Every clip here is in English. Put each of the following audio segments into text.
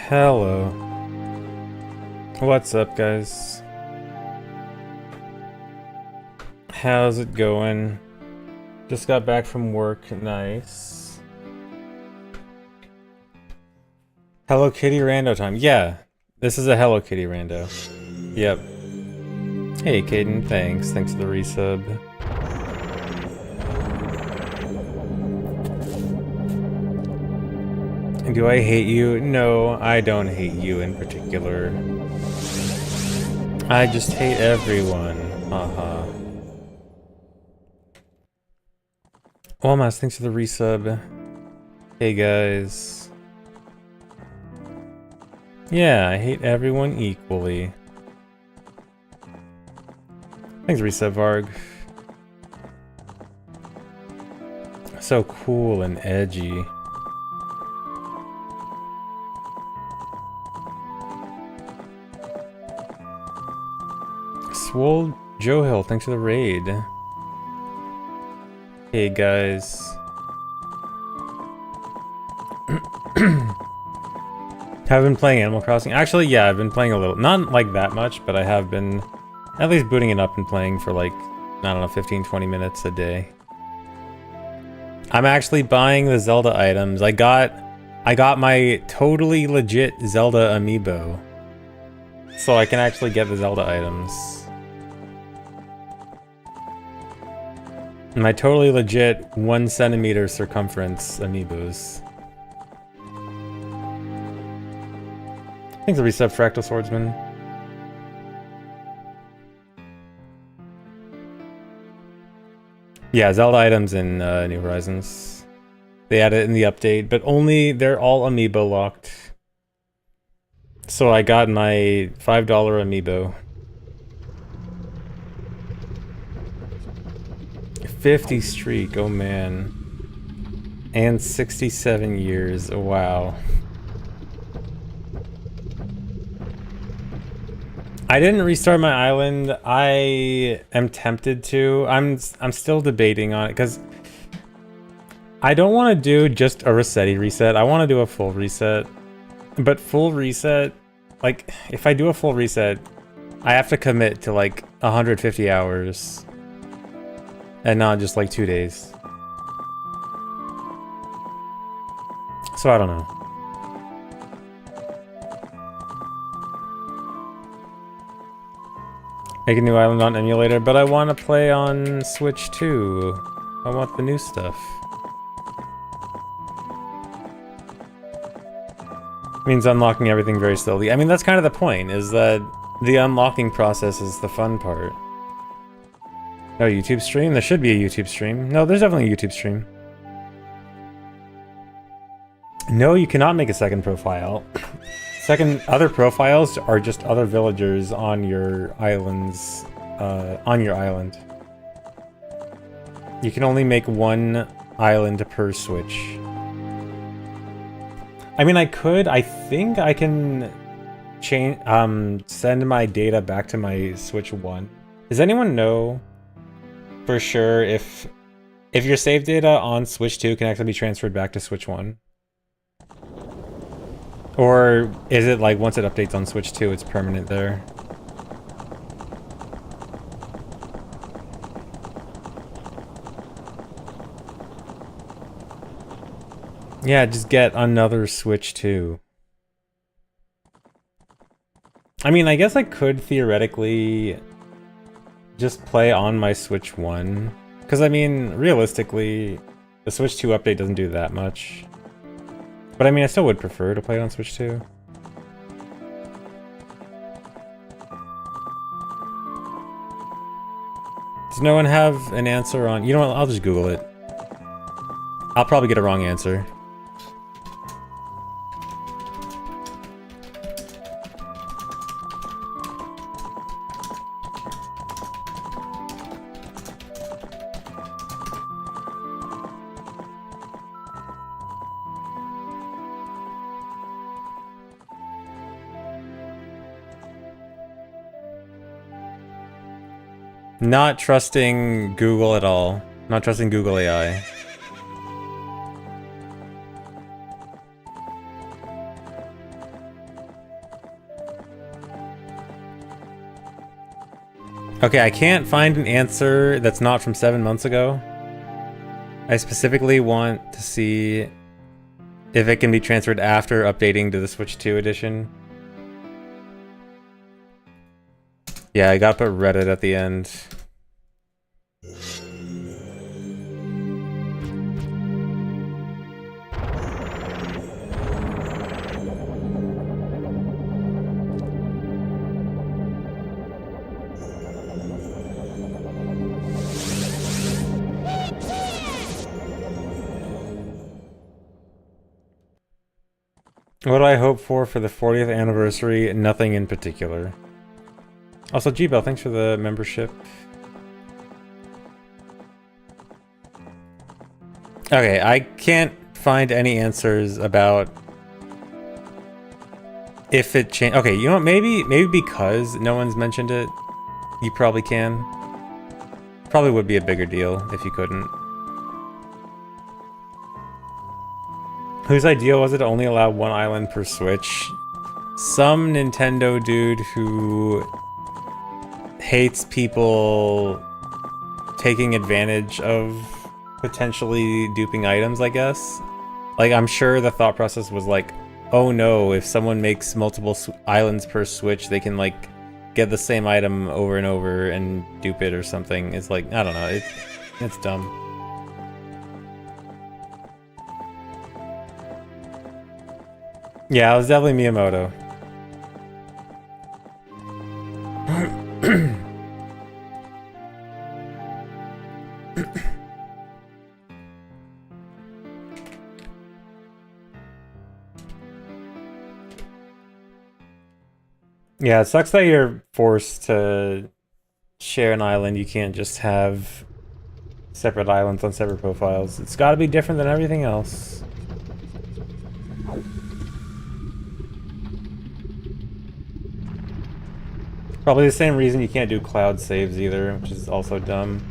Hello. What's up, guys? How's it going? Just got back from work. Nice. Hello Kitty rando time. Yeah, this is a Hello Kitty rando. Yep. Hey, Caden. Thanks. Thanks for the resub. Do I hate you? No, I don't hate you in particular. I just hate everyone. Haha. Almost, thanks for the resub. Hey guys. Yeah, I hate everyone equally. Thanks resub, Varg. So cool and edgy. Swole Joe Hill, thanks for the raid. Hey guys. Have been playing Animal Crossing. Actually, yeah, I've been playing a little. Not like that much, but I have been at least booting it up and playing for like, I don't know, 15-20 minutes a day. I'm actually buying the Zelda items. I got my totally legit Zelda amiibo. So I can actually get the Zelda items. My totally legit 1 centimeter circumference amiibos. Thanks for resub, Fractal Swordsman. Yeah, Zelda items in New Horizons. They added it in the update, but only they're all amiibo locked. So I got my $5 amiibo. 50 streak, oh man. And 67 years, wow. I didn't restart my island. I am tempted to. I'm still debating on it because I don't want to do just a Resetti reset. I want to do a full reset. But full reset, like if I do a full reset, I have to commit to like 150 hours. And not just like 2 days. So I don't know. Make a new island on emulator, but I want to play on Switch too. I want the new stuff. Means unlocking everything very slowly. I mean, that's kind of the point, is that the unlocking process is the fun part. No YouTube stream? There should be a YouTube stream. No, there's definitely a YouTube stream. No, you cannot make a second profile. Other profiles are just other villagers on your islands, on your island. You can only make 1 island per Switch. I mean, I think I can change, send my data back to my Switch 1. Does anyone know for sure if your save data on Switch 2 can actually be transferred back to Switch 1? Or is it like once it updates on Switch 2, it's permanent there? Yeah, just get another Switch 2. I mean, I guess I could theoretically just play on my Switch 1. Because, I mean, realistically, the Switch 2 update doesn't do that much. But, I mean, I still would prefer to play it on Switch 2. Does no one have an answer on... You know what? I'll just Google it. I'll probably get a wrong answer. Not trusting Google at all. Not trusting Google AI. Okay, I can't find an answer that's not from 7 months ago. I specifically want to see if it can be transferred after updating to the Switch 2 edition. Yeah, I gotta put Reddit at the end. What do I hope for the 40th anniversary? Nothing in particular. Also, G-Bell, thanks for the membership. Okay, I can't find any answers about if it changed. Okay, you know what? Maybe because no one's mentioned it, you probably can. Probably would be a bigger deal if you couldn't. Whose idea was it to only allow one island per Switch? Some Nintendo dude who hates people taking advantage of potentially duping items, I guess. Like, I'm sure the thought process was like, oh no, if someone makes multiple islands per Switch, they can like get the same item over and over and dupe it or something. It's like, I don't know, it's dumb. Yeah, it was definitely Miyamoto. Yeah, it sucks that you're forced to share an island. You can't just have separate islands on separate profiles. It's got to be different than everything else. Probably the same reason you can't do cloud saves either, which is also dumb.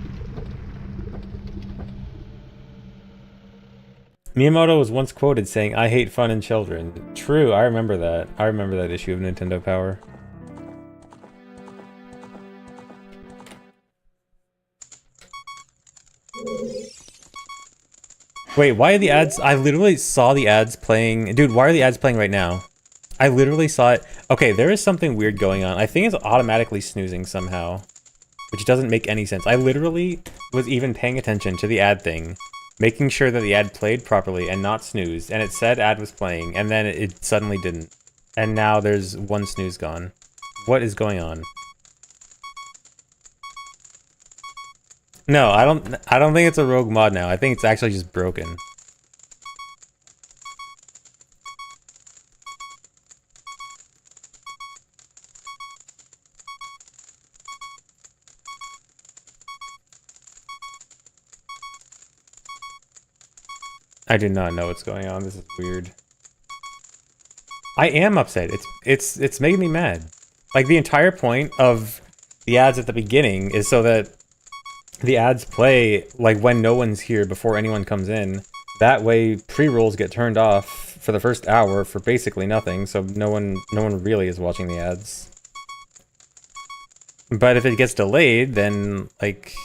Miyamoto was once quoted saying, "I hate fun in children." True, I remember that. I remember that issue of Nintendo Power. Wait, why are the ads? I literally saw the ads playing. Dude, why are the ads playing right now? I literally saw it. Okay, there is something weird going on. I think it's automatically snoozing somehow, which doesn't make any sense. I literally was even paying attention to the ad thing, making sure that the ad played properly and not snoozed, and it said ad was playing, and then it suddenly didn't. And now there's one snooze gone. What is going on? No, I don't think it's a rogue mod now. I think it's actually just broken. I do not know what's going on. This is weird. I am upset. It's making me mad. Like, the entire point of the ads at the beginning is so that the ads play like when no one's here before anyone comes in. That way pre-rolls get turned off for the first hour for basically nothing, so no one really is watching the ads. But if it gets delayed, then like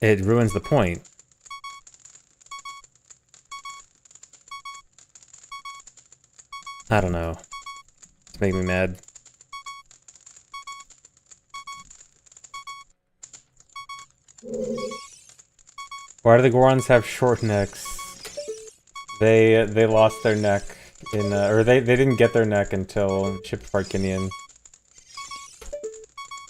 it ruins the point. I don't know. It's making me mad. Why do the Gorons have short necks? They lost their neck in or they didn't get their neck until Chip Parkinian.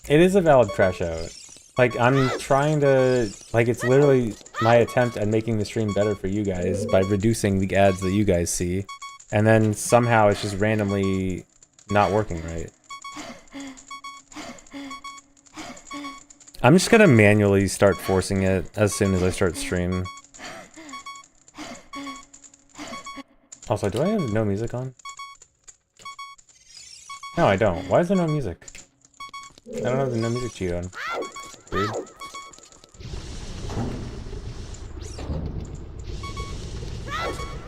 It is a valid crash out. Like, I'm trying to, like, it's literally my attempt at making the stream better for you guys by reducing the ads that you guys see. And then somehow it's just randomly not working right. I'm just gonna manually start forcing it as soon as I start stream. Also, do I have no music on? No, I don't. Why is there no music? I don't have the no music cheat on. Weird.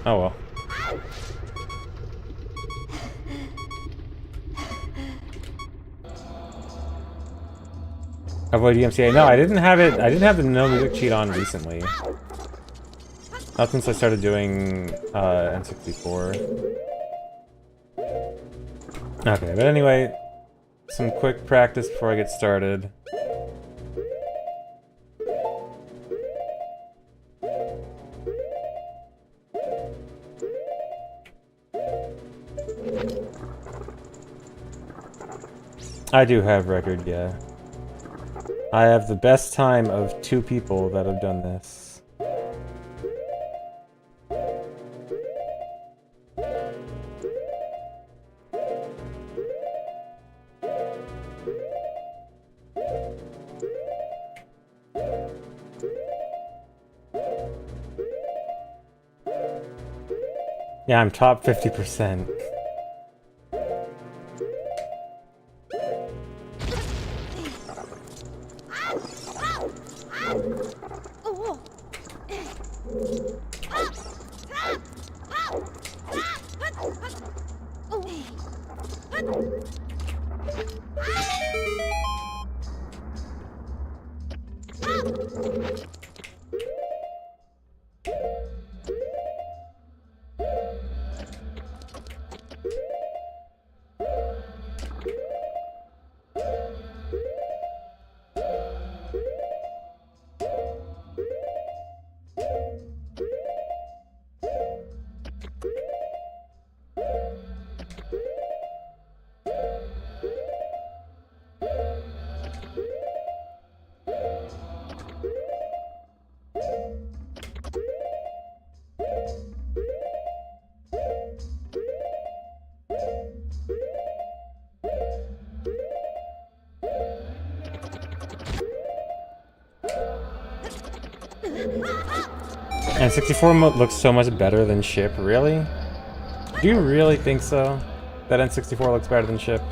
Oh well. Avoid DMCA. No, I didn't have it. I didn't have the no music cheat on recently. Not since I started doing N64. Okay, but anyway, some quick practice before I get started. I do have record, yeah. I have the best time of 2 people that have done this. Yeah, I'm top 50%. And 64 looks so much better than Ship, really? Do you really think so? That N64 looks better than Ship?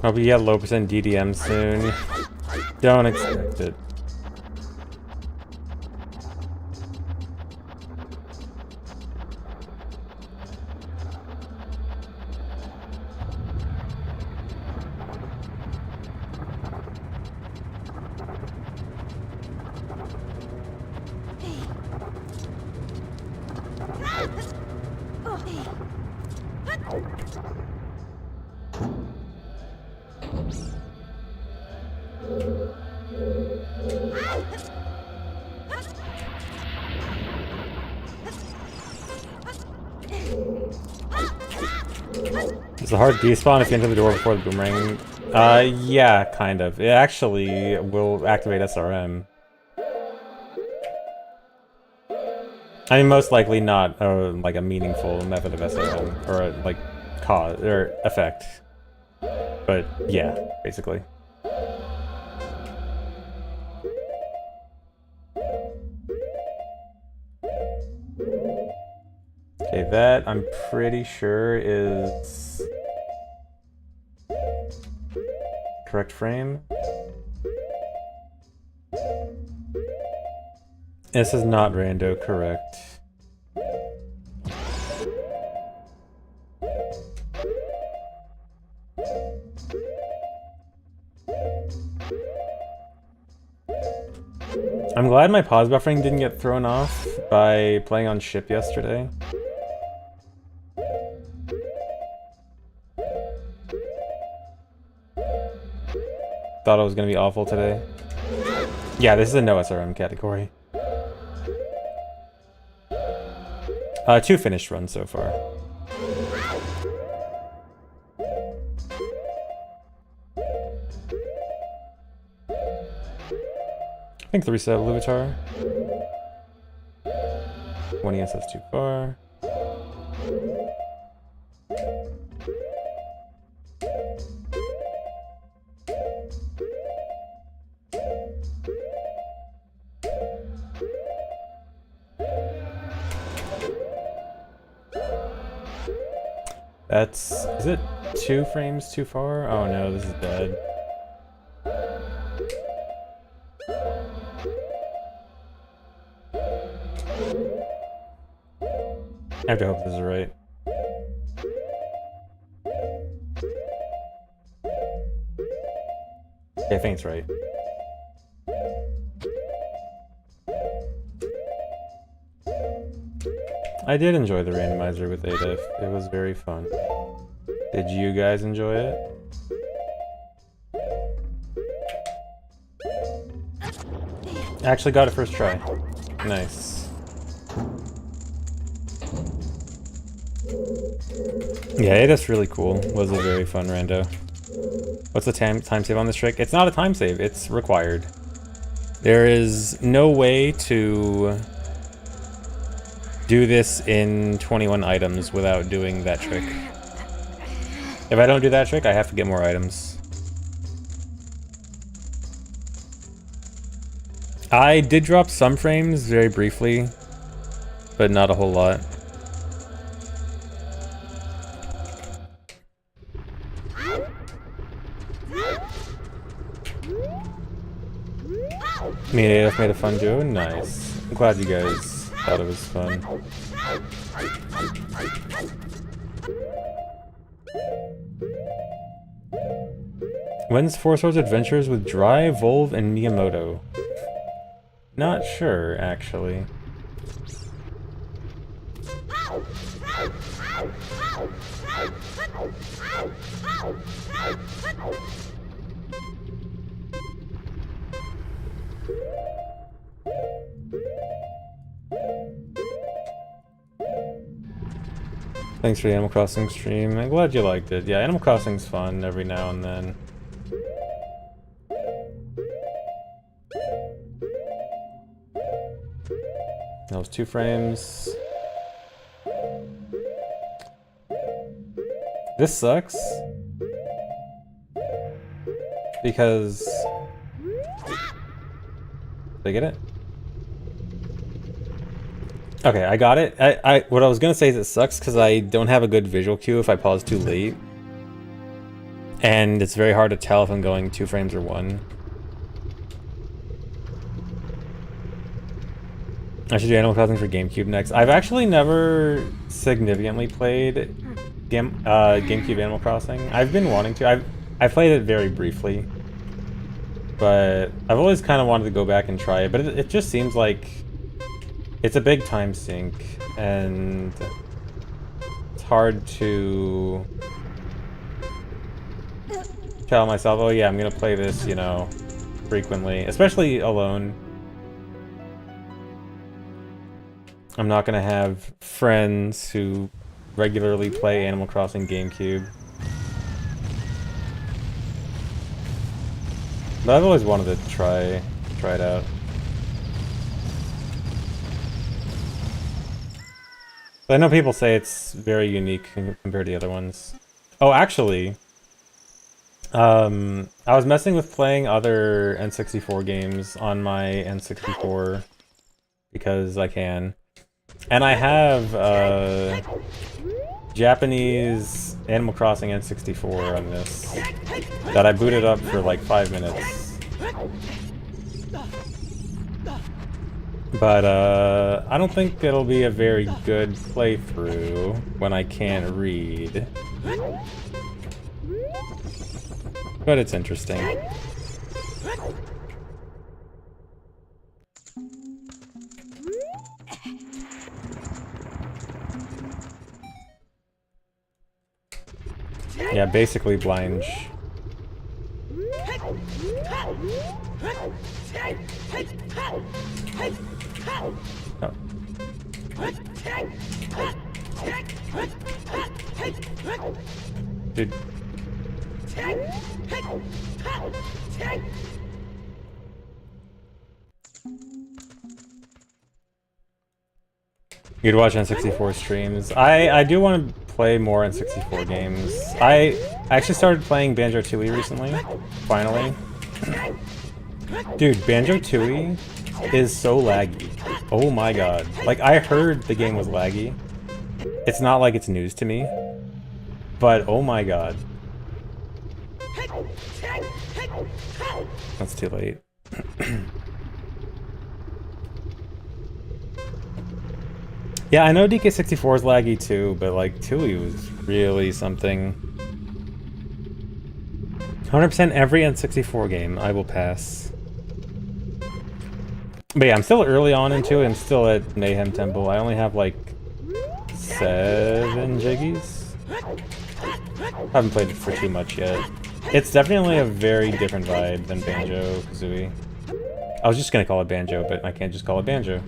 Hope you get low percent DDM soon. Don't expect it. It's a hard despawn if you enter the door before the boomerang. Yeah, kind of. It actually will activate SRM. I mean, most likely not like a meaningful method of SRM or like cause or effect, but yeah, basically. Okay, that I'm pretty sure is correct frame. This is not rando, correct. I'm glad my pause buffering didn't get thrown off by playing on Ship yesterday. Thought it was gonna be awful today. Yeah, this is a no SRM category. 2 finished runs so far. I think 3 set Luvitar. 1 ESS too far. That's... Is it 2 frames too far? Oh no, this is bad. I have to hope this is right. Okay, I think it's right. I did enjoy the randomizer with ADIF. It was very fun. Did you guys enjoy it? I actually got it first try. Nice. Yeah, ADIF's really cool. Was a very fun rando. What's the time save on this trick? It's not a time save, it's required. There is no way to do this in 21 items without doing that trick. If I don't do that trick, I have to get more items. I did drop some frames very briefly, but not a whole lot. Me and AF made a fun duo. Nice. I'm glad you guys thought it was fun. When's Four Swords Adventures with Dry, Volve, and Miyamoto? Not sure, actually. Thanks for the Animal Crossing stream. I'm glad you liked it. Yeah, Animal Crossing's fun every now and then. That was 2 frames. This sucks. Because... Did I get it? Okay, I got it. What I was gonna say is it sucks because I don't have a good visual cue if I pause too late. And it's very hard to tell if I'm going 2 frames or 1. I should do Animal Crossing for GameCube next. I've actually never significantly played GameCube Animal Crossing. I've been wanting to. I've played it very briefly. But I've always kind of wanted to go back and try it. But it just seems like it's a big time sink. And it's hard to tell myself, oh yeah, I'm going to play this, you know, frequently. Especially alone. I'm not gonna have friends who regularly play Animal Crossing GameCube. But I've always wanted to try it out. But I know people say it's very unique compared to the other ones. Oh, actually, I was messing with playing other N64 games on my N64 because I can. And I have Japanese Animal Crossing N64 on this that I booted up for like 5 minutes. But I don't think it'll be a very good playthrough when I can't read. But it's interesting. Yeah, basically blind. Oh. Dude. You'd watch N64 streams. I do want to play more N64 games. I actually started playing Banjo-Tooie recently, finally. Dude, Banjo-Tooie is so laggy. Oh my god. Like, I heard the game was laggy. It's not like it's news to me. But oh my god. That's too late. Yeah, I know DK64 is laggy too, but like Tui was really something. 100% every N64 game, I will pass. But yeah, I'm still early on into it and still at Mayhem Temple. I only have like 7 jiggies. Haven't played it for too much yet. It's definitely a very different vibe than Banjo-Kazooie. I was just gonna call it Banjo, but I can't just call it Banjo.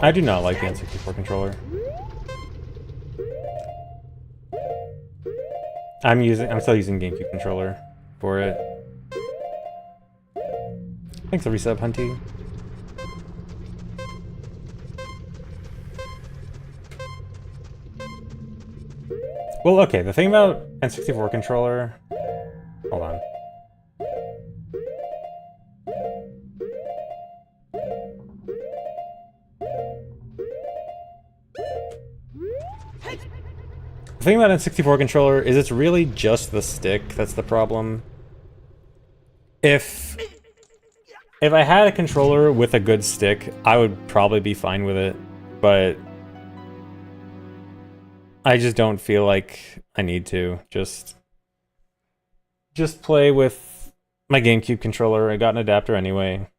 I do not like the N64 controller. I'm still using GameCube controller for it. Thanks for resub, Hunty. Well, okay, the thing about N64 controller... Hold on. The thing about N64 controller is it's really just the stick that's the problem. If I had a controller with a good stick, I would probably be fine with it, but I just don't feel like I need to. Just play with my GameCube controller. I got an adapter anyway.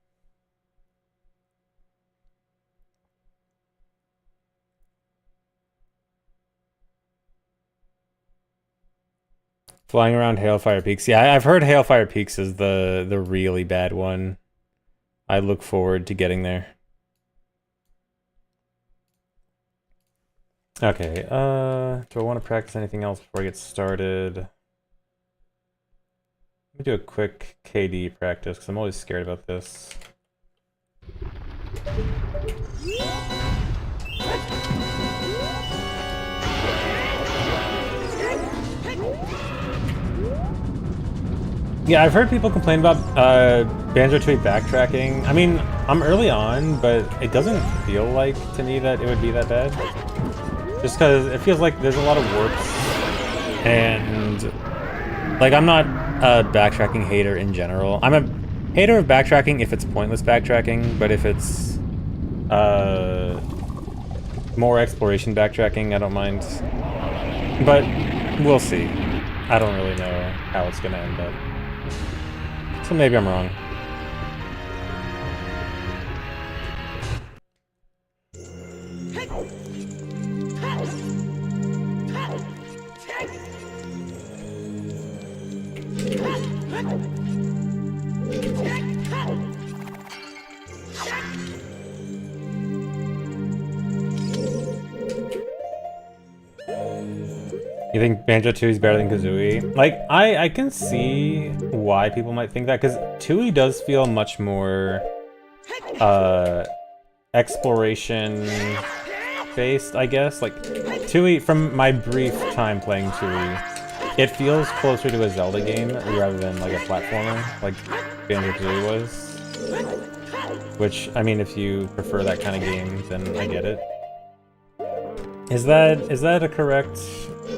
Flying around Hailfire Peaks. Yeah, I've heard Hailfire Peaks is the really bad one. I look forward to getting there. Okay, do I want to practice anything else before I get started? Let me do a quick KD practice, because I'm always scared about this. Yeah, I've heard people complain about Banjo-Tooie backtracking. I mean, I'm early on, but it doesn't feel like, to me, that it would be that bad. Just because it feels like there's a lot of warps, and like I'm not a backtracking hater in general. I'm a hater of backtracking if it's pointless backtracking, but if it's more exploration backtracking, I don't mind. But we'll see. I don't really know how it's gonna end up. So maybe I'm wrong. You think Banjo-Tooie is better than Kazooie? Like, I can see why people might think that, because Tooie does feel much more exploration-based, I guess. Like, Tooie, from my brief time playing Tooie, it feels closer to a Zelda game rather than like a platformer, like Banjo-Kazooie was. Which, I mean, if you prefer that kind of game, then I get it. Is that a correct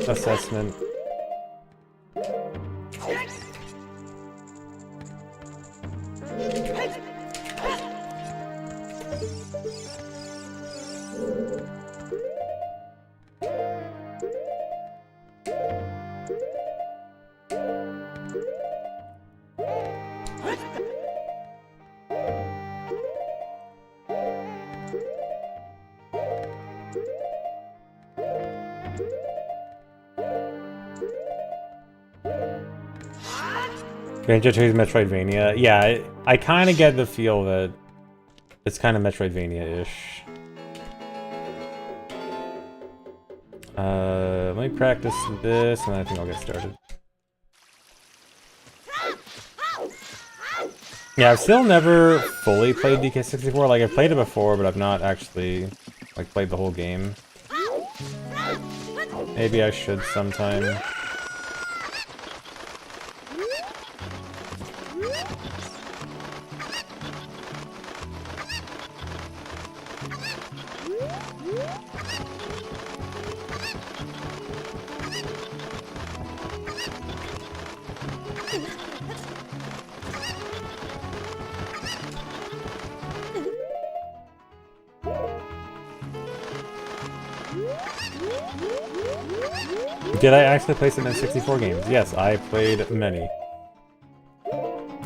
assessment? Banjo-Tooie's Metroidvania. Yeah, I kind of get the feel that it's kind of Metroidvania-ish. Let me practice this, and then I think I'll get started. Yeah, I've still never fully played DK64. Like, I've played it before, but I've not actually, like, played the whole game. Maybe I should sometime. Did I actually play some N64 games? Yes, I played many.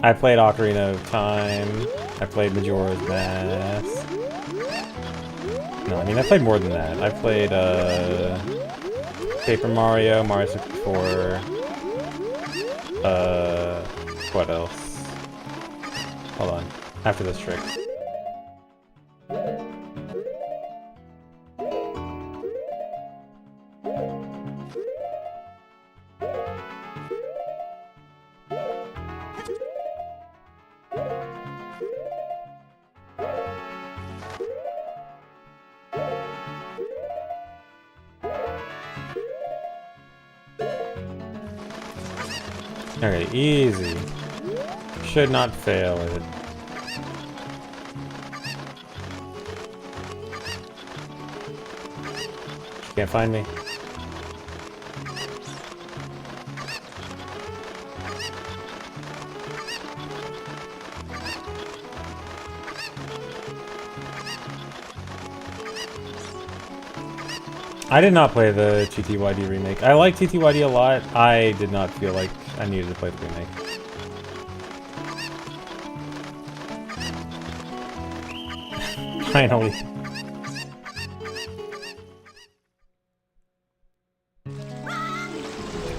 I played Ocarina of Time. I played Majora's Mask. No, I mean, I played more than that. I played, Paper Mario, Mario 64. What else? Hold on. After this trick. Okay, easy. Should not fail it. Can't find me. I did not play the TTYD remake. I like TTYD a lot. I did not feel like I needed to play the remake. Finally.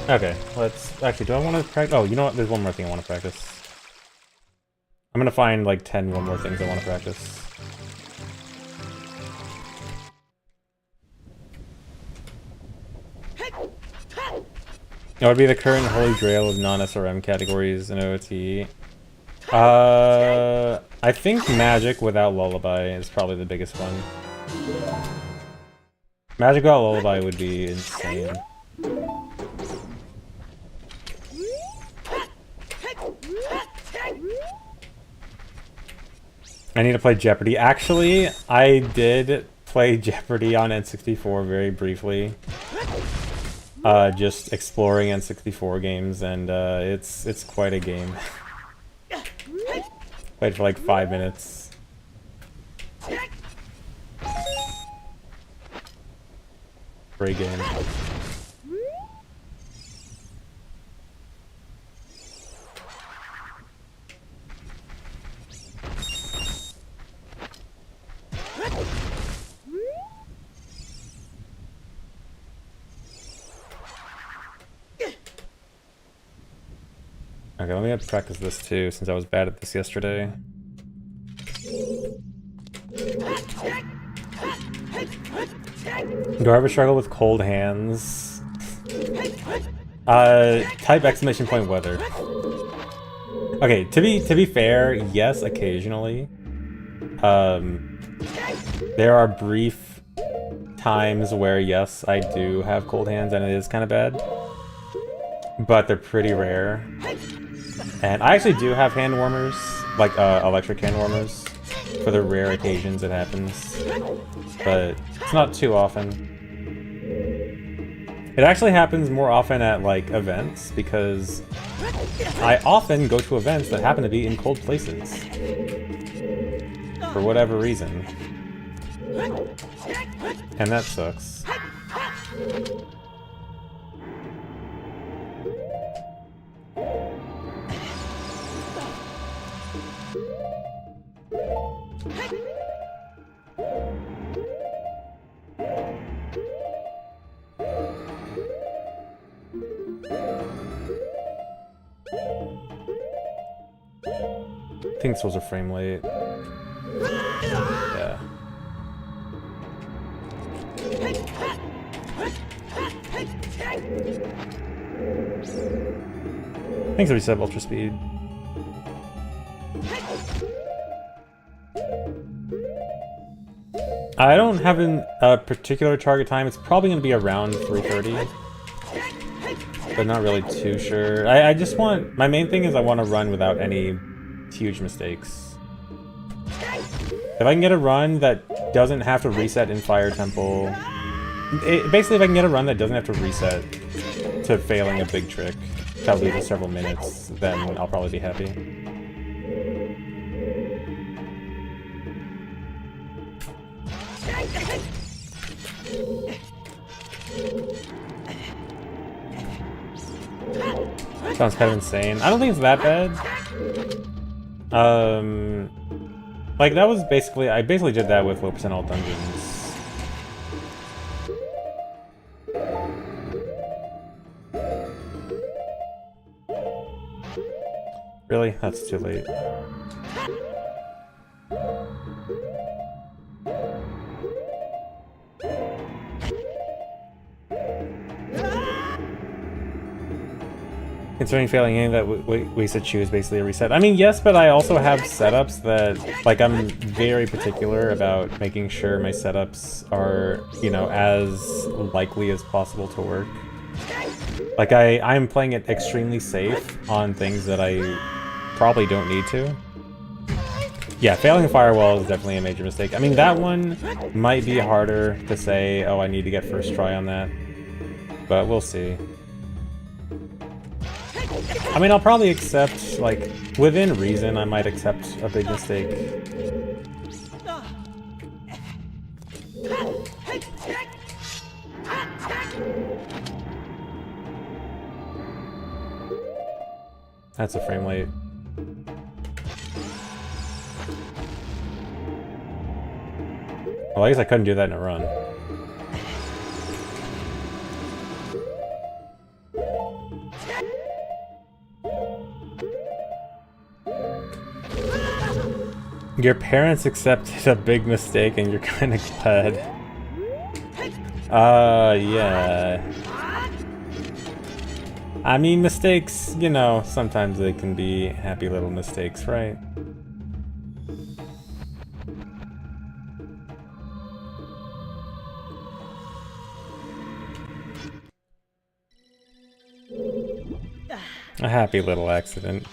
Okay, let's... Actually, do I want to practice? Oh, you know what? There's one more thing I want to practice. I'm gonna find like 10 more things I want to practice. It would be the current holy grail of non-SRM categories in OT. I think Magic without Lullaby is probably the biggest one. Magic without Lullaby would be insane. I need to play Jeopardy. Actually, I did play Jeopardy on N64 very briefly. Just exploring N64 games, and it's quite a game. Played for like 5 minutes. Great game. Okay, let me practice this too, since I was bad at this yesterday. Do I ever struggle with cold hands? Type exclamation point weather. Okay, to be fair, yes, occasionally. There are brief times where, yes, I do have cold hands and it is kind of bad. But they're pretty rare. And I actually do have hand warmers, like electric hand warmers, for the rare occasions it happens. But it's not too often. It actually happens more often at like events, because I often go to events that happen to be in cold places. For whatever reason. And that sucks. I think this was a frame late. Yeah. Thanks, reset ultra speed. I don't have a particular target time. It's probably going to be around 3:30. But not really too sure. I just want... My main thing is I want to run without any huge mistakes. If I can get a run that doesn't have to reset in Fire Temple... basically, if I can get a run that doesn't have to reset to failing a big trick that loses several minutes, then I'll probably be happy. Sounds kind of insane. I don't think it's that bad. Like that was basically, I basically did that with low percent all dungeons. Really? That's too late. Concerning failing any that wasted choose basically a reset. I mean, yes, but I also have setups that, like, I'm very particular about making sure my setups are, you know, as likely as possible to work. Like, I'm playing it extremely safe on things that I probably don't need to. Yeah, failing firewall is definitely a major mistake. I mean, that one might be harder to say, oh, I need to get first try on that. But we'll see. I mean, I'll probably accept, like, within reason, I might accept a big mistake. That's a frame rate. Well, I guess I couldn't do that in a run. Your parents accepted a big mistake and you're kind of glad. Yeah. I mean, mistakes, you know, sometimes they can be happy little mistakes, right? A happy little accident.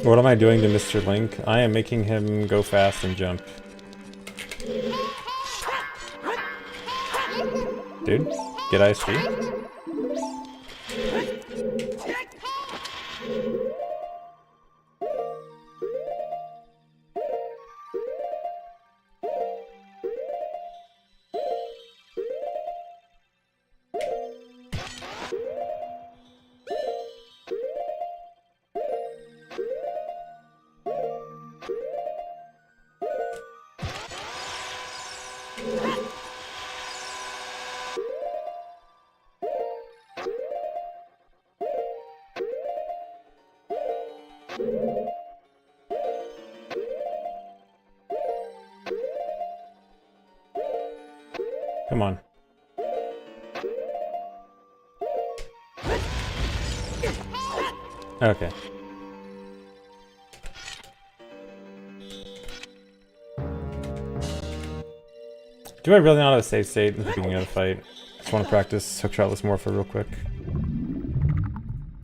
What am I doing to Mr. Link? I am making him go fast and jump. Dude, get ISP? Come on. Okay. Do I really not have a save state at the beginning of the fight? Just want to practice Hook Shot more for real quick.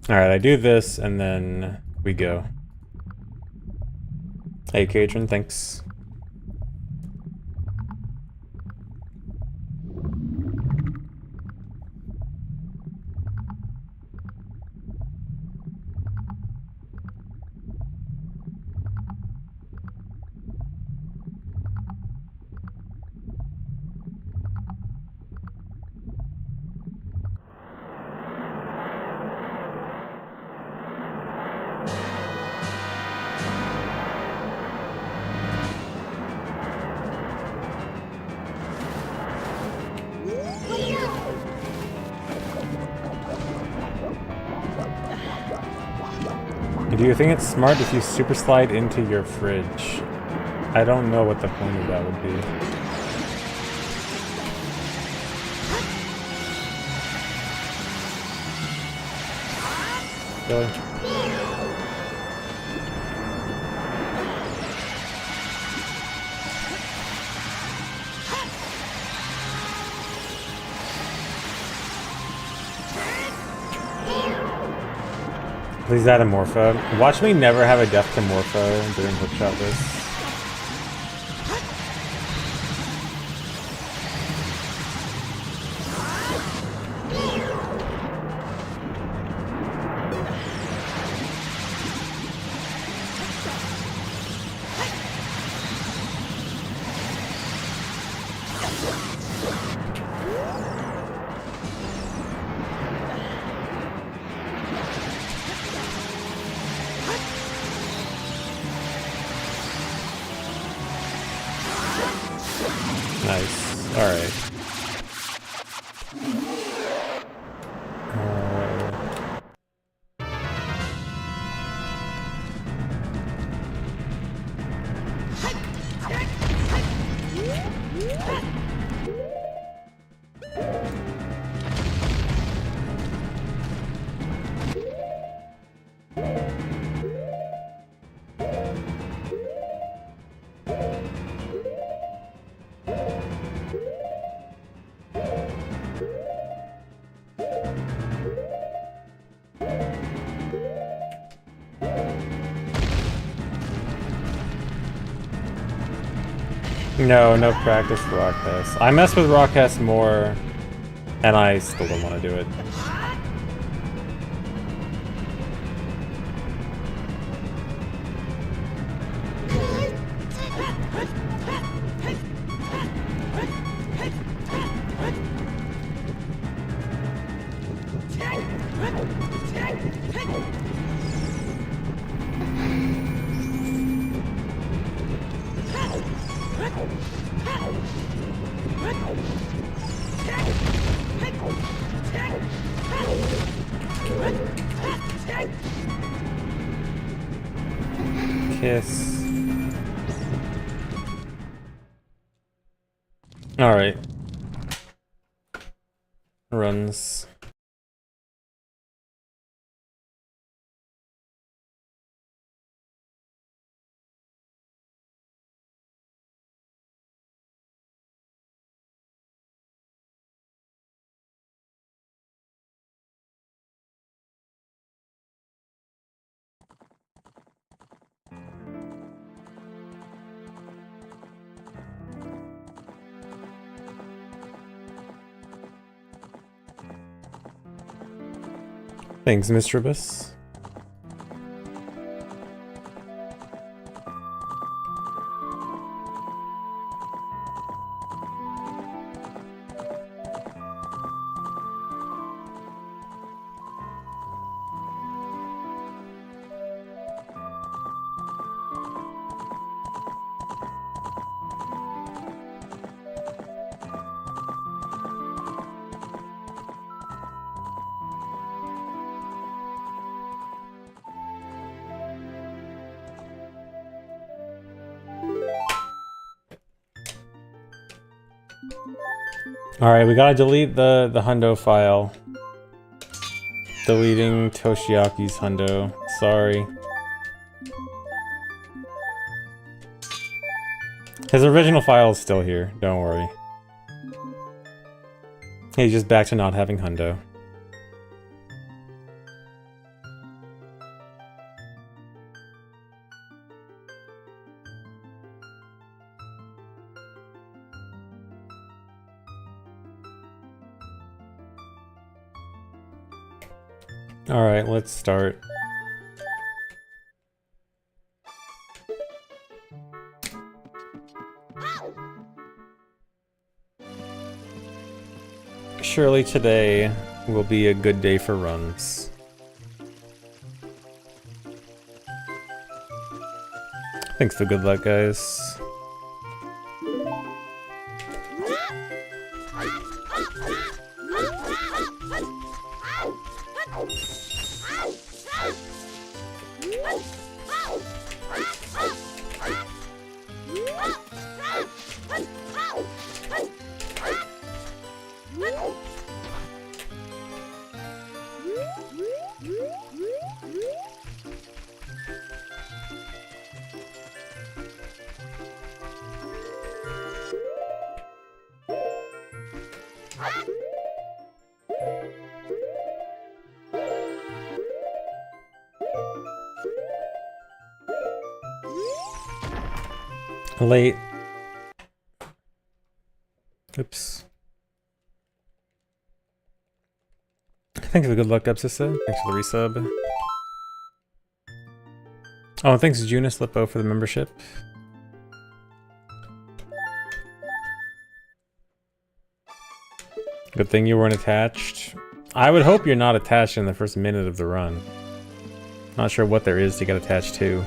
Alright, I do this and then we go. Hey, Katrin, thanks. Do you think it's smart if you super slide into your fridge? I don't know what the point of that would be. Really? Please add a Morpho. Watch me never have a death to Morpho during hookshot this. Nice. Alright. No, no practice for Rockcast. I mess with Rockcast more, and I still don't want to do it. Kiss. Alright. Runs. Thanks, Mistrobus. Alright, we gotta delete the hundo file. Deleting Toshiaki's hundo. Sorry. His original file is still here, don't worry. He's just back to not having hundo. Alright, let's start. Surely today will be a good day for runs. Thanks for good luck, guys. Late. Oops. Thanks for the good luck, Absissa. Thanks for the resub. Oh, thanks Junis Lippo for the membership. Good thing you weren't attached. I would hope you're not attached in the first minute of the run. Not sure what there is to get attached to.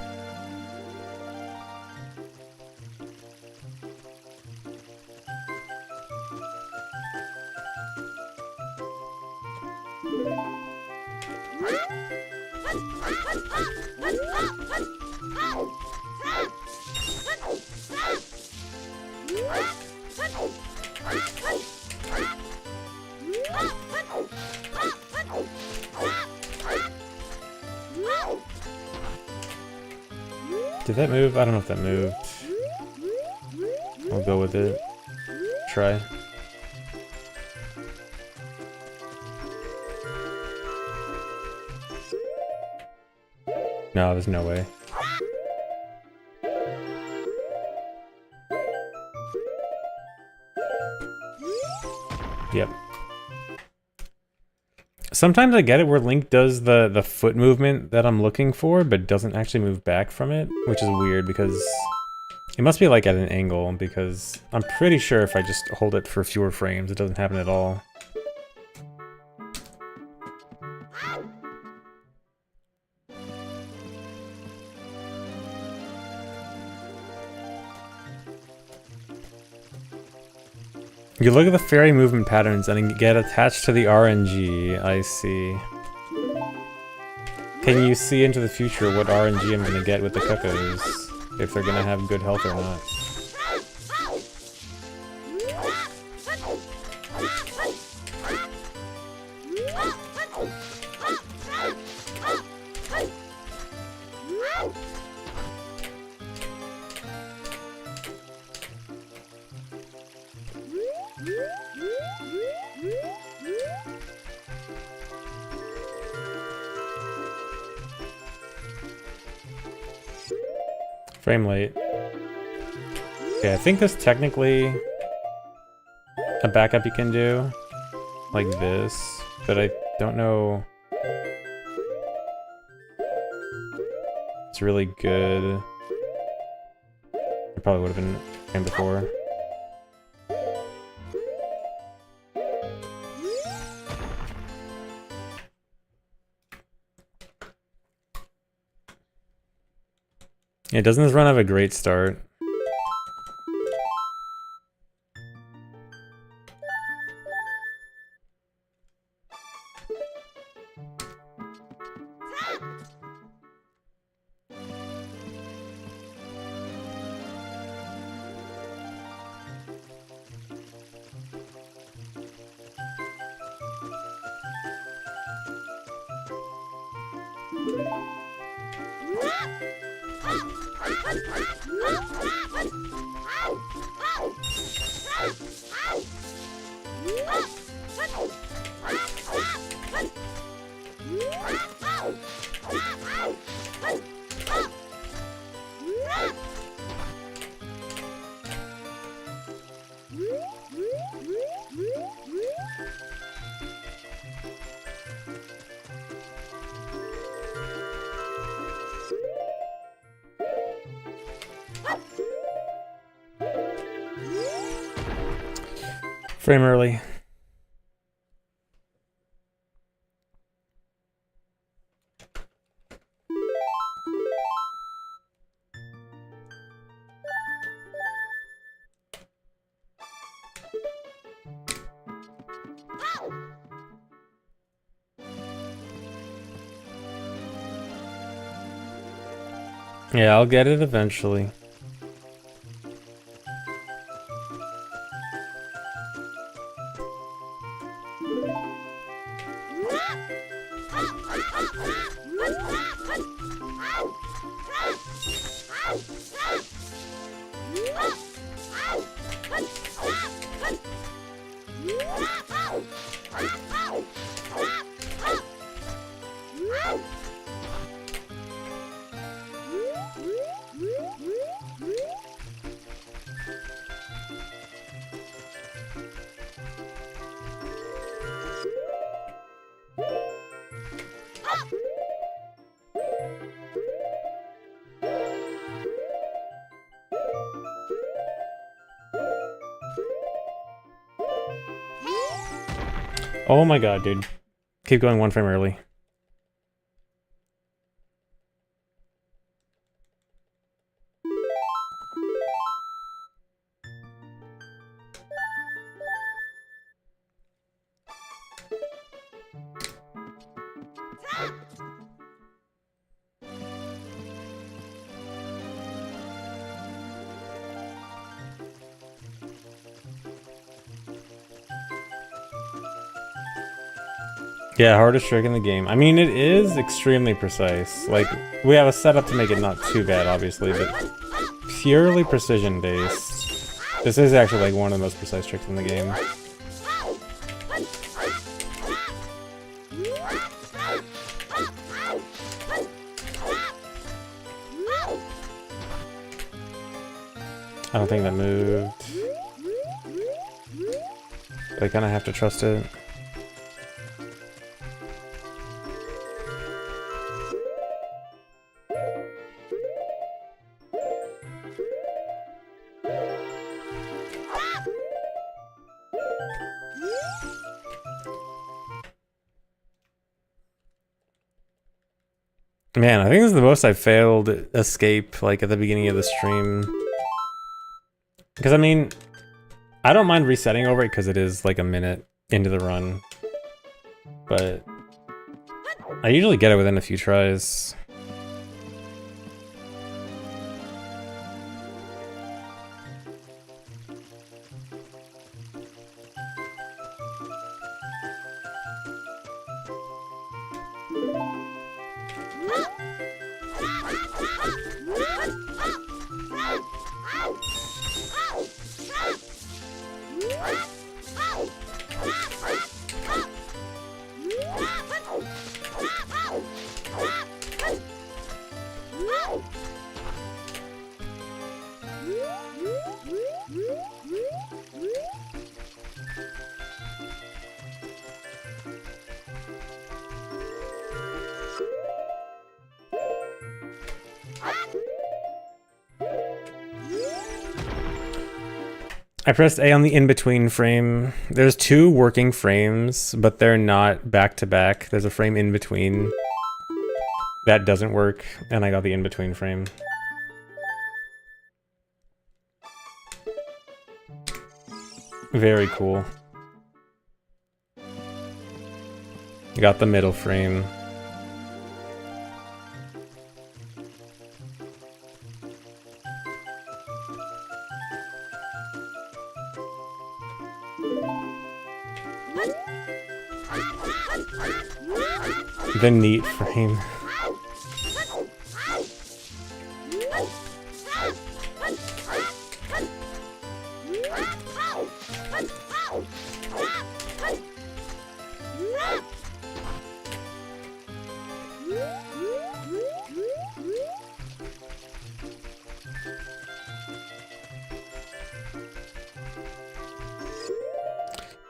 Did that move? I don't know if that moved. I'll go with it. Try. No, there's no way. Yep. Sometimes I get it where Link does the foot movement that I'm looking for, but doesn't actually move back from it, which is weird because it must be like at an angle, because I'm pretty sure if I just hold it for fewer frames, it doesn't happen at all. You look at the fairy movement patterns and get attached to the RNG, I see. Can you see into the future what RNG I'm gonna get with the cuckoos? If they're gonna have good health or not? Frame late. Okay, I think there's technically a backup you can do, like this, but I don't know. It's really good. It probably would have been framed before. Yeah, doesn't this run have a great start? Frame early. Yeah, I'll get it eventually. Oh my god, dude. Keep going 1 frame early. Yeah, hardest trick in the game. I mean, it is extremely precise. Like, we have a setup to make it not too bad, obviously, but purely precision-based. This is actually, like, one of the most precise tricks in the game. I don't think that moved. But I kind of have to trust it. Man, I think this is the most I failed escape, like, at the beginning of the stream. Because, I mean, I don't mind resetting over it because it is, like, a minute into the run. But I usually get it within a few tries. I pressed A on the in-between frame. There's 2 working frames, but they're not back-to-back. There's a frame in between. That doesn't work, and I got the in-between frame. Very cool. Got the middle frame. The neat frame.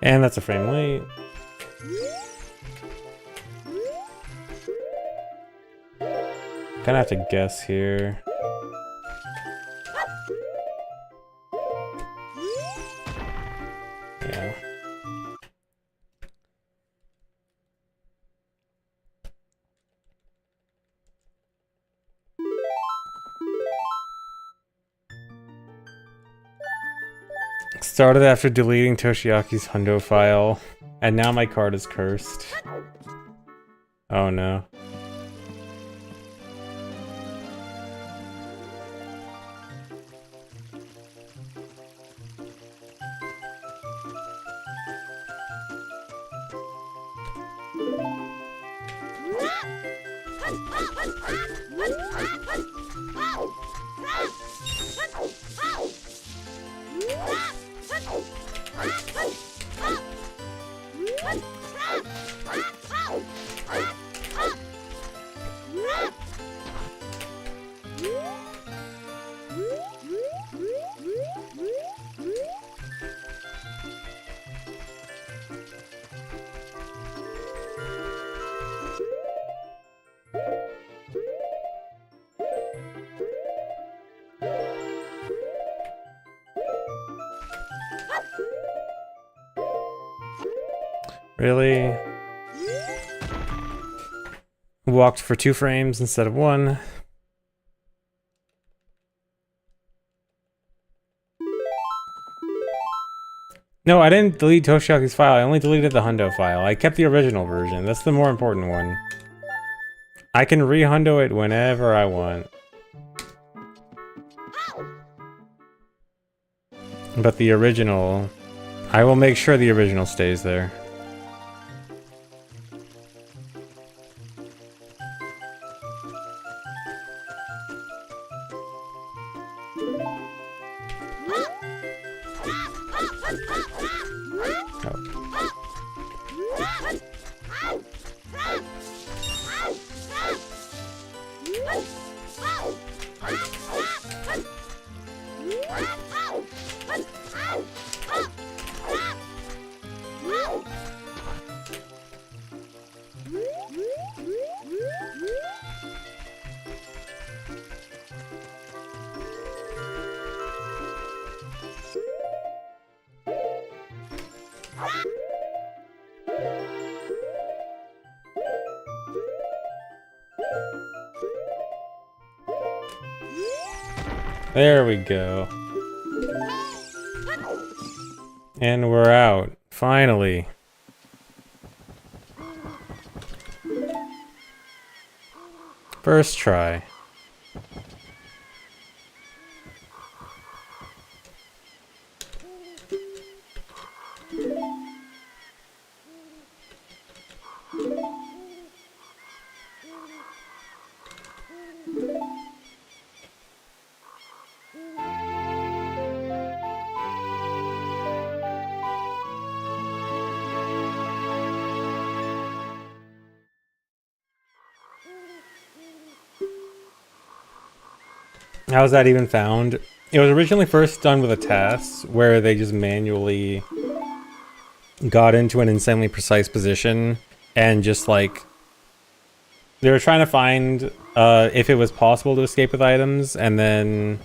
And that's a frame late. Kinda have to guess here. Yeah. Started after deleting Toshiaki's Hundo file, and now my card is cursed. Oh no. Really? Walked for 2 frames instead of 1. No, I didn't delete Toshiaki's file. I only deleted the hundo file. I kept the original version. That's the more important one. I can re-hundo it whenever I want. But the original... I will make sure the original stays there. There we go. And we're out. Finally. First try. How was that even found? It was originally first done with a task where they just manually got into an insanely precise position and just like they were trying to find if it was possible to escape with items, and then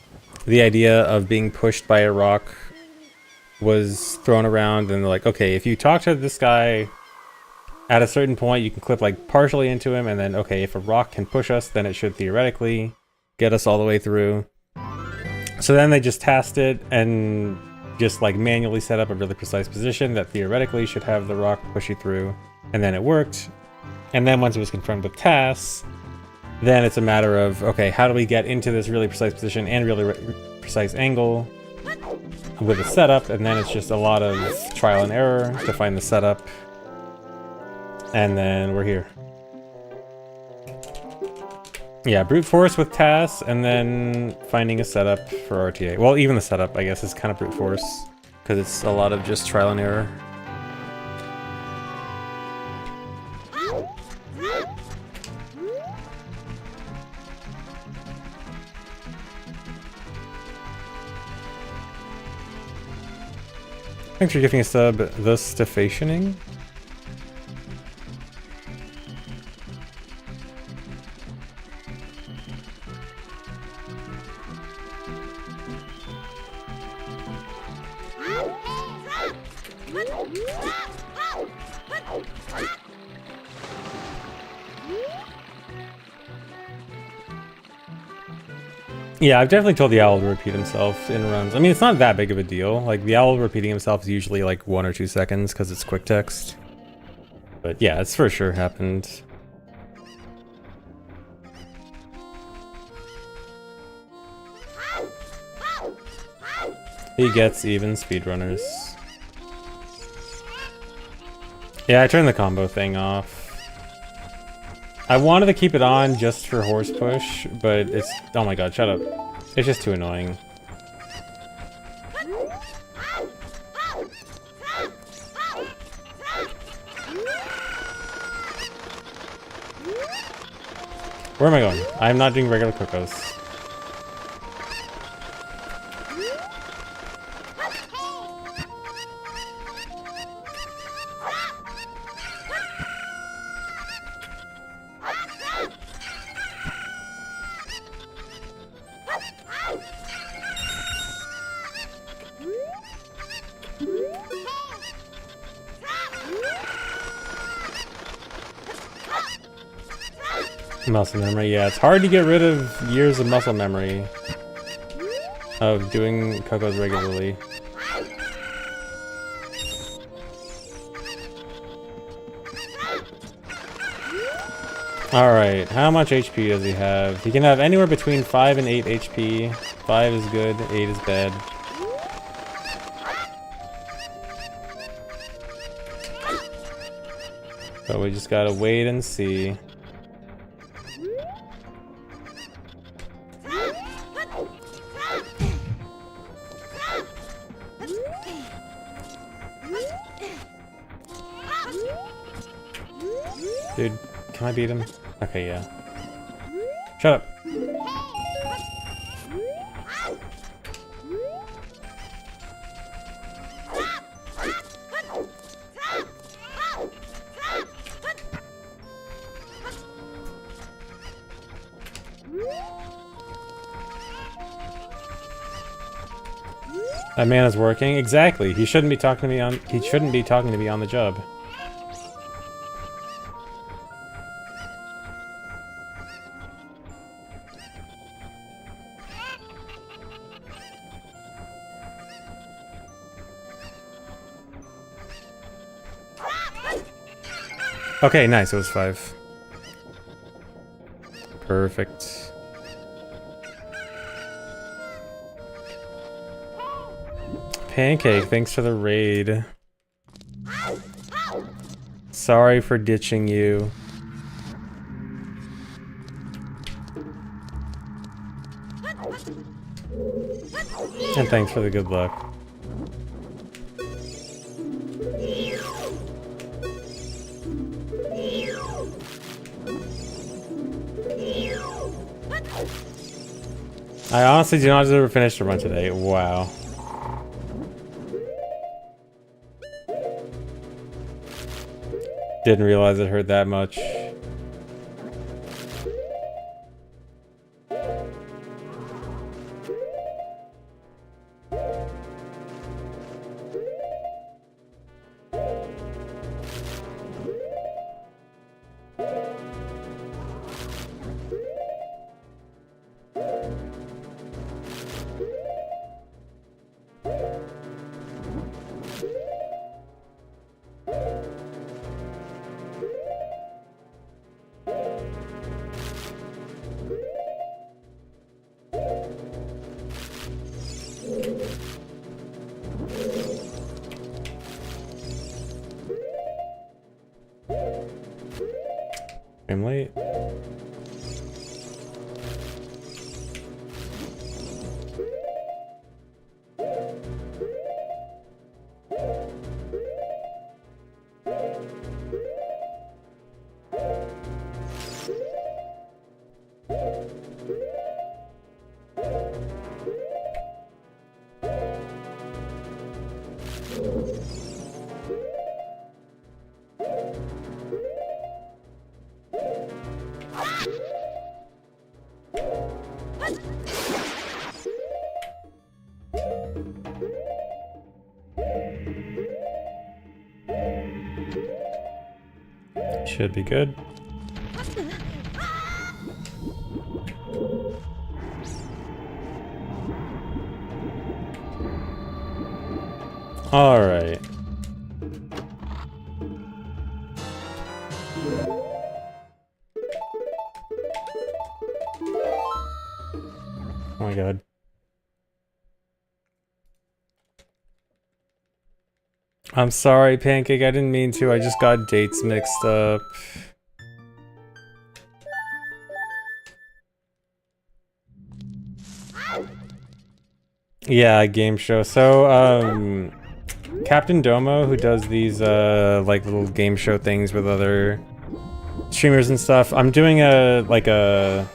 the idea of being pushed by a rock was thrown around, and they're like, okay, if you talk to this guy at a certain point, you can clip like partially into him, and then okay, if a rock can push us, then it should theoretically get us all the way through. So then they just tasked it and just like manually set up a really precise position that theoretically should have the rock push you through, and then it worked. And then once it was confirmed with tasks, then it's a matter of, okay, how do we get into this really precise position and really precise angle with the setup? And then it's just a lot of trial and error to find the setup. And then we're here. Yeah, brute force with tasks, and then finding a setup for RTA. Well, even the setup, I guess, is kind of brute force, because it's a lot of just trial and error. Thanks for giving a sub, the Stefationing. Yeah, I've definitely told the owl to repeat himself in runs. I mean, it's not that big of a deal. Like, the owl repeating himself is usually like 1 or 2 seconds because it's quick text. But yeah, it's for sure happened. He gets even speedrunners. Yeah, I turned the combo thing off. I wanted to keep it on just for horse push, but it's... Oh my god, shut up. It's just too annoying. Where am I going? I'm not doing regular Kokos. Muscle memory, yeah. It's hard to get rid of years of muscle memory of doing Cocos regularly. Alright, how much HP does he have? He can have anywhere between 5 and 8 HP. 5 is good, 8 is bad. So we just gotta wait and see. Dude, can I beat him? Okay, yeah. Shut up. That man is working? Exactly. He shouldn't be talking to me on the job. Okay, nice. It was 5. Perfect. Pancake, thanks for the raid. Sorry for ditching you. And thanks for the good luck. I honestly do not deserve a finish to run today. Wow. Didn't realize it hurt that much. I'm late. Should be good. All right. Oh my God. I'm sorry, Pancake. I didn't mean to. I just got dates mixed up. Yeah, game show. So, Captain Domo, who does these, like, little game show things with other streamers and stuff. I'm doing a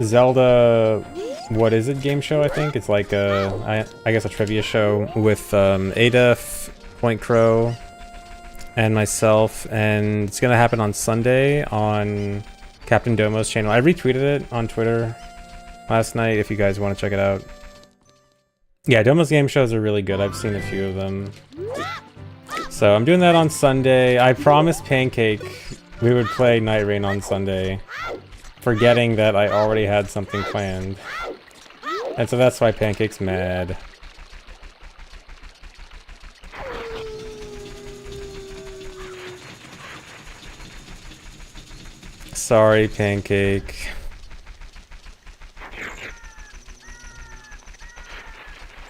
Zelda, what is it, game show, I think? It's like I guess a trivia show with, Ada, Point Crow, and myself, and it's gonna happen on Sunday on Captain Domo's channel. I retweeted it on Twitter last night if you guys want to check it out. Yeah, Domo's game shows are really good. I've seen a few of them. So I'm doing that on Sunday. I promised Pancake we would play Night Rain on Sunday. forgetting that I already had something planned. And so that's why Pancake's mad. Sorry, Pancake.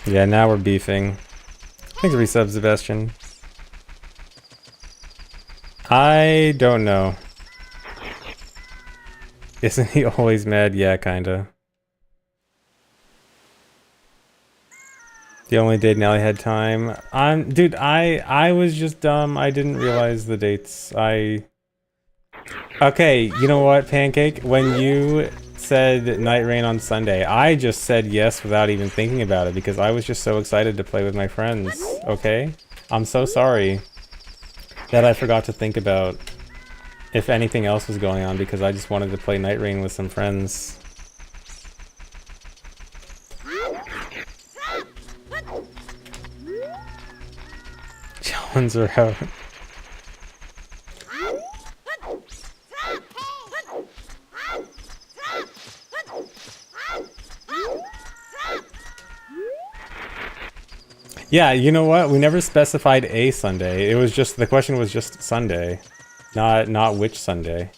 Yeah, now we're beefing. Thanks for resub, Sebastian. I don't know. Isn't he always mad? Yeah, kinda. The only day Nelly had time. Dude, I was just dumb. I didn't realize the dates. Okay, you know what, Pancake? When you said Night Rain on Sunday, I just said yes without even thinking about it because I was just so excited to play with my friends, okay? I'm so sorry that I forgot to think about if anything else was going on because I just wanted to play Night Rain with some friends. Jones are out. Yeah, you know what? We never specified a Sunday. It was just, the question was just Sunday, not which Sunday.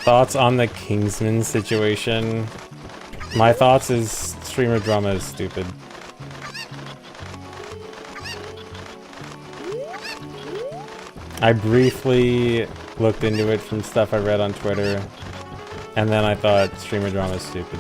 Thoughts on the Kingsman situation? My thoughts is streamer drama is stupid. I briefly looked into it from stuff I read on Twitter, and then I thought streamer drama is stupid.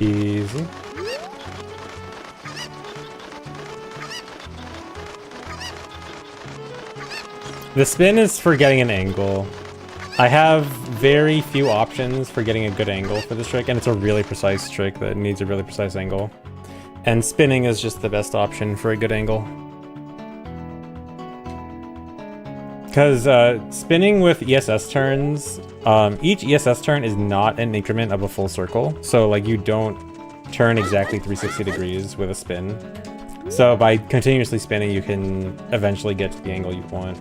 Easy. The spin is for getting an angle. I have very few options for getting a good angle for this trick, and it's a really precise trick that needs a really precise angle. And spinning is just the best option for a good angle. Because spinning with ESS turns, each ESS turn is not an increment of a full circle. So like you don't turn exactly 360 degrees with a spin. So by continuously spinning, you can eventually get to the angle you want.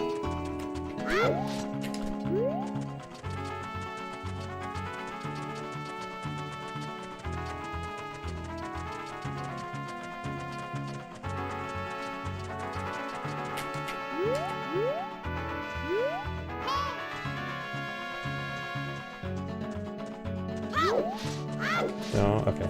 No, okay.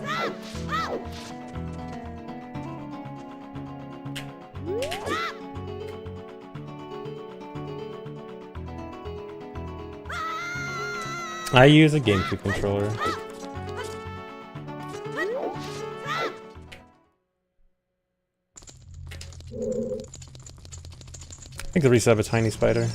I use a GameCube controller. I think the resub a tiny spider.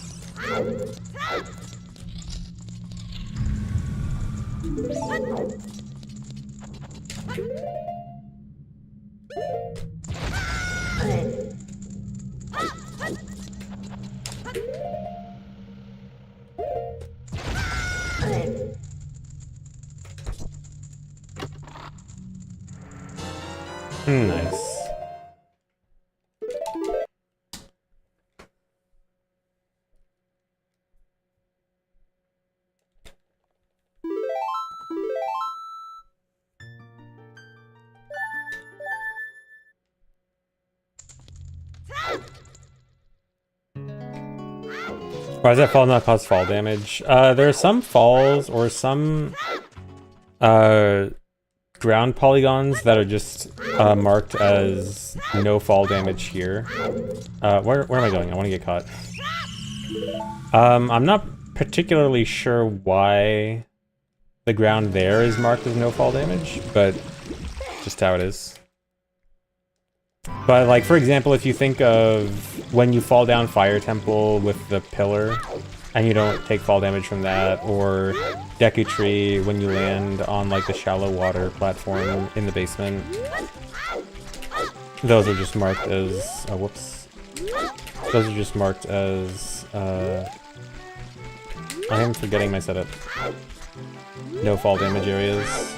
Nice. Why does that fall not cause fall damage? There are some falls or some ground polygons that are just marked as no fall damage here. Where am I going? I want to get caught. I'm not particularly sure why the ground there is marked as no fall damage, but just how it is. But like, for example, if you think of when you fall down Fire Temple with the pillar and you don't take fall damage from that, or Deku Tree when you land on like the shallow water platform in the basement, those are just marked as whoops. Those are just marked as I am forgetting my setup. No fall damage areas.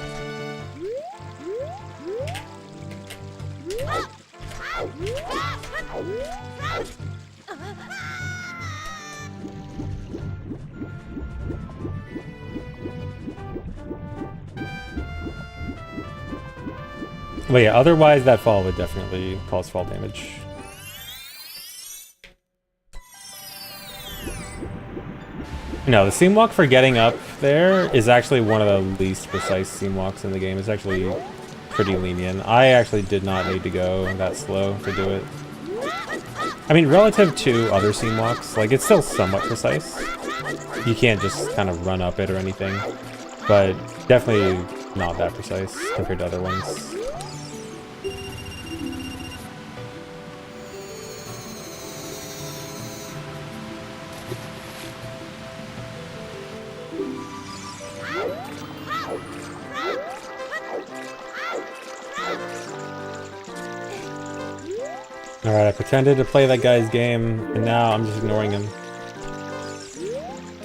But yeah, otherwise that fall would definitely cause fall damage. No, the seam walk for getting up there is actually one of the least precise seam walks in the game. It's actually pretty lenient. I actually did not need to go that slow to do it. I mean, relative to other seam walks, like, it's still somewhat precise. You can't just kind of run up it or anything, but definitely not that precise compared to other ones. Alright, I pretended to play that guy's game, and now I'm just ignoring him.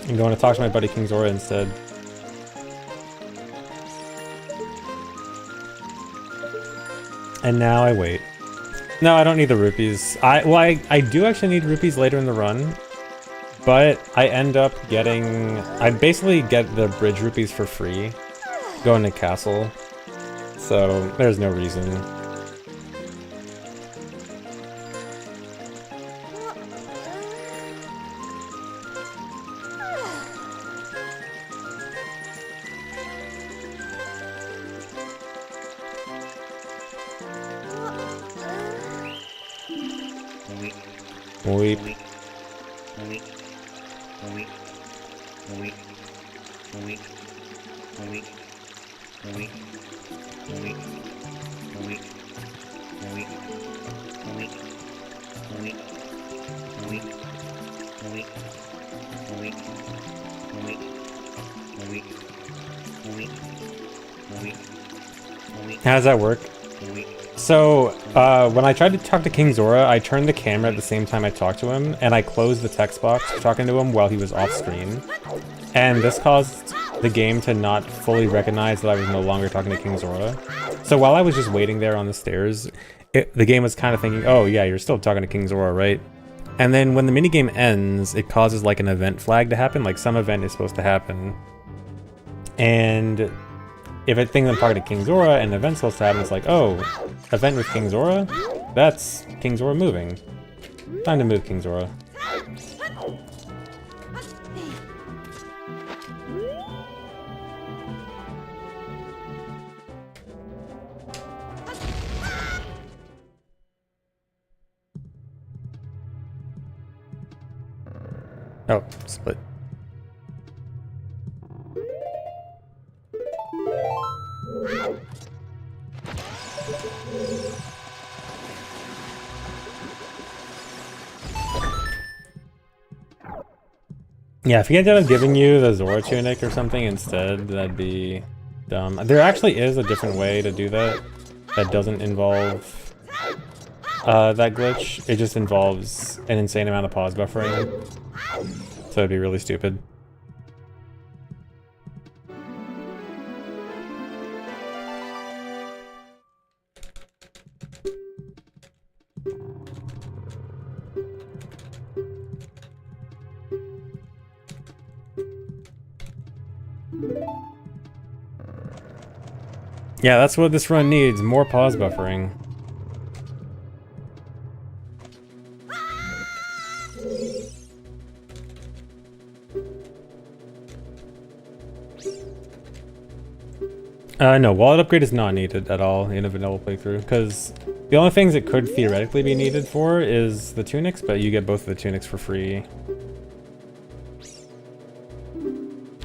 I'm going to talk to my buddy King Zora instead. And now I wait. No, I don't need the rupees. I do actually need rupees later in the run, but I end up getting... I basically get the bridge rupees for free going to castle, so there's no reason. Weep. How does that work? So, when I tried to talk to King Zora, I turned the camera at the same time I talked to him, and I closed the text box for talking to him while he was off screen. And this caused the game to not fully recognize that I was no longer talking to King Zora. So while I was just waiting there on the stairs, the game was kind of thinking, oh yeah, you're still talking to King Zora, right? And then when the minigame ends, it causes like an event flag to happen, like some event is supposed to happen. And if it thinks I'm talking to King Zora and an event's supposed to happen, it's like, oh, event with King Zora? That's King Zora moving. Time to move King Zora. Oh, split. Yeah, if he ended up giving you the Zora tunic or something instead, that'd be dumb. There actually is a different way to do that that doesn't involve that glitch. It just involves an insane amount of pause buffering. So it'd be really stupid. Yeah, that's what this run needs, more pause buffering. No, wallet upgrade is not needed at all in a vanilla playthrough, because the only things it could theoretically be needed for is the tunics, but you get both of the tunics for free.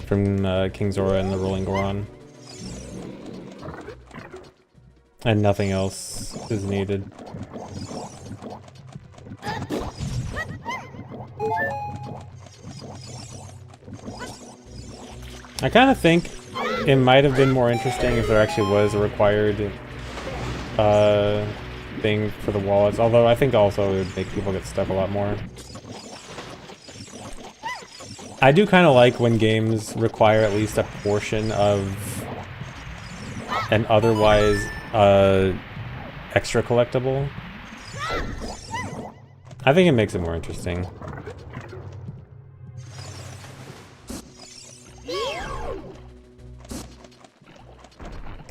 From King Zora and the Rolling Goron. And nothing else is needed. I kind of think it might have been more interesting if there actually was a required thing for the wallets, although I think also it would make people get stuck a lot more. I do kind of like when games require at least a portion of an otherwise extra collectible. I think it makes it more interesting.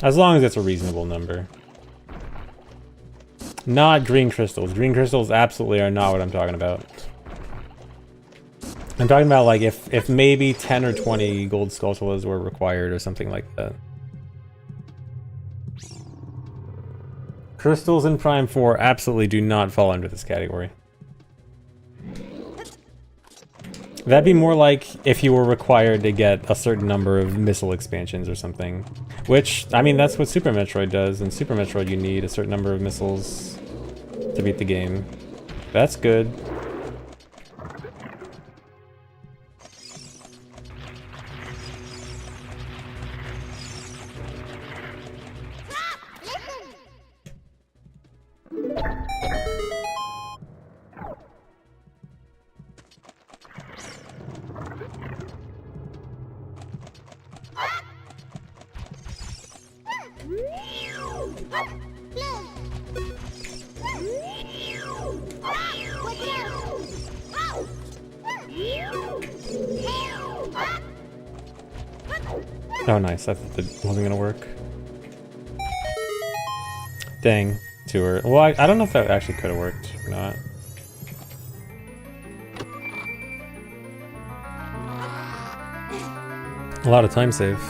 As long as it's a reasonable number. Not green crystals. Green crystals absolutely are not what I'm talking about. I'm talking about like if maybe 10 or 20 gold skulltulas were required or something like that. Crystals in Prime 4 absolutely do not fall under this category. That'd be more like if you were required to get a certain number of missile expansions or something. Which, I mean, that's what Super Metroid does. In Super Metroid, you need a certain number of missiles to beat the game. That's good. Oh, nice. I thought that wasn't gonna work. Dang. Tour. Well, I don't know if that actually could have worked or not. A lot of time save.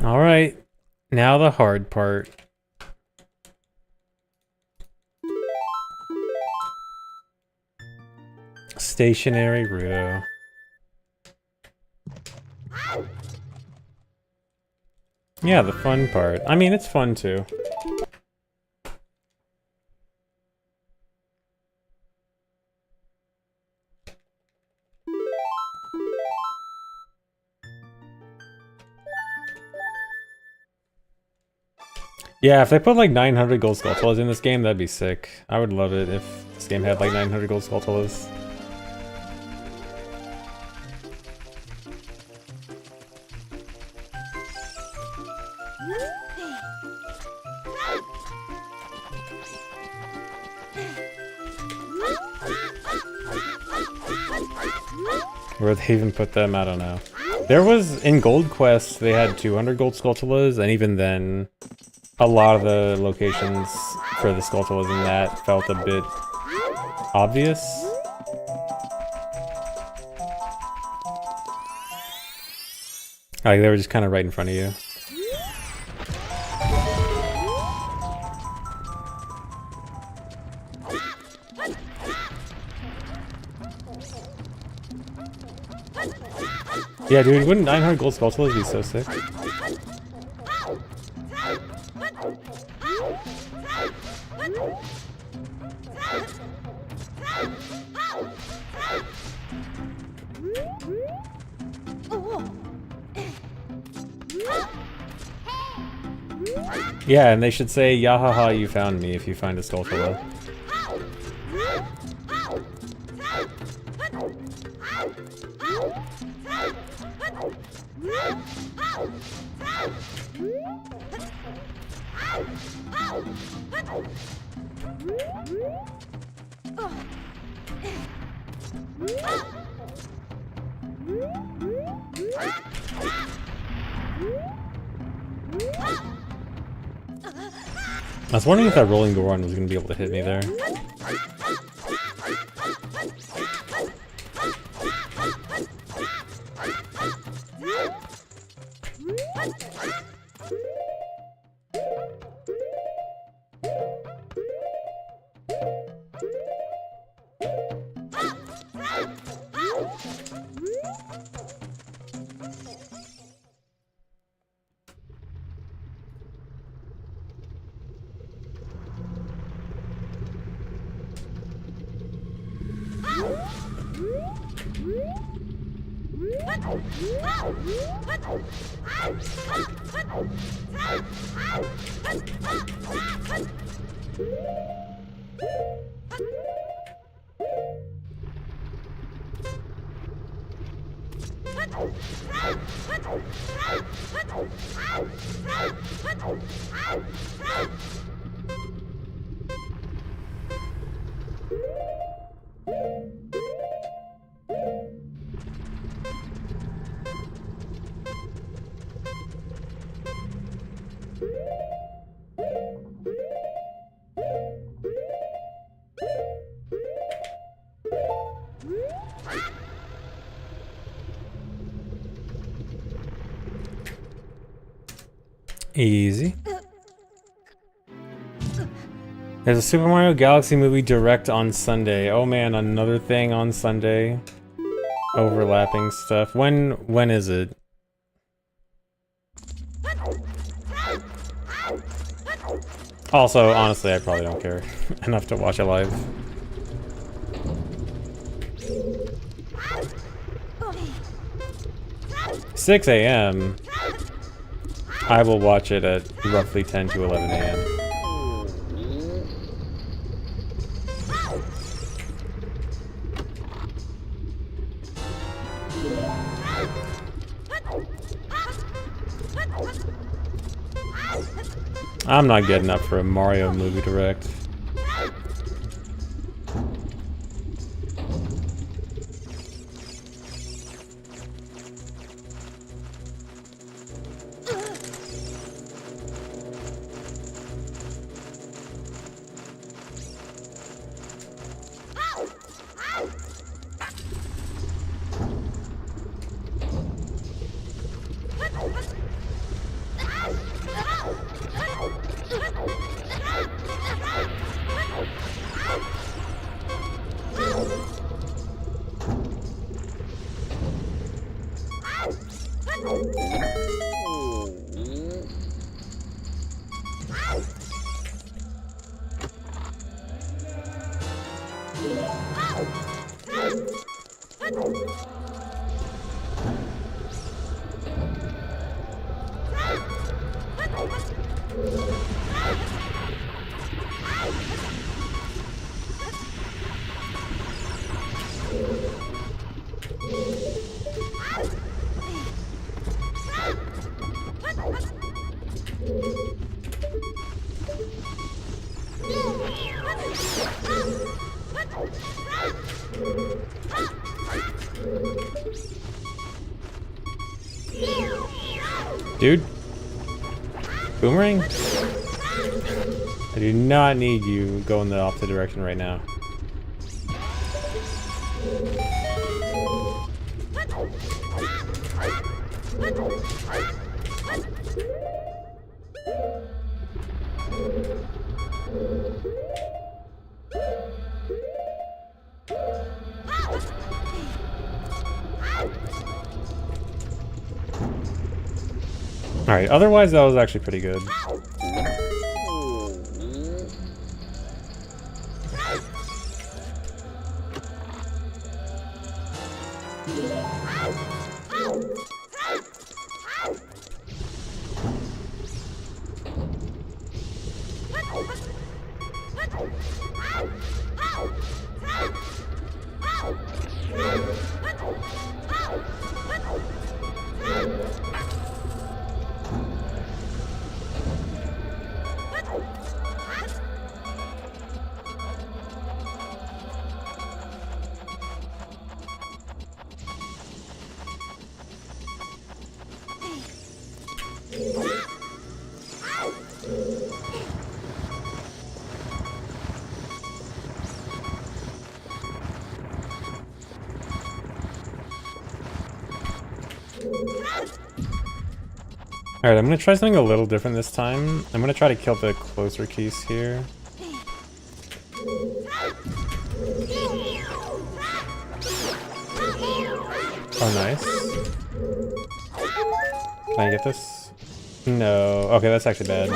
All right. Now the hard part. Stationary Roo. Yeah, the fun part. I mean, it's fun too. Yeah, if they put like 900 gold skulltulas in this game, that'd be sick. I would love it if this game had like 900 gold skulltulas. Where they even put them, I don't know. There was, in Gold Quest, they had 200 gold skulltulas, and even then, a lot of the locations for the skulltulas in that felt a bit obvious. Like, they were just kind of right in front of you. Yeah, dude, wouldn't 900 gold skulltulas be so sick? Yeah, and they should say, "Yahaha, you found me" if you find a Skulltula. I was wondering if that rolling Goron was going to be able to hit me there. Easy. There's a Super Mario Galaxy movie direct on Sunday. Oh man, another thing on Sunday. Overlapping stuff. When is it? Also, honestly, I probably don't care enough to watch it live. $6 a.m. I will watch it at roughly 10 to 11 a.m. I'm not getting up for a Mario movie direct. Dude? Boomerang? I do not need you going the opposite direction right now. Alright, otherwise that was actually pretty good. Alright, I'm gonna try something a little different this time. I'm gonna try to kill the closer keys here. Oh, nice. Can I get this? No. Okay, that's actually bad.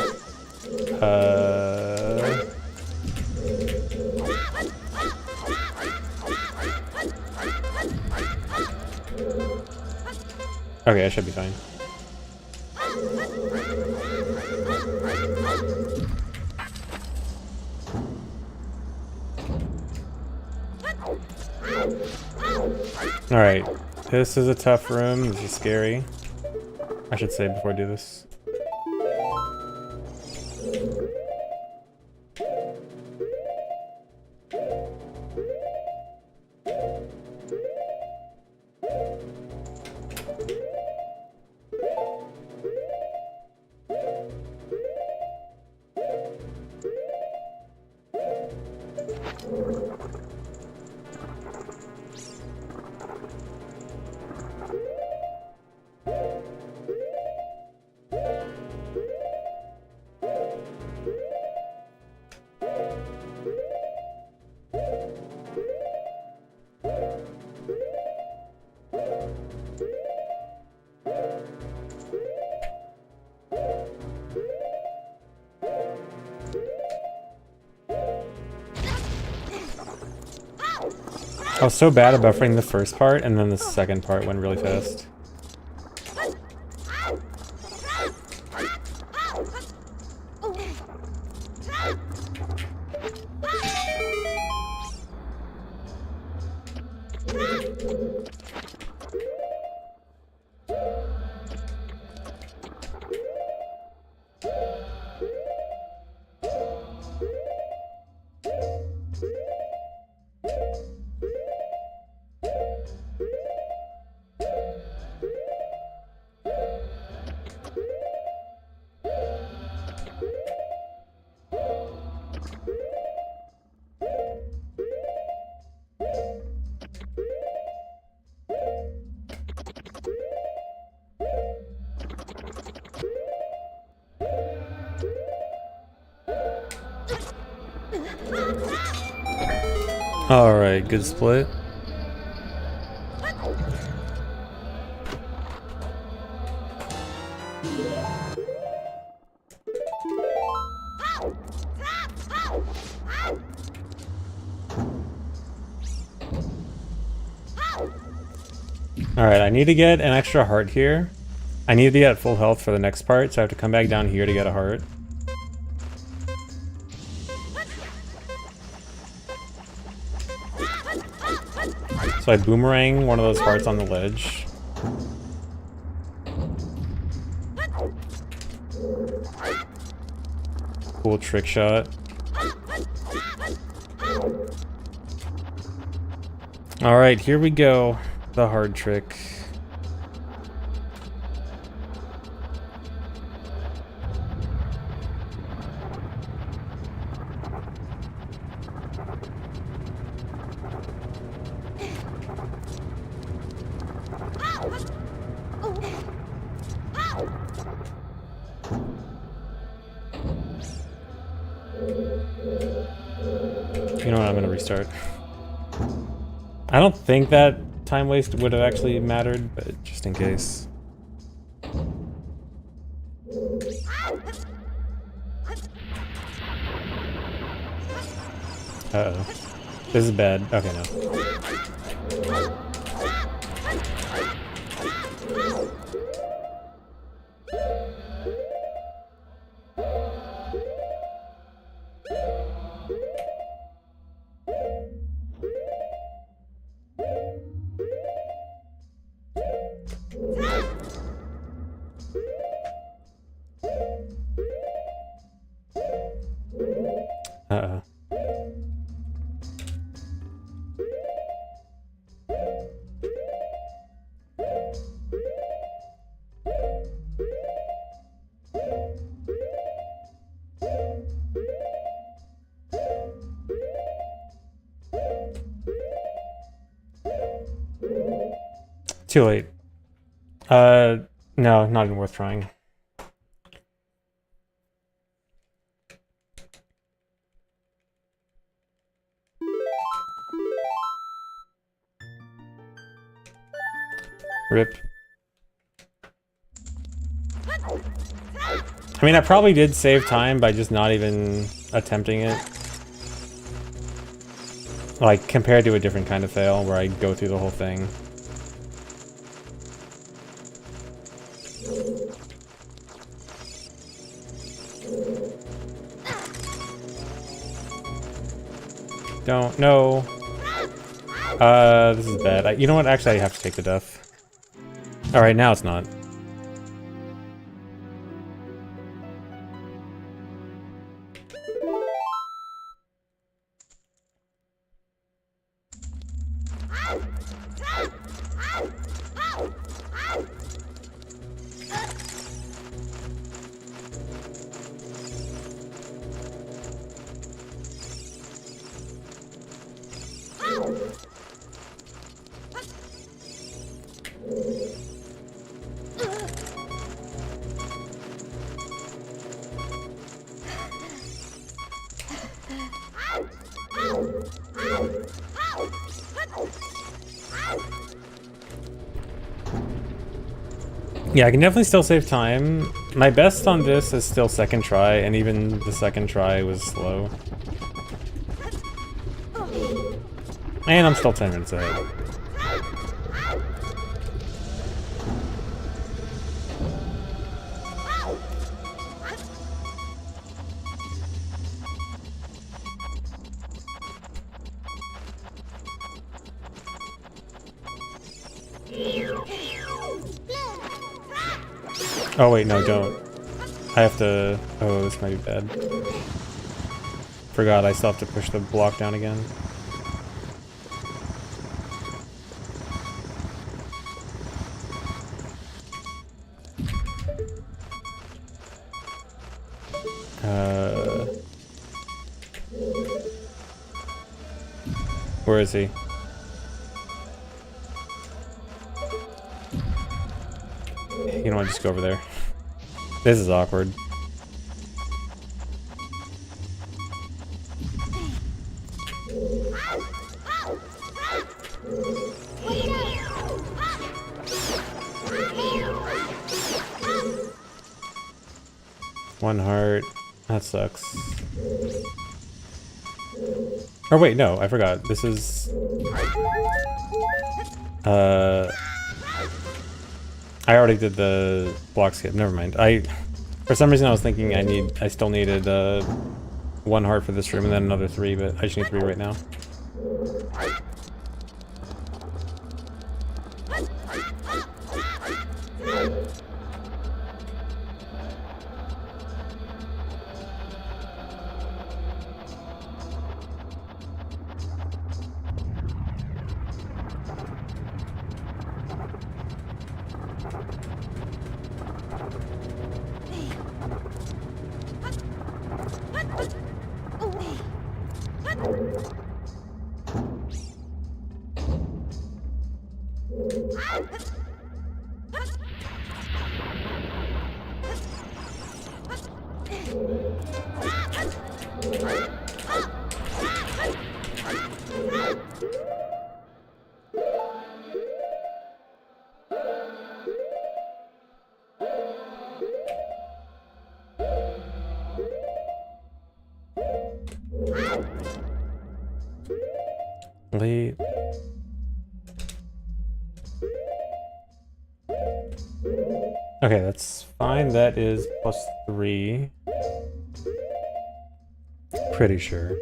Okay, I should be fine. Alright, this is a tough room. This is scary. I should say before I do this. I was so bad at buffering the first part, and then the second part went really fast. Alright, good split. Alright, I need to get an extra heart here. I need to be at full health for the next part, so I have to come back down here to get a heart. So I boomerang one of those hearts on the ledge. Cool trick shot. Alright, here we go. The hard trick. You know what, I'm gonna restart. I don't think that time waste would have actually mattered, but just in case. Uh-oh. This is bad. Okay, no. Uh-oh. Too late. No, not even worth trying. Rip. I mean, I probably did save time by just not even attempting it. Like, compared to a different kind of fail where I go through the whole thing. Don't, no. This is bad. You know what? Actually, I have to take the death. Alright, now it's not. Yeah, I can definitely still save time. My best on this is still second try, and even the second try was slow. And I'm still 10 minutes ahead. Oh wait, no, don't. I have to... Oh, this might be bad. Forgot, I still have to push the block down again. Where is he? You know what, just go over there. This is awkward. One heart. That sucks. Oh wait, no, I forgot. This is... I already did the block skip. Never mind. For some reason I was thinking I still needed one heart for this room and then another 3, but I just need 3 right now. Okay, that's fine. That is +3. Pretty sure.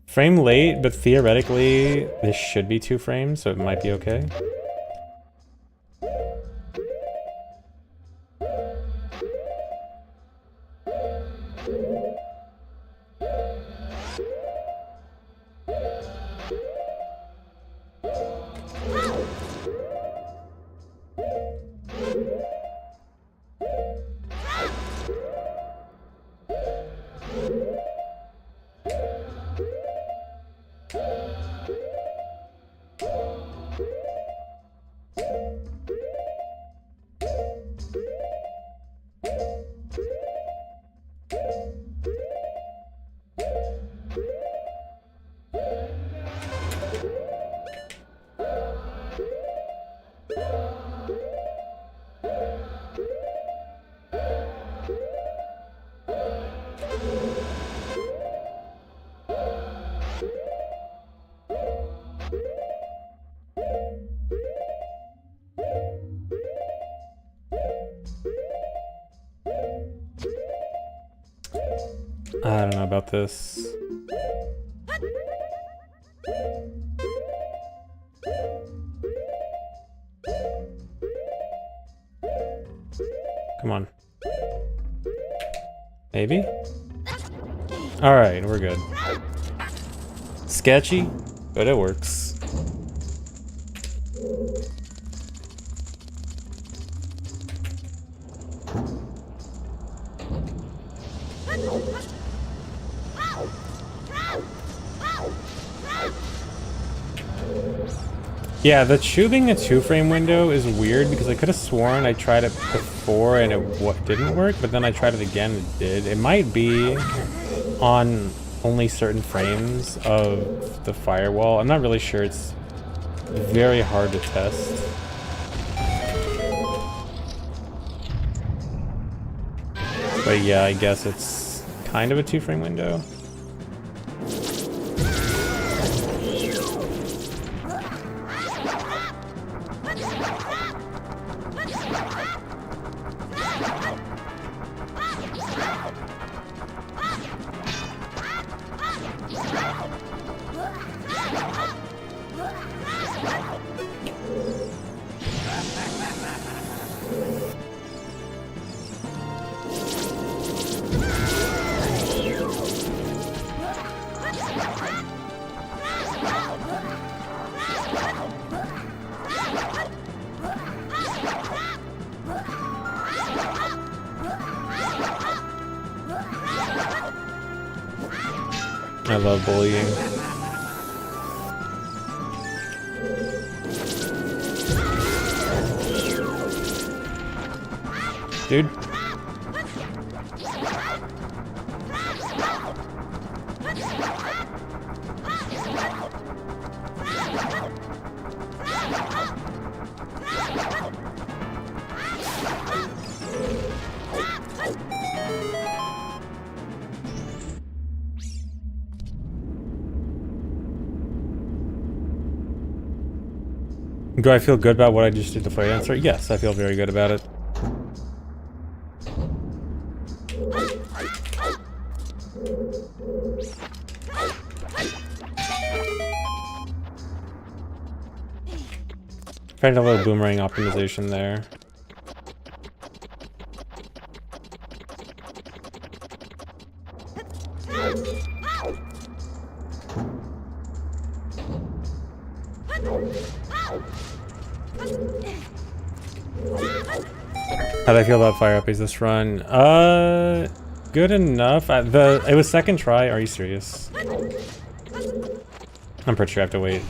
Frame late, but theoretically this should be 2 frames, so it might be okay. I don't know about this. Come on. Maybe? Alright, we're good. Sketchy, but it works. Yeah, the choosing a 2-frame window is weird because I could have sworn I tried it before and it didn't work, but then I tried it again and it did. It might be on only certain frames of the firewall. I'm not really sure. It's very hard to test. But yeah, I guess it's kind of a 2-frame window. I love bullying. Dude. Do I feel good about what I just did to Flight Answer? Yes, I feel very good about it. Tried a little boomerang optimization there. How do I feel about fire uppies this run? Good enough. It was second try. Are you serious? I'm pretty sure I have to wait.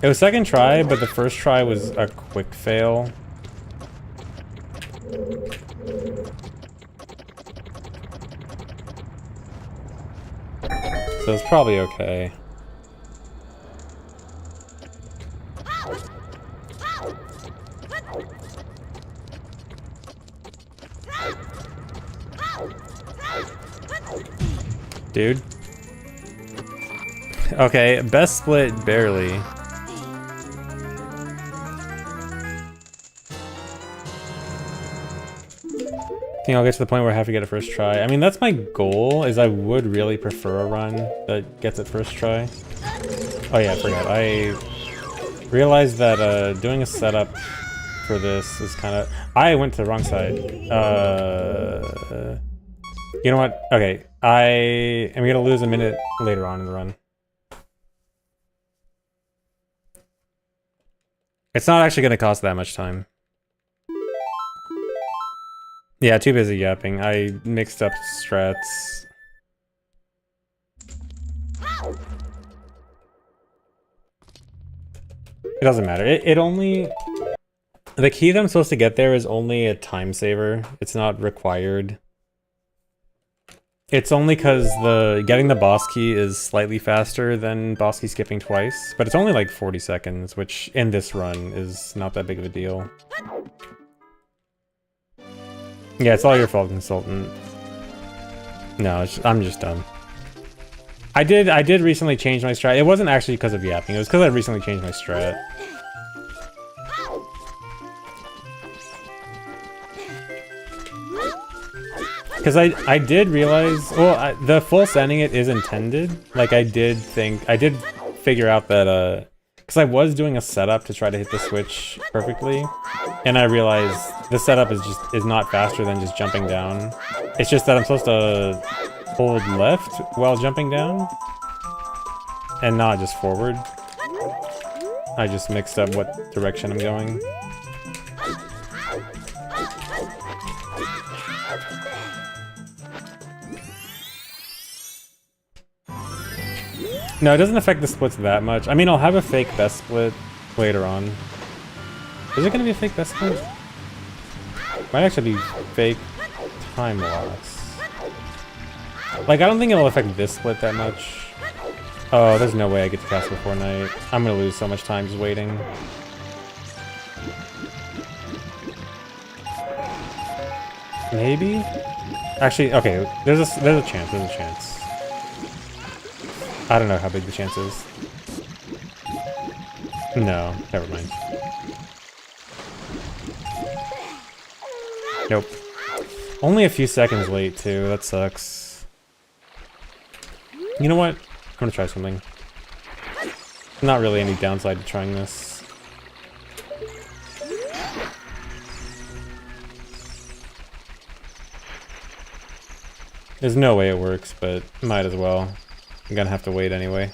It was second try, but the first try was a quick fail. So it's probably okay. Dude. Okay, best split, barely. I think I'll get to the point where I have to get it first try. I mean, that's my goal, is I would really prefer a run that gets it first try. Oh yeah, I forgot. I realized that doing a setup for this is kind of... I went to the wrong side. You know what? Okay, I am gonna lose a minute later on in the run. It's not actually gonna cost that much time. Yeah, too busy yapping. I mixed up strats. It doesn't matter. It only... The key that I'm supposed to get there is only a time saver. It's not required. It's only because getting the boss key is slightly faster than boss key skipping twice, but it's only like 40 seconds, which in this run is not that big of a deal. Yeah, it's all your fault, Consultant. No, I'm just dumb. I did recently change my strat. It wasn't actually because of yapping, it was because I recently changed my strat. Because I did realize, well, the full sending it is intended. Like, I did figure out that, because I was doing a setup to try to hit the switch perfectly, and I realized the setup is not faster than just jumping down. It's just that I'm supposed to hold left while jumping down, and not just forward. I just mixed up what direction I'm going. No, it doesn't affect the splits that much. I mean, I'll have a fake best split later on. Is it gonna be a fake best split? Might actually be fake time loss. Like, I don't think it'll affect this split that much. Oh, there's no way I get to cast before night. I'm gonna lose so much time just waiting. Maybe? Actually, okay, there's a chance. I don't know how big the chance is. No, never mind. Nope. Only a few seconds late, too. That sucks. You know what? I'm gonna try something. Not really any downside to trying this. There's no way it works, but might as well. I'm gonna have to wait anyway.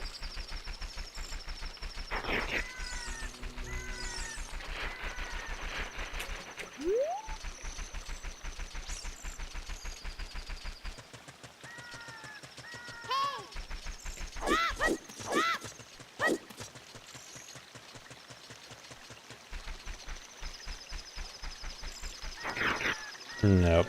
Nope.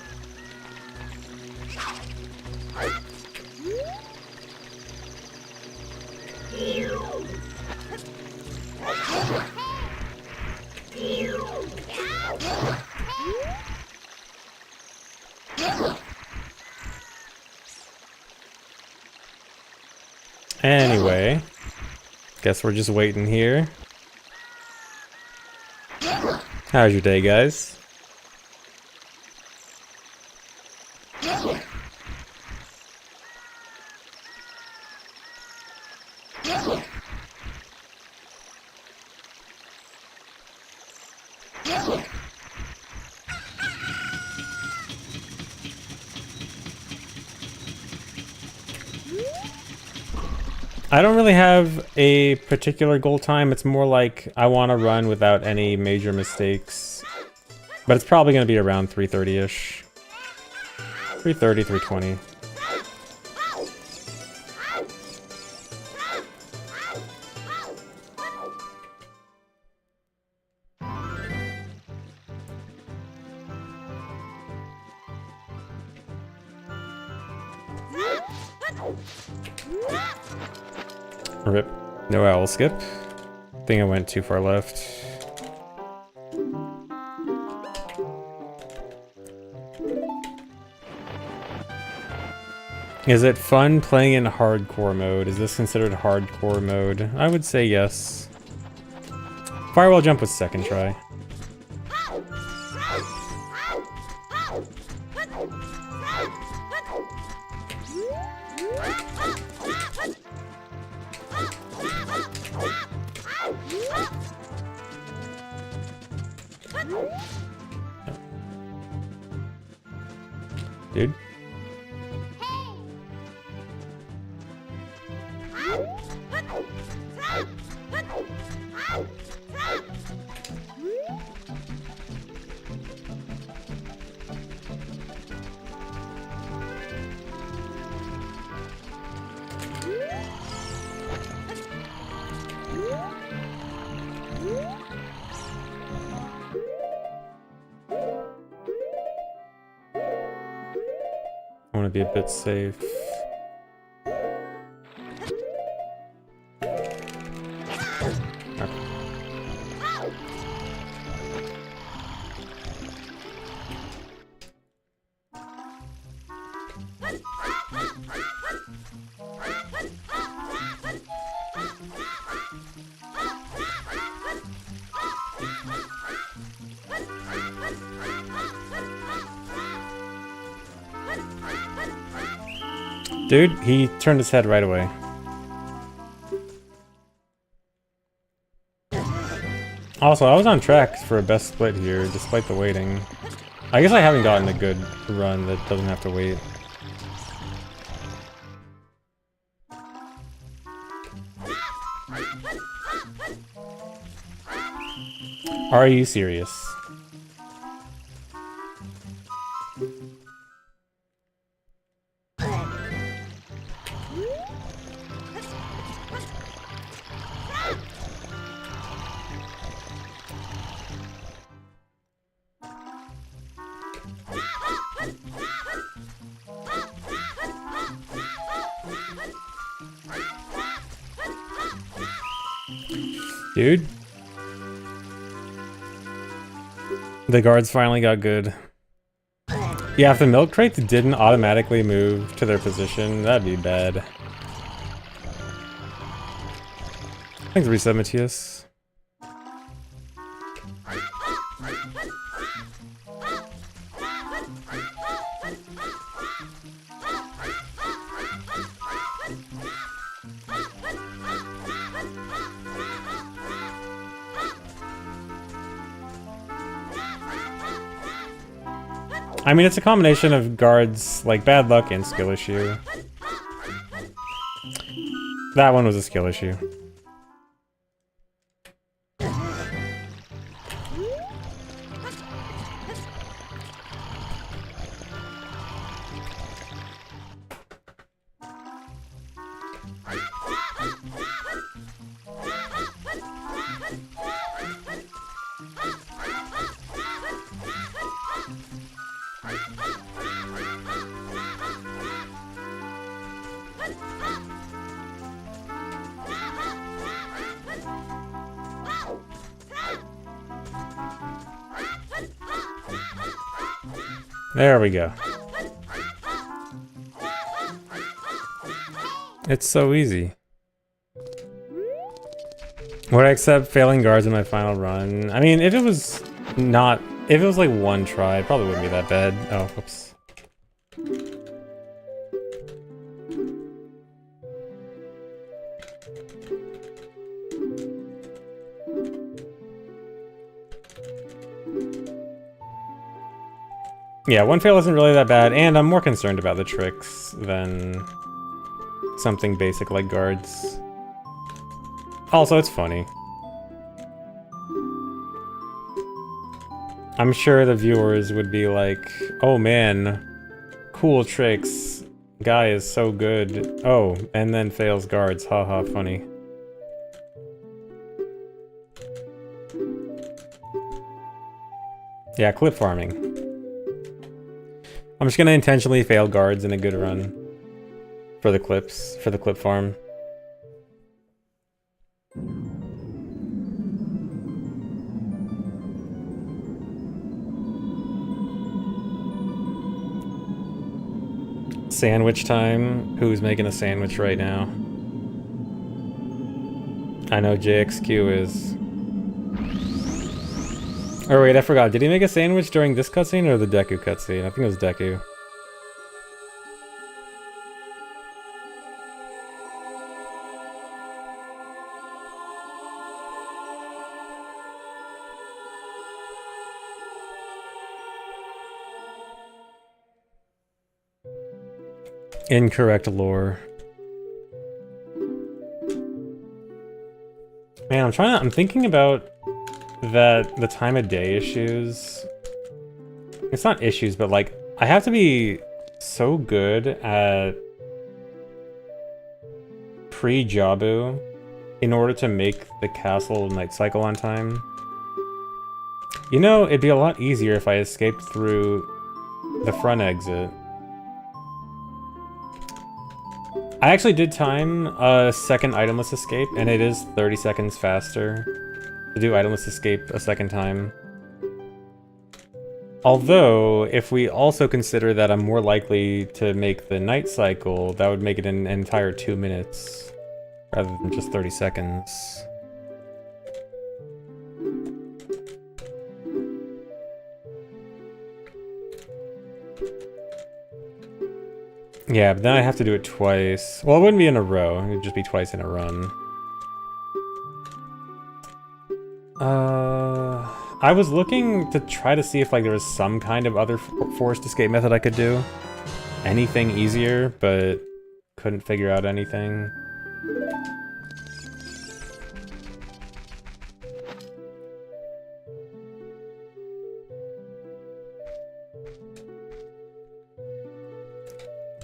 Anyway, guess we're just waiting here. How's your day, guys? I don't really have a particular goal time. It's more like I want to run without any major mistakes. But it's probably going to be around 3:30-ish. 3:30, 3:20. Rip. No owl skip. Think I went too far left. Is it fun playing in hardcore mode? Is this considered hardcore mode? I would say yes. Firewall jump was second try. Dude. I want to be a bit safe. Dude, he turned his head right away. Also, I was on track for a best split here, despite the waiting. I guess I haven't gotten a good run that doesn't have to wait. Are you serious? Dude. The guards finally got good. Yeah, if the milk crates didn't automatically move to their position, that'd be bad. Thanks, Reset Matthias. I mean, it's a combination of guards, like, bad luck and skill issue. That one was a skill issue. There we go. It's so easy. Would I accept failing guards in my final run? I mean, if it was like one try, it probably wouldn't be that bad. Oh, whoops. Yeah, one fail isn't really that bad, and I'm more concerned about the tricks than something basic like guards. Also, it's funny. I'm sure the viewers would be like, oh man, cool tricks, guy is so good. Oh, and then fails guards, haha, funny. Yeah, clip farming. I'm just gonna intentionally fail guards in a good run for the clips, for the clip farm. Sandwich time. Who's making a sandwich right now? I know JXQ is. Oh wait, I forgot. Did he make a sandwich during this cutscene or the Deku cutscene? I think it was Deku. Incorrect lore. Man, I'm thinking about the time of day issues. It's not issues, but like, I have to be so good at pre-Jabu in order to make the castle night cycle on time. You know, it'd be a lot easier if I escaped through the front exit. I actually did time a second itemless escape, and it is 30 seconds faster to do itemless escape a second time. Although, if we also consider that I'm more likely to make the night cycle, that would make it an entire 2 minutes, rather than just 30 seconds. Yeah, but then I have to do it twice. Well, it wouldn't be in a row. It would just be twice in a run. I was looking to try to see if like there was some kind of other forced escape method I could do. Anything easier, but couldn't figure out anything.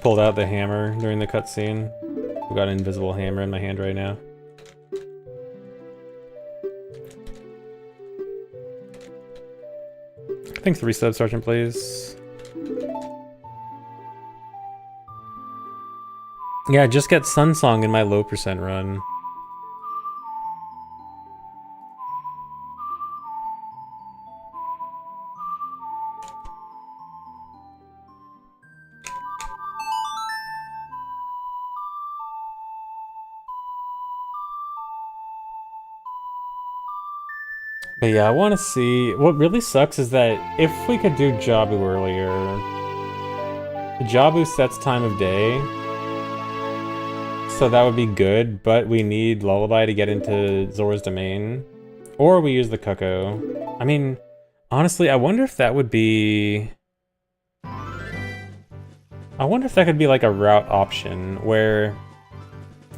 Pulled out the hammer during the cutscene. I've got an invisible hammer in my hand right now. Thanks, 3 subs, Sergeant, please. Yeah, just get Sunsong in my low percent run. But yeah, I want to see... What really sucks is that if we could do Jabu earlier... Jabu sets time of day. So that would be good, but we need Lullaby to get into Zora's Domain. Or we use the Cuckoo. I mean, honestly, I wonder if that would be... I wonder if that could be like a route option, where...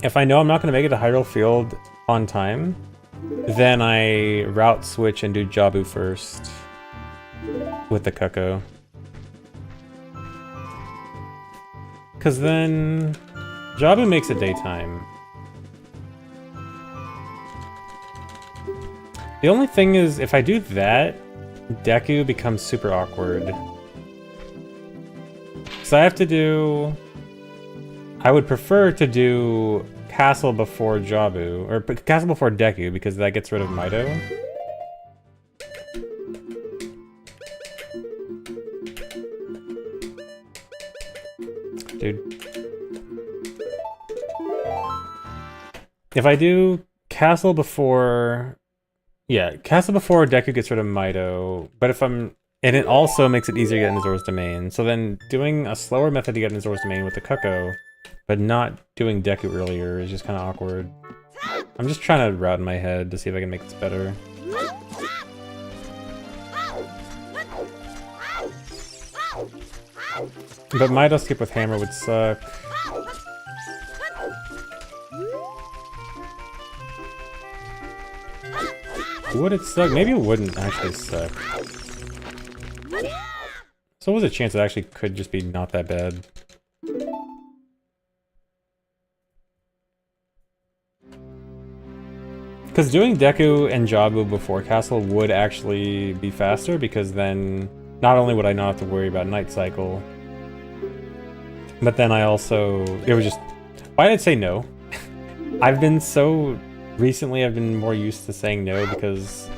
If I know I'm not going to make it to Hyrule Field on time... Then I route switch and do Jabu first with the Cuckoo. Cause then Jabu makes it daytime. The only thing is, if I do that, Deku becomes super awkward. So I have to do... I would prefer to do Castle before Jabu, or Castle before Deku, because that gets rid of Mido. Dude. If I do Castle before... Yeah, Castle before Deku gets rid of Mido, but if I'm... And it also makes it easier to get into Zora's Domain, so then doing a slower method to get into Zora's Domain with the Cuckoo, but not doing Deku earlier is just kind of awkward. I'm just trying to route in my head to see if I can make this better. But Mido skip with hammer would suck. Would it suck? Maybe it wouldn't actually suck. So what was the chance it actually could just be not that bad? Because doing Deku and Jabu before Castle would actually be faster, because then not only would I not have to worry about Night Cycle, but then I also... It was just... Why did I say no? I've been so... Recently I've been more used to saying no, because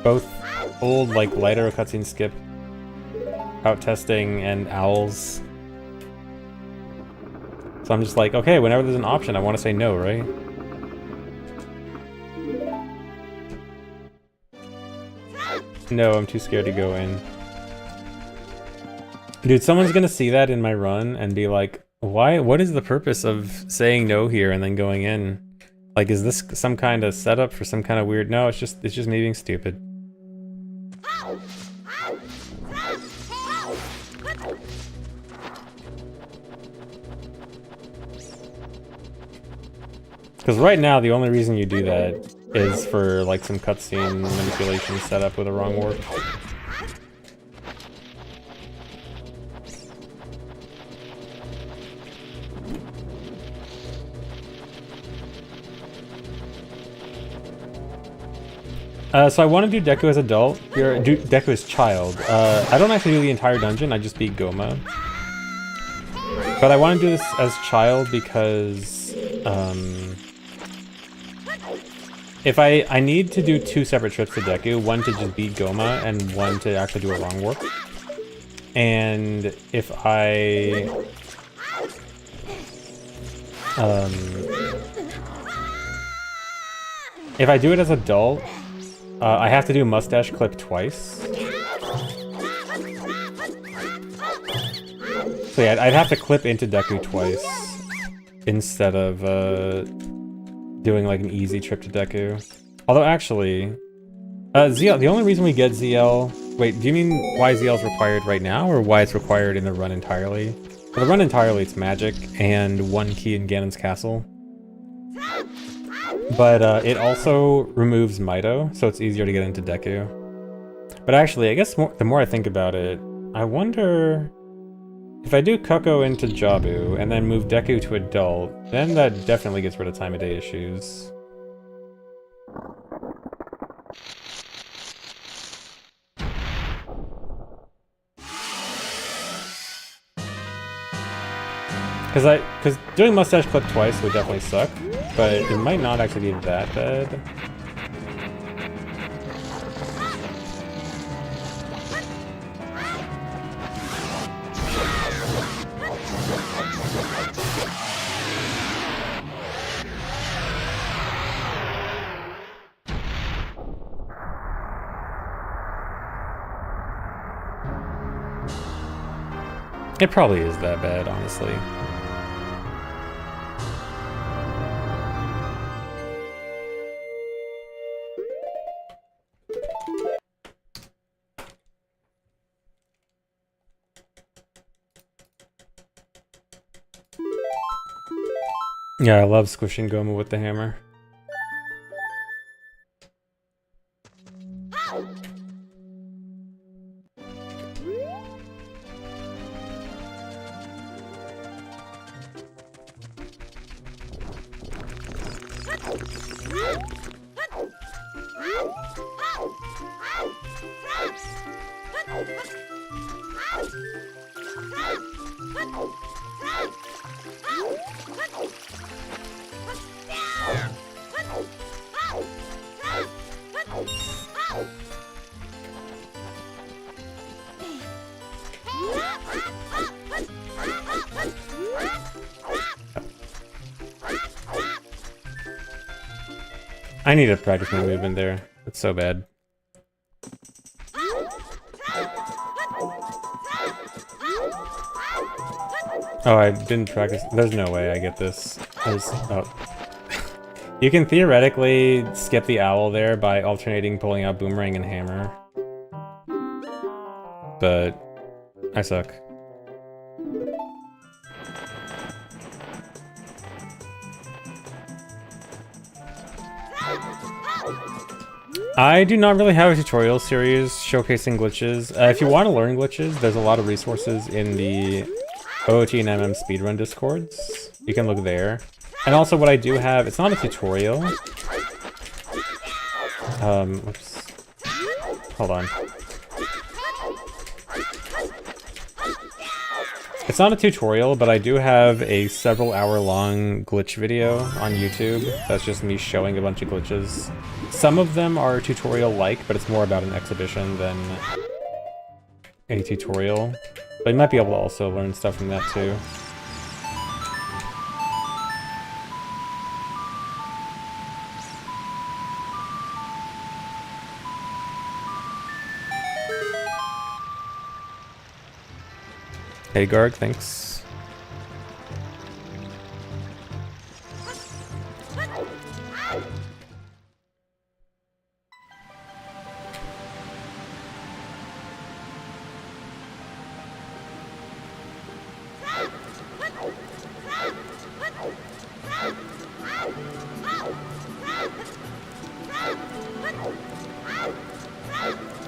both old, like, lighter cutscene skip, out testing, and Owls So I'm just like, okay, whenever there's an option, I want to say no, right? No, I'm too scared to go in. Dude, someone's gonna see that in my run and be like, why? What is the purpose of saying no here and then going in? Like, is this some kind of setup for some kind of weird... No, it's just me being stupid. Because right now, the only reason you do that is for, like, some cutscene manipulation setup with a wrong warp. So I want to do Deku as adult, Deku as child. I don't actually do the entire dungeon, I just beat Goma. But I want to do this as child because, if I need to do 2 separate trips to Deku, one to just beat Goma and one to actually do a wrong warp. And if I do it as adult, I have to do mustache clip twice. So yeah, I'd have to clip into Deku twice instead of doing like an easy trip to Deku. Although actually, ZL, the only reason we get ZL... Wait, do you mean why ZL is required right now, or why it's required in the run entirely? For the run entirely, it's magic and 1 key in Ganon's castle. But it also removes Mito, so it's easier to get into Deku. But actually, I guess the more I think about it, I wonder... If I do Koko into Jabu, and then move Deku to adult, then that definitely gets rid of time of day issues. Because doing mustache clip twice would definitely suck, but it might not actually be that bad. It probably is that bad, honestly. Yeah, I love squishing Goma with the hammer. I need to practice my movement there. It's so bad. Oh, I didn't practice. There's no way I get this. Oh. You can theoretically skip the owl there by alternating pulling out boomerang and hammer. But I suck. I do not really have a tutorial series showcasing glitches. If you want to learn glitches, there's a lot of resources in the OOT and MM speedrun discords. You can look there. And also what I do have, it's not a tutorial. Oops. Hold on. It's not a tutorial, but I do have a several hour-long glitch video on YouTube. That's just me showing a bunch of glitches. Some of them are tutorial-like, but it's more about an exhibition than a tutorial. But you might be able to also learn stuff from that too. Hey Garg, thanks.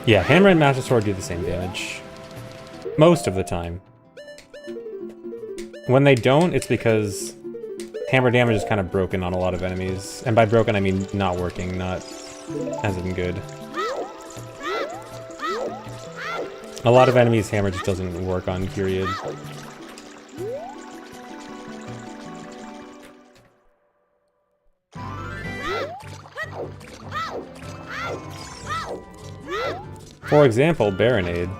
Yeah, hammer and master sword do the same damage. Most of the time. When they don't, it's because hammer damage is kind of broken on a lot of enemies. And by broken, I mean not working, not as in good. A lot of enemies, hammer just doesn't work on, period. For example, Baronade.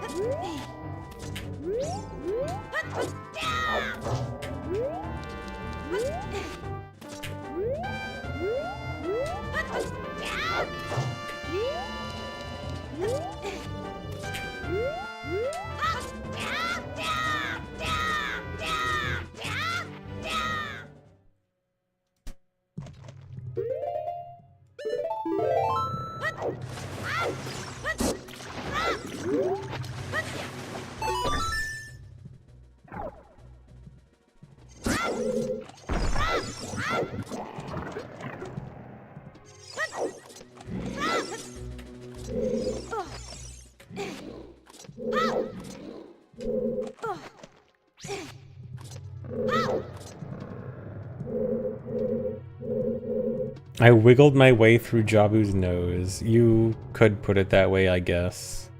I wiggled my way through Jabu's nose. You could put it that way, I guess.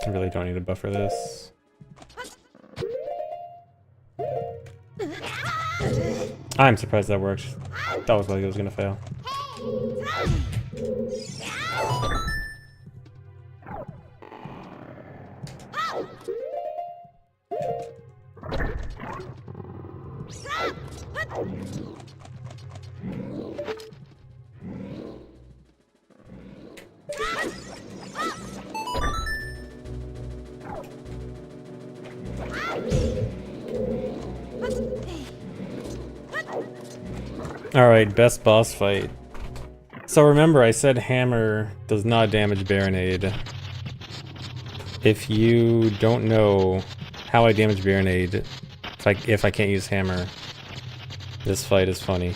I really don't need to buffer this. I'm surprised that worked. That was like it was gonna fail. Alright, best boss fight. So remember, I said hammer does not damage Baronade. If you don't know how I damage Baronade, if I can't use hammer, this fight is funny.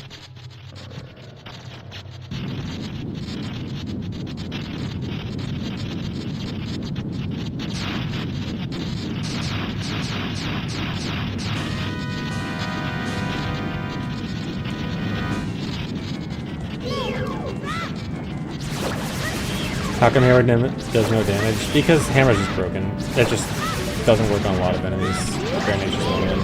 How come hammer does no damage? Because hammer's just broken. It just doesn't work on a lot of enemies. Baronade's just one of them.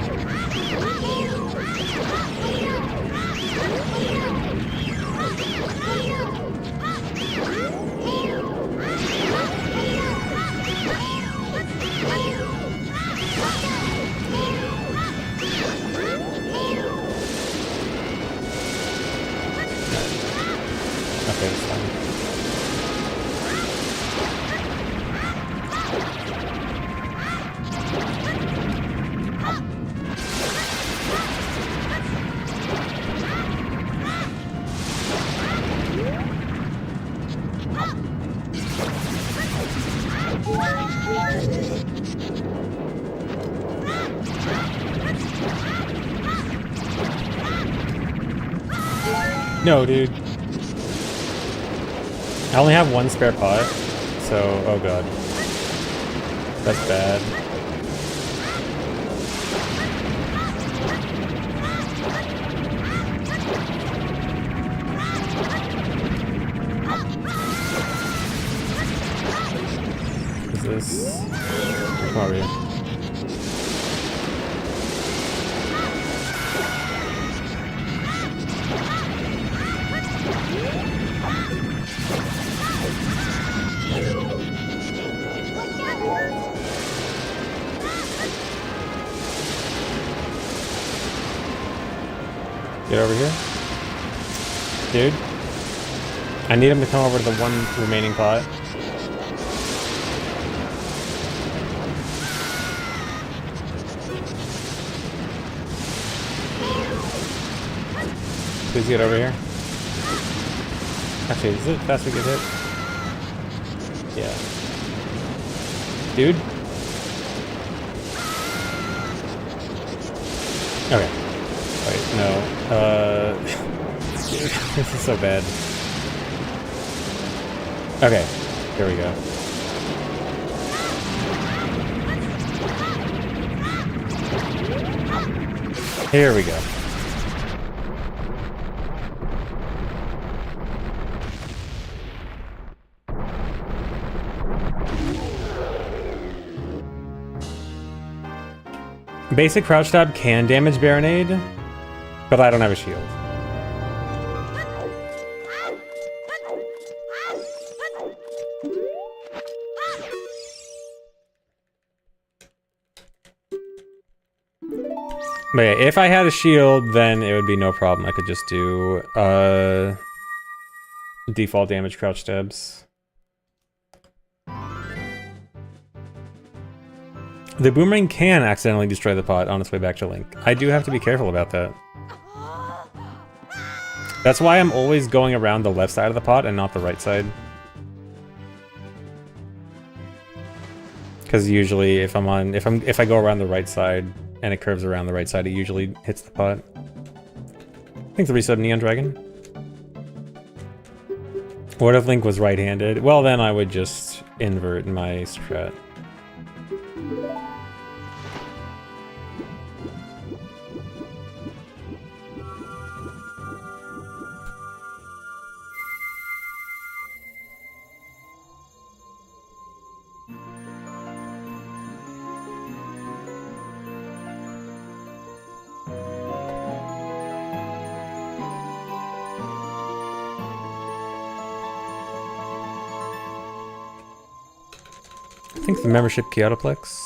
Okay, that's fine. No, dude. I only have one spare pot, so oh god. That's bad. Is this? Where are we? Get over here. Dude. I need him to come over to the one remaining pot. Please get over here. Actually, is it fast we get hit? Yeah. Dude? Okay. Wait, no. This is so bad. Okay, here we go. Here we go. Basic crouch stab can damage Baronade, but I don't have a shield. But yeah, if I had a shield, then it would be no problem. I could just do default damage crouch stabs. The boomerang can accidentally destroy the pot on its way back to Link. I do have to be careful about that. That's why I'm always going around the left side of the pot and not the right side. Because usually if I go around the right side and it curves around the right side, it usually hits the pot. Thanks for the resub, Neon Dragon. What if Link was right-handed? Well, then I would just invert my strat. I think the membership key Autoplex.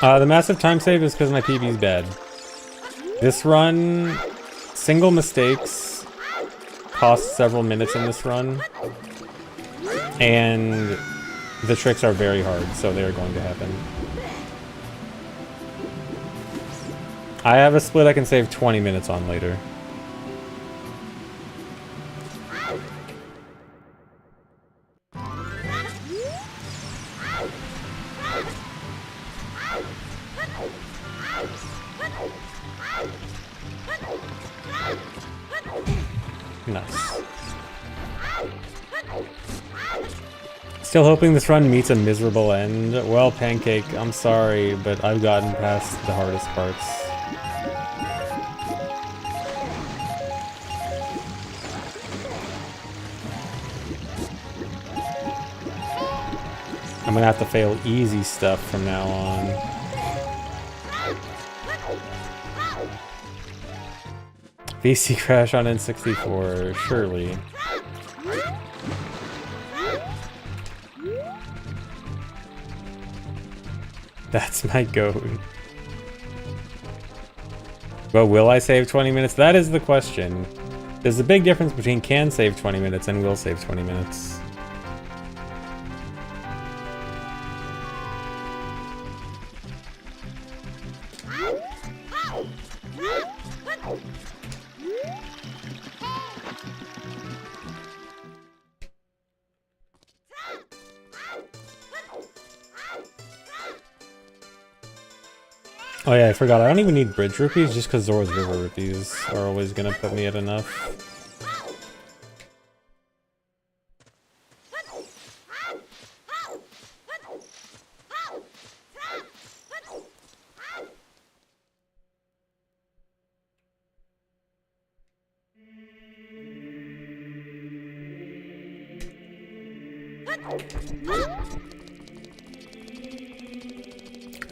The massive time save is because my PB is bad. This run, single mistakes cost several minutes in this run, and the tricks are very hard, so they're going to happen. I have a split I can save 20 minutes on later. Nice. Still hoping this run meets a miserable end. Well, Pancake, I'm sorry, but I've gotten past the hardest parts. I'm gonna have to fail easy stuff from now on. VC crash on N64, surely. That's my goat. But will I save 20 minutes? That is the question. There's a big difference between can save 20 minutes and will save 20 minutes. Oh yeah, I forgot. I don't even need bridge rupees just because Zora's River rupees are always gonna put me at enough.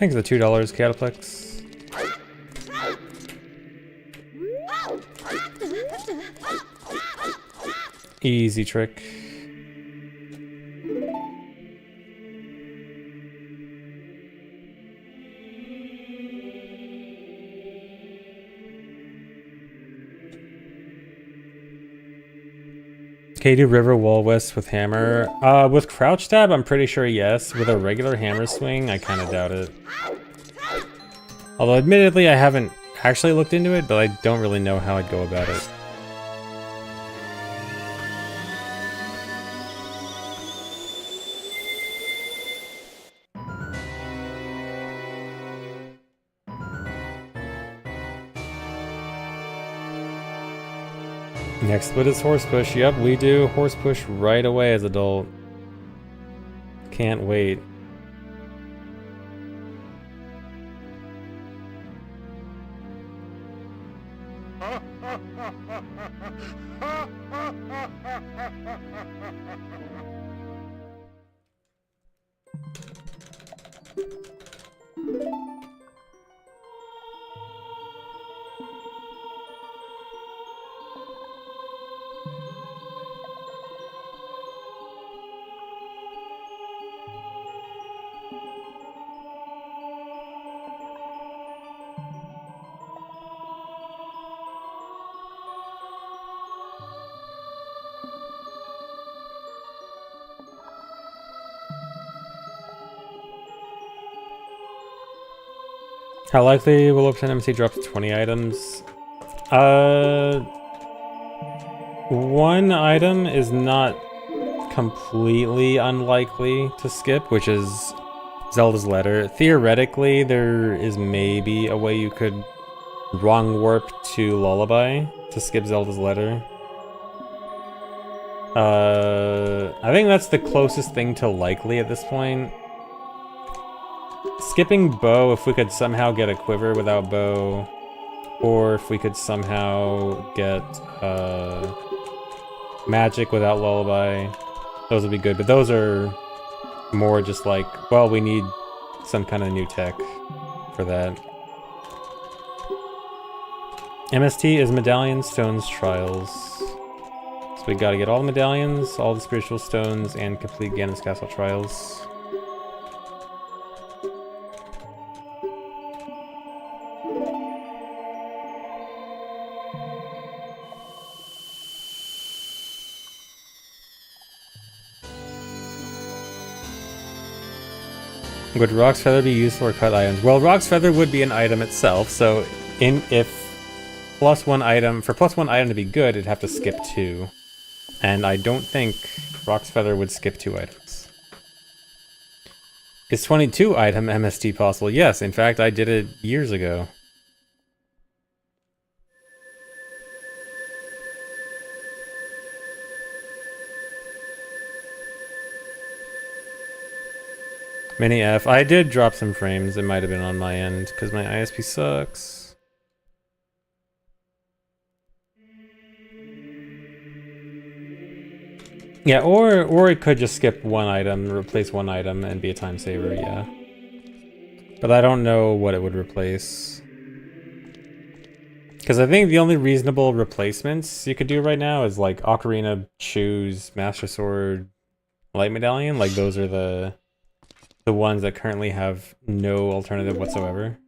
Thanks for the $2, Cataplex. Easy trick. Can you do River Wall West with hammer? With crouch stab, I'm pretty sure yes. With a regular hammer swing, I kind of doubt it. Although admittedly, I haven't actually looked into it, but I don't really know how I'd go about it. Next split is horse push. Yep, we do horse push right away as adult. Can't wait. How likely will open MST drop to 20 items? One item is not completely unlikely to skip, which is Zelda's Letter. Theoretically, there is maybe a way you could wrong warp to Lullaby to skip Zelda's Letter. I think that's the closest thing to likely at this point. Skipping bow, if we could somehow get a quiver without bow, or if we could somehow get magic without lullaby, those would be good. But those are more just like, well, we need some kind of new tech for that. MST is Medallion Stones Trials. So we gotta get all the medallions, all the spiritual stones, and complete Ganon's Castle Trials. Would Rock's Feather be used for cut items? Well, Rock's Feather would be an item itself, so if +1 item, for +1 item to be good, it'd have to skip 2. And I don't think Rock's Feather would skip 2 items. Is 22 item MST possible? Yes, in fact, I did it years ago. Mini F. I did drop some frames. It might have been on my end, because my ISP sucks. Yeah, or it could just skip 1 item, replace 1 item, and be a time saver, yeah. But I don't know what it would replace. Because I think the only reasonable replacements you could do right now is like Ocarina, Shoes, Master Sword, Light Medallion. Like those are the ones that currently have no alternative whatsoever.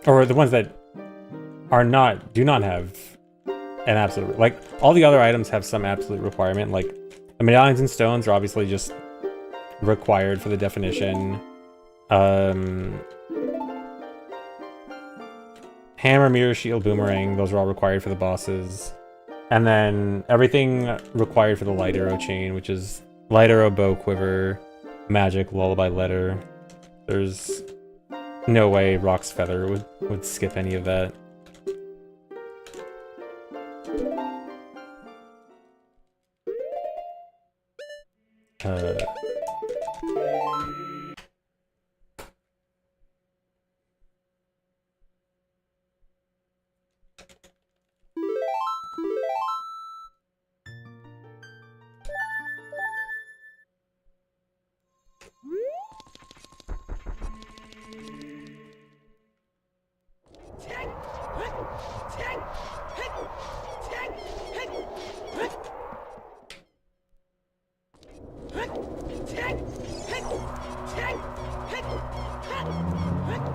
Or the ones that do not have an absolute, like all the other items have some absolute requirement. Like the medallions and stones are obviously just required for the definition. Hammer, mirror, shield, boomerang, those are all required for the bosses. And then everything required for the light arrow chain, which is light arrow, bow, quiver, magic, lullaby, letter. There's no way Rock's Feather would skip any of that.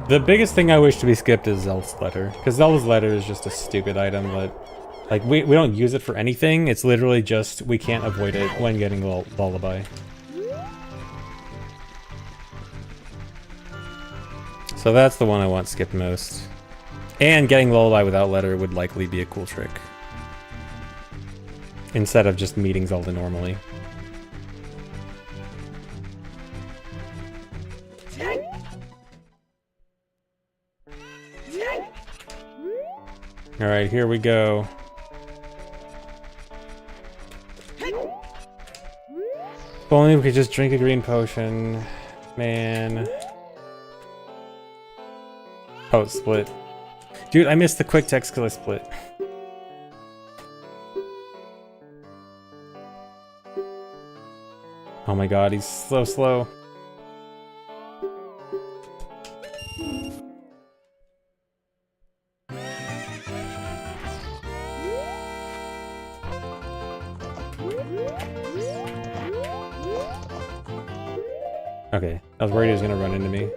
The biggest thing I wish to be skipped is Zelda's letter, because Zelda's letter is just a stupid item that, like, we don't use it for anything. It's literally just we can't avoid it when getting Lullaby. So that's the one I want skipped most. And getting Lullaby without letter would likely be a cool trick. Instead of just meeting Zelda normally. Alright, here we go. If only we could just drink a green potion. Man. Oh, split. Dude, I missed the quick text because I split. Oh my god, he's so slow. Okay, I was worried he was gonna run into me.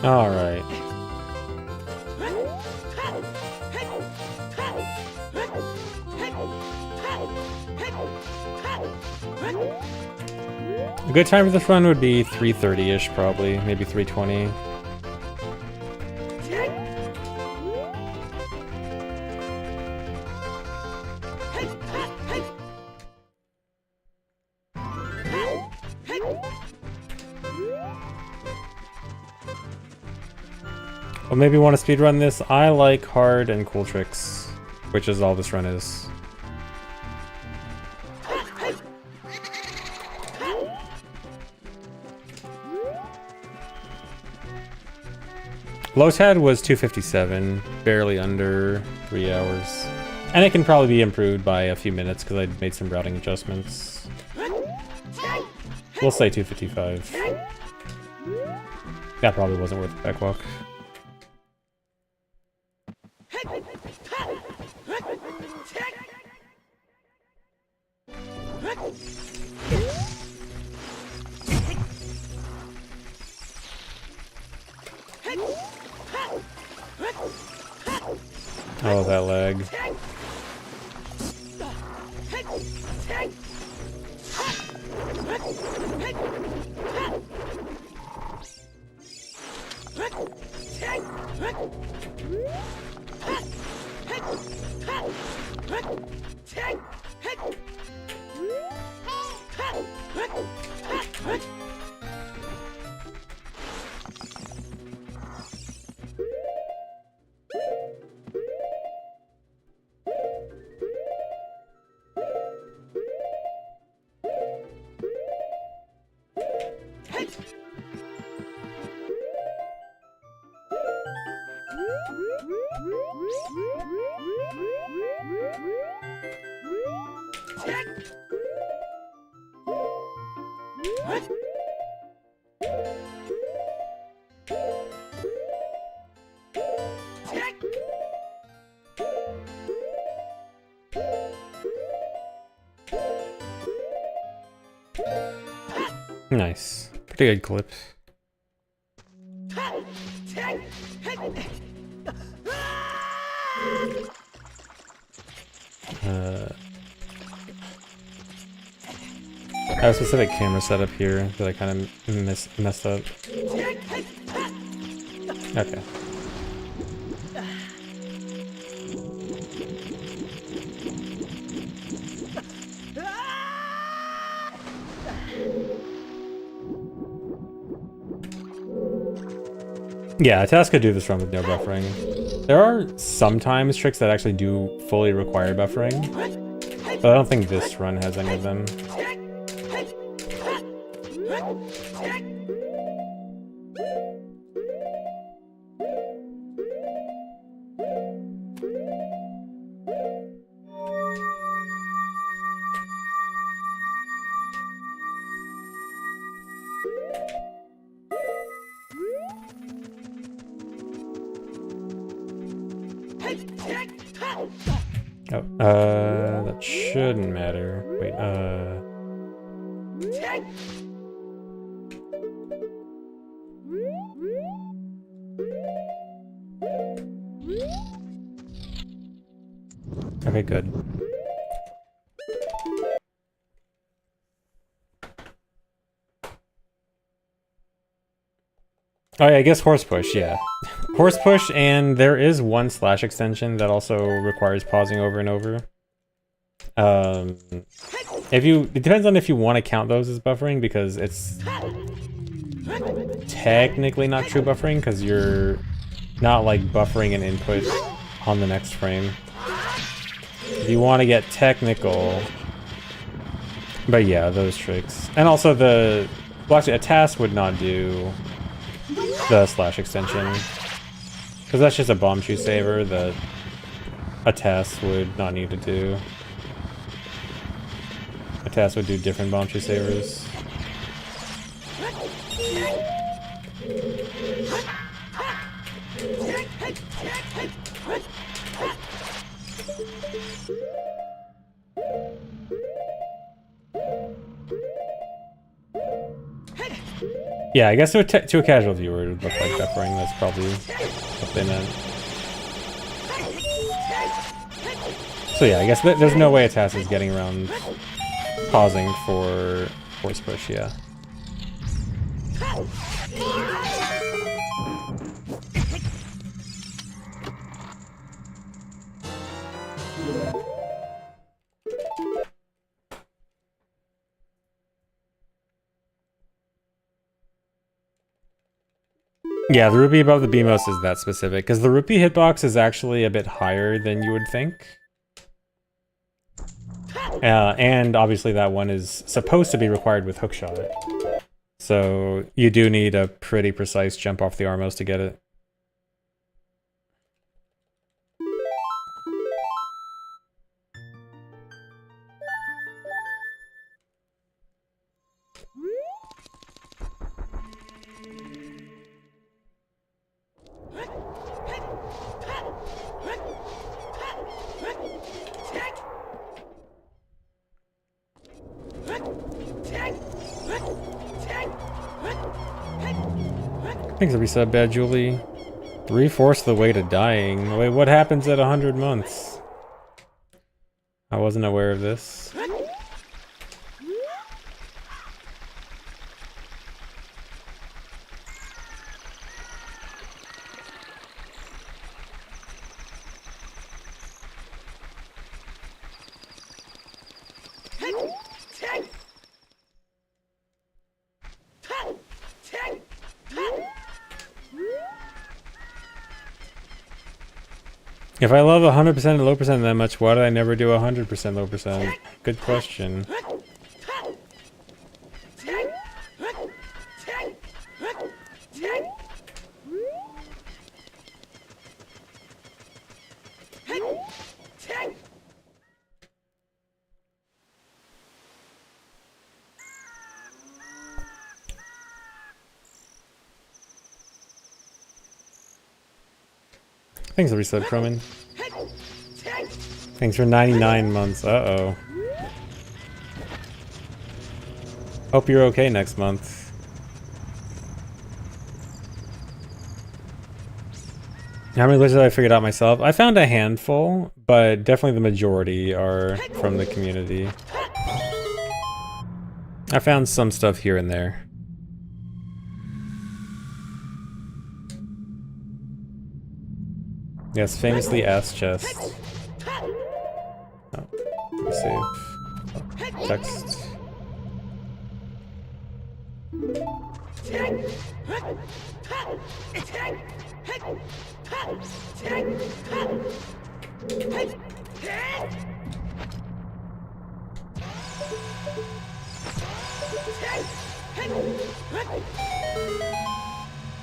All right. A good time for this run would be 3:30-ish, probably, maybe 3:20. Well, maybe want to speedrun this. I like hard and cool tricks, which is all this run is. Lotad was 2:57, barely under 3 hours. And it can probably be improved by a few minutes because I made some routing adjustments. We'll say 2:55. That probably wasn't worth the backwalk. Oh, that lag. Nice. Pretty good clip. I have a specific camera setup here that I kind of messed up. Okay. Yeah, a task could do this run with no buffering. There are sometimes tricks that actually do fully require buffering, but I don't think this run has any of them. Oh, that shouldn't matter. Wait, okay, good. Oh yeah, I guess horse push, yeah. Horse push, and there is one slash extension that also requires pausing over and over. It depends on if you want to count those as buffering, because it's technically not true buffering, because you're not like buffering an input on the next frame. If you want to get technical, but yeah, those tricks. And also well actually a task would not do the slash extension, because that's just a bomb shoe saver that a task would not need to do. A task would do different bomb shoe savers. Yeah, I guess to a casual viewer it would look like buffering. That's probably what they meant. So yeah, I guess there's no way a task is getting around pausing for force push, yeah. Yeah, the rupee above the BMOS is that specific, because the rupee hitbox is actually a bit higher than you would think. And obviously that one is supposed to be required with hookshot. So you do need a pretty precise jump off the Armos to get it. Thanks for resub, Bad Julie. 3/4 the way to dying. Wait, what happens at 100 months? I wasn't aware of this. If I love 100% and low percent that much, why did I never do 100% low percent? Good question. Thanks for reset, Croman. Thanks for 99 months. Uh-oh. Hope you're okay next month. How many glitches have I figured out myself? I found a handful, but definitely the majority are from the community. I found some stuff here and there. Yes, famously ass chest. Oh, let me save. Oh, text.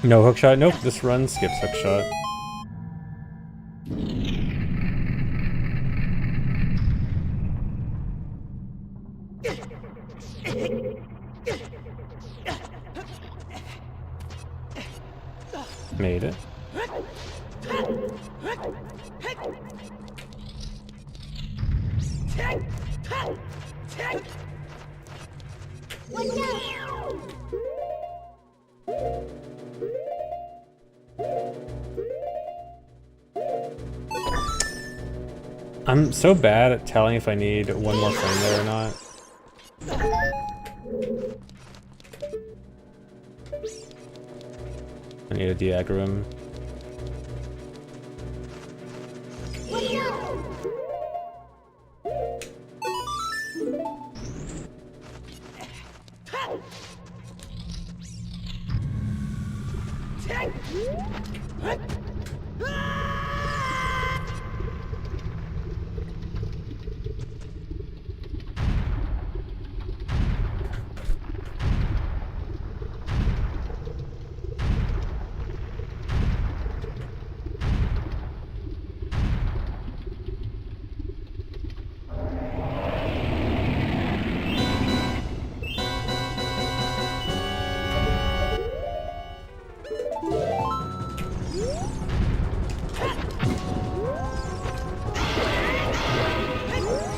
No hookshot? Nope, this run skips hookshot. Made it. I'm so bad at telling if I need one more frame there or not. I need a diagram.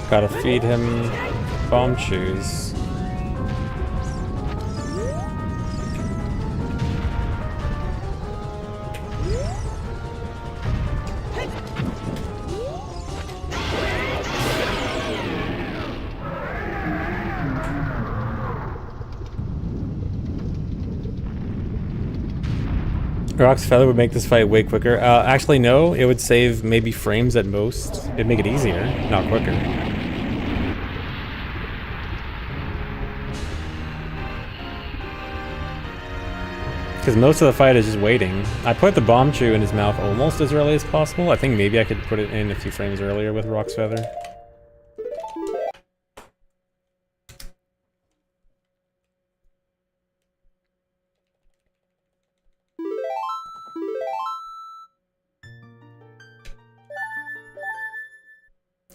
Gotta feed him bomb shoes. Rock's Feather would make this fight way quicker. Actually, no. It would save maybe frames at most. It'd make it easier, not quicker. Because most of the fight is just waiting. I put the bomb chew in his mouth almost as early as possible. I think maybe I could put it in a few frames earlier with Rock's Feather.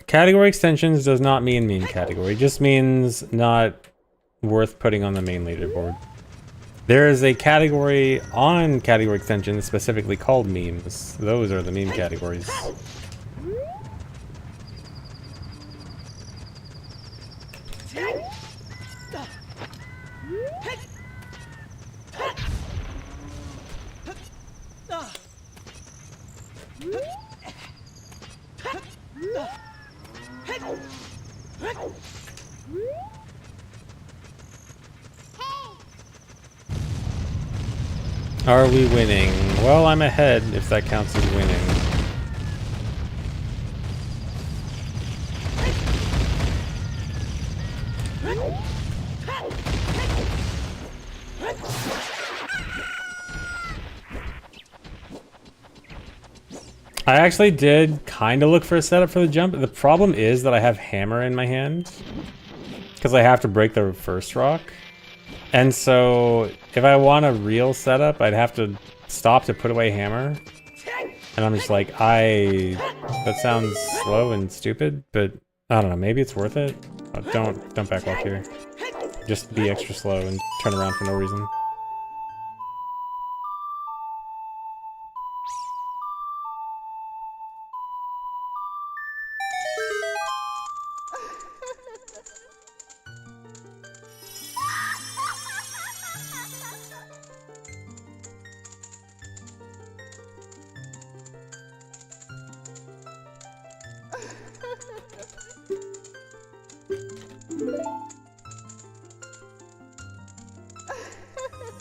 Category extensions does not mean meme category. It just means not worth putting on the main leaderboard. There is a category on category extensions specifically called memes. Those are the meme categories. Are we winning? Well, I'm ahead if that counts as winning. I actually did kind of look for a setup for the jump. The problem is that I have hammer in my hand because I have to break the first rock. And so if I want a real setup, I'd have to stop to put away hammer. And I'm just like, that sounds slow and stupid, but I don't know, maybe it's worth it. Don't backwalk here. Just be extra slow and turn around for no reason.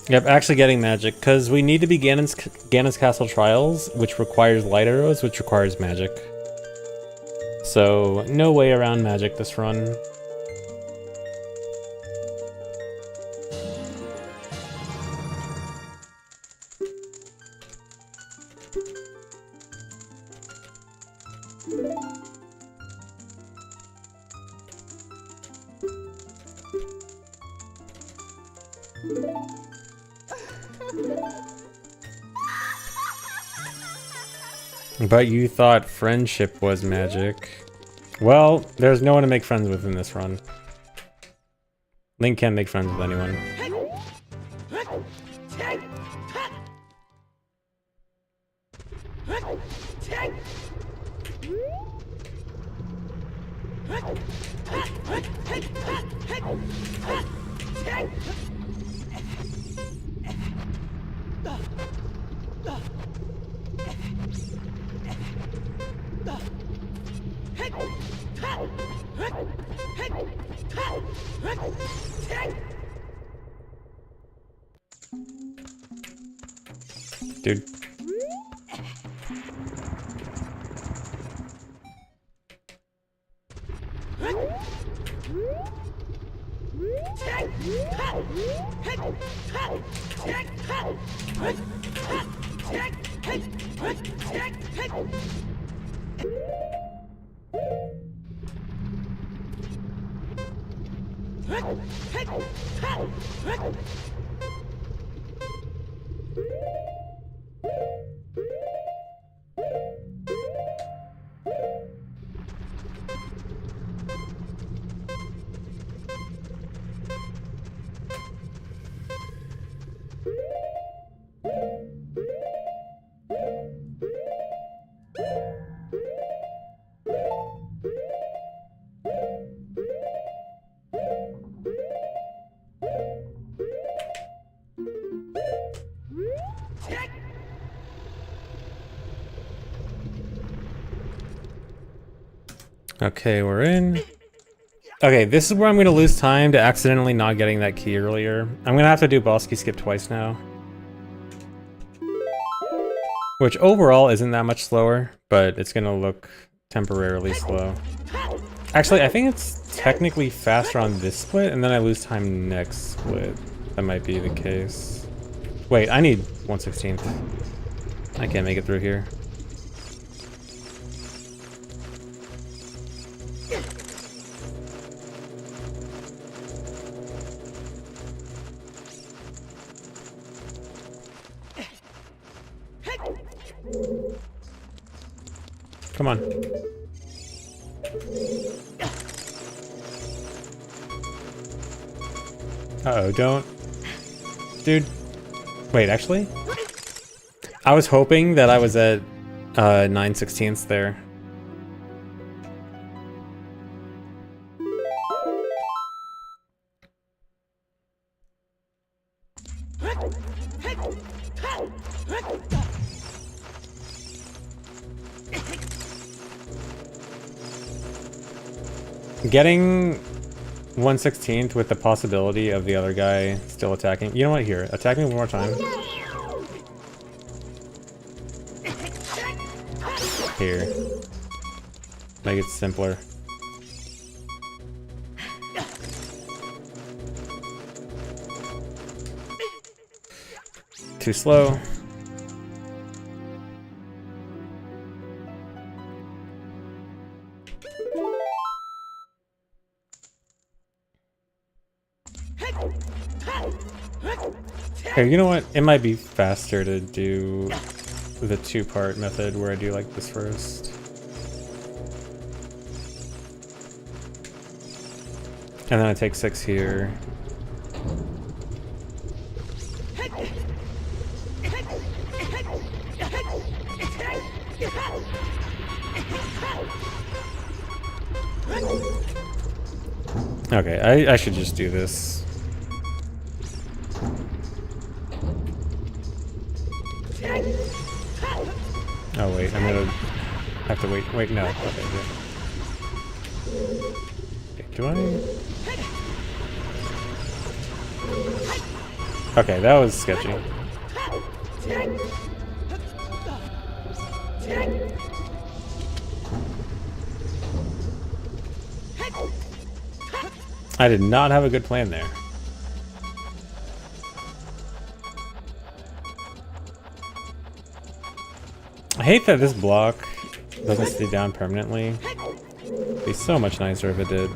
Yep, actually getting magic, because we need to be Ganon's Castle Trials, which requires light arrows, which requires magic. So, no way around magic this run. But you thought friendship was magic. Well, there's no one to make friends with in this run. Link can't make friends with anyone. Dude. Okay, we're in. Okay, this is where I'm gonna lose time to accidentally not getting that key earlier. I'm gonna have to do boss key skip twice now. Which overall isn't that much slower, but it's gonna look temporarily slow. Actually, I think it's technically faster on this split, and then I lose time next split. That might be the case. Wait, I need 1/16. I can't make it through here. Come on. Uh-oh, don't. Dude. Wait, actually? I was hoping that I was at 9/16 there. Getting 1/16 with the possibility of the other guy still attacking. You know what? Here, attack me one more time. Here. Make it simpler. Too slow. Here, you know what? It might be faster to do the two-part method where I do like this first. And then I take 6 here. Okay, I should just do this. Oh wait, I'm gonna have to wait. Wait, no. Okay, good. Okay, do I? Okay, that was sketchy. I did not have a good plan there. I hate that this block doesn't stay down permanently. It'd be so much nicer if it did.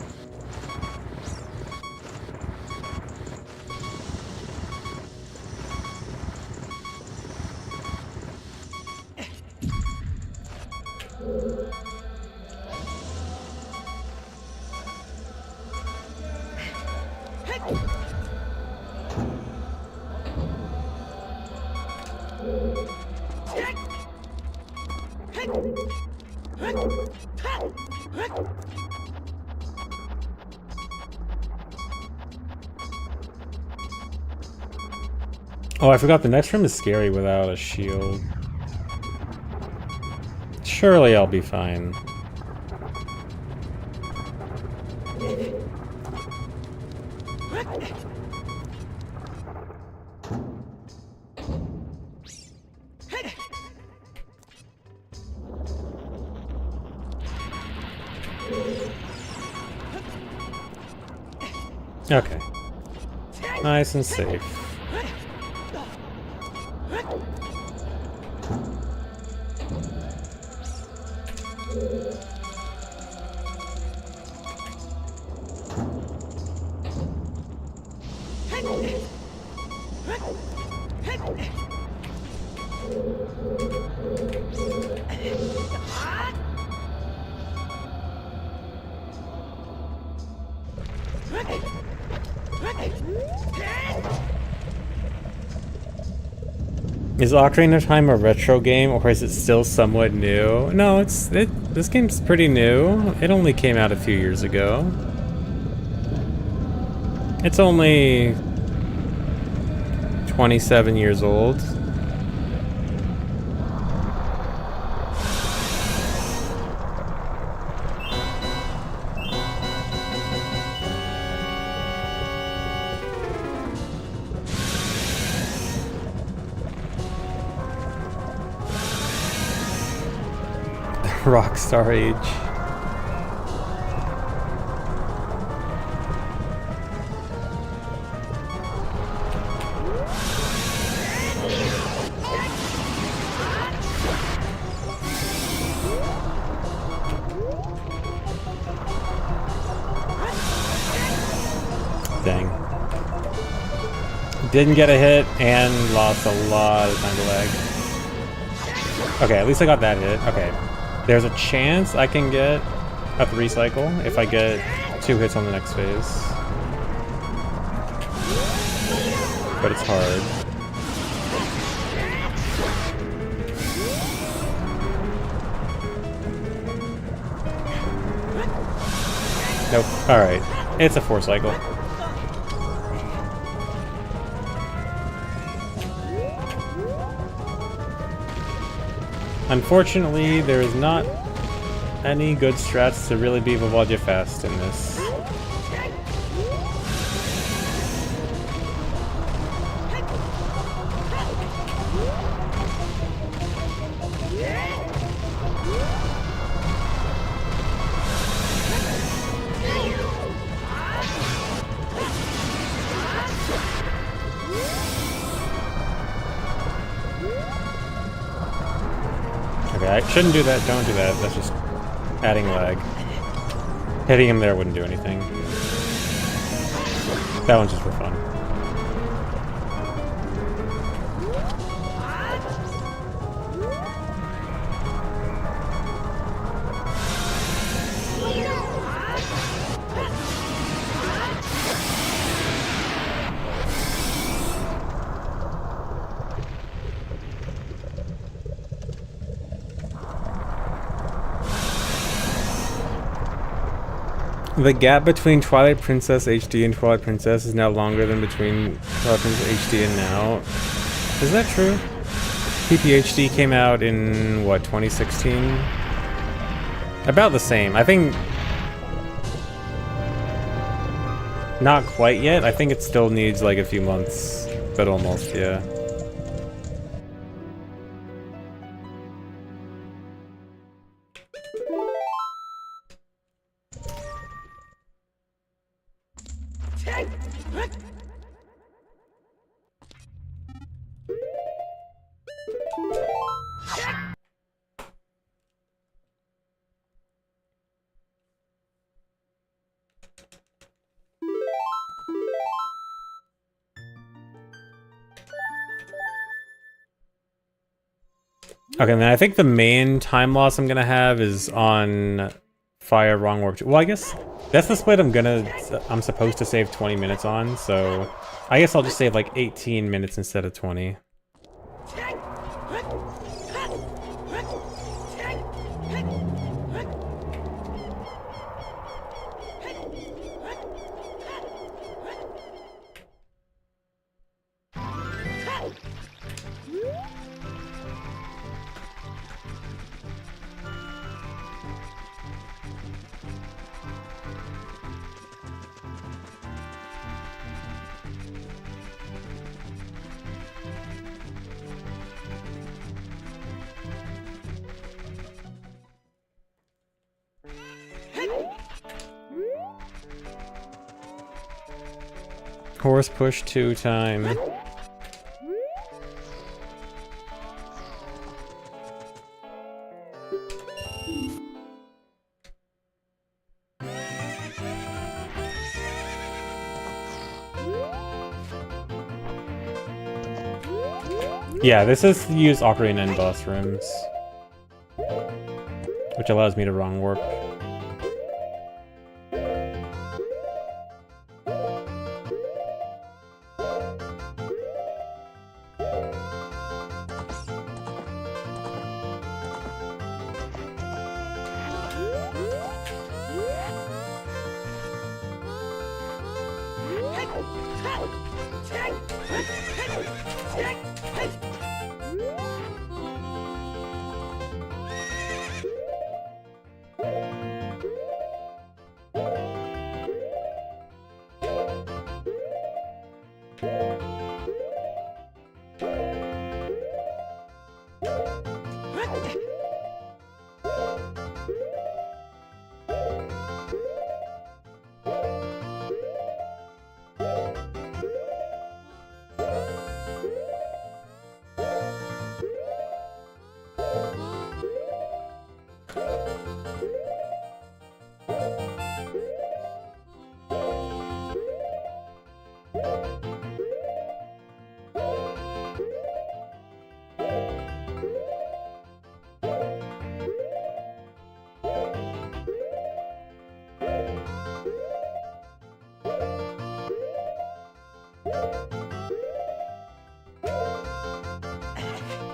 Oh, I forgot the next room is scary without a shield. Surely I'll be fine. Okay. Nice and safe. Is Ocarina of Time a retro game, or is it still somewhat new? No, this game's pretty new. It only came out a few years ago. It's only 27 years old. Rockstar age. Dang. Didn't get a hit and lost a lot of time to lag. Okay, at least I got that hit. Okay. There's a chance I can get a 3 cycle if I get 2 hits on the next phase. But it's hard. Nope. Alright. It's a 4 cycle. Unfortunately, there is not any good strats to really be Vivaldia fast in this. Okay, I shouldn't do that. Don't do that. That's just adding lag. Hitting him there wouldn't do anything. That one's just for fun. The gap between Twilight Princess HD and Twilight Princess is now longer than between Twilight Princess HD and now. Is that true? PPHD came out in, what, 2016? About the same. I think Not quite yet. I think it still needs like a few months, but almost, yeah. Okay, then I think the main time loss I'm gonna have is on Fire Wrong Warp. Well, I guess that's the split I'm supposed to save 20 minutes on, so I guess I'll just save like 18 minutes instead of 20. Horse push 2 time. Yeah, this is to use Ocarina in boss rooms, which allows me to wrong warp.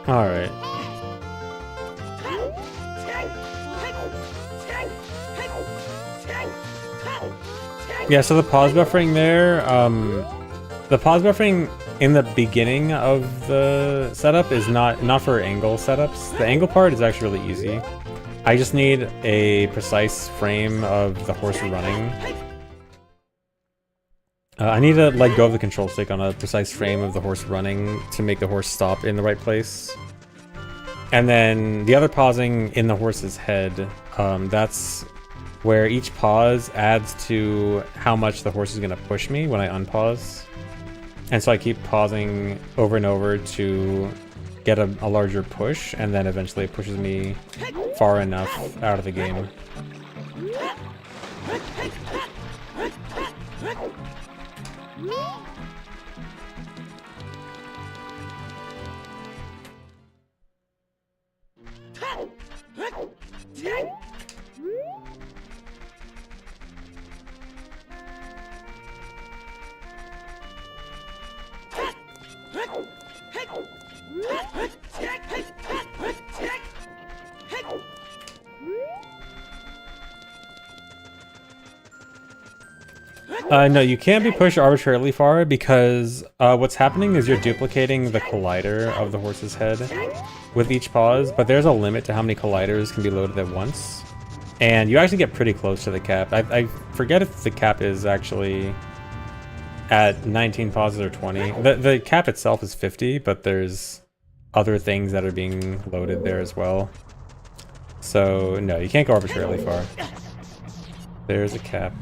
All right. Yeah, so the pause buffering there, the pause buffering in the beginning of the setup is not for angle setups. The angle part is actually really easy. I just need a precise frame of the horse running. I need to let go of the control stick on a precise frame of the horse running to make the horse stop in the right place. And then the other pausing in the horse's head, that's where each pause adds to how much the horse is going to push me when I unpause. And so I keep pausing over and over to get a larger push, and then eventually it pushes me far enough out of the game. No, you can't be pushed arbitrarily far because what's happening is you're duplicating the collider of the horse's head with each pause, but there's a limit to how many colliders can be loaded at once. And you actually get pretty close to the cap. I forget if the cap is actually at 19 pauses or 20. The cap itself is 50, but there's other things that are being loaded there as well. So no, you can't go arbitrarily far. There's a cap.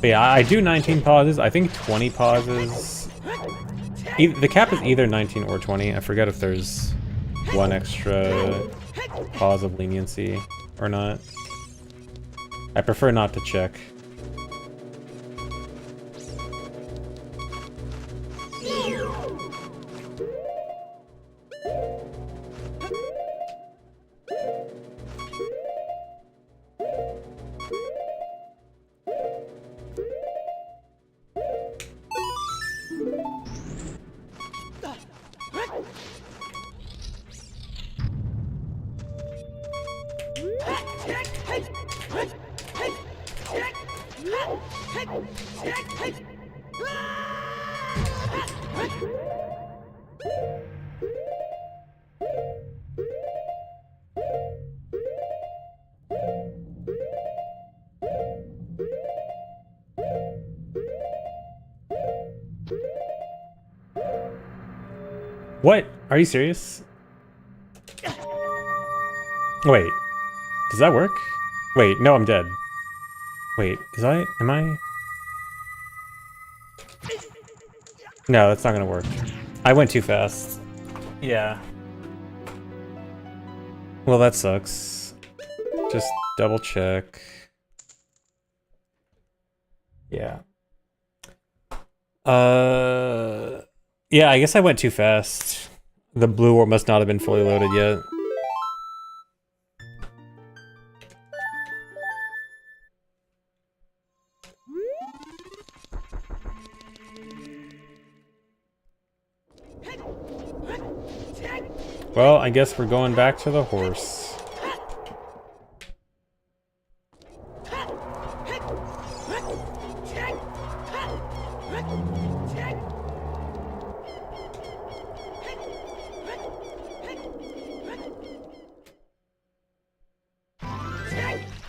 But yeah, I do 19 pauses. I think 20 pauses. The cap is either 19 or 20. I forget if there's one extra pause of leniency or not. I prefer not to check. What? Are you serious? Wait. Does that work? Wait, no, I'm dead. Wait, am I? No, that's not gonna work. I went too fast. Yeah. Well, that sucks. Just double check. Yeah. Yeah, I guess I went too fast. The blue orb must not have been fully loaded yet. Well, I guess we're going back to the horse.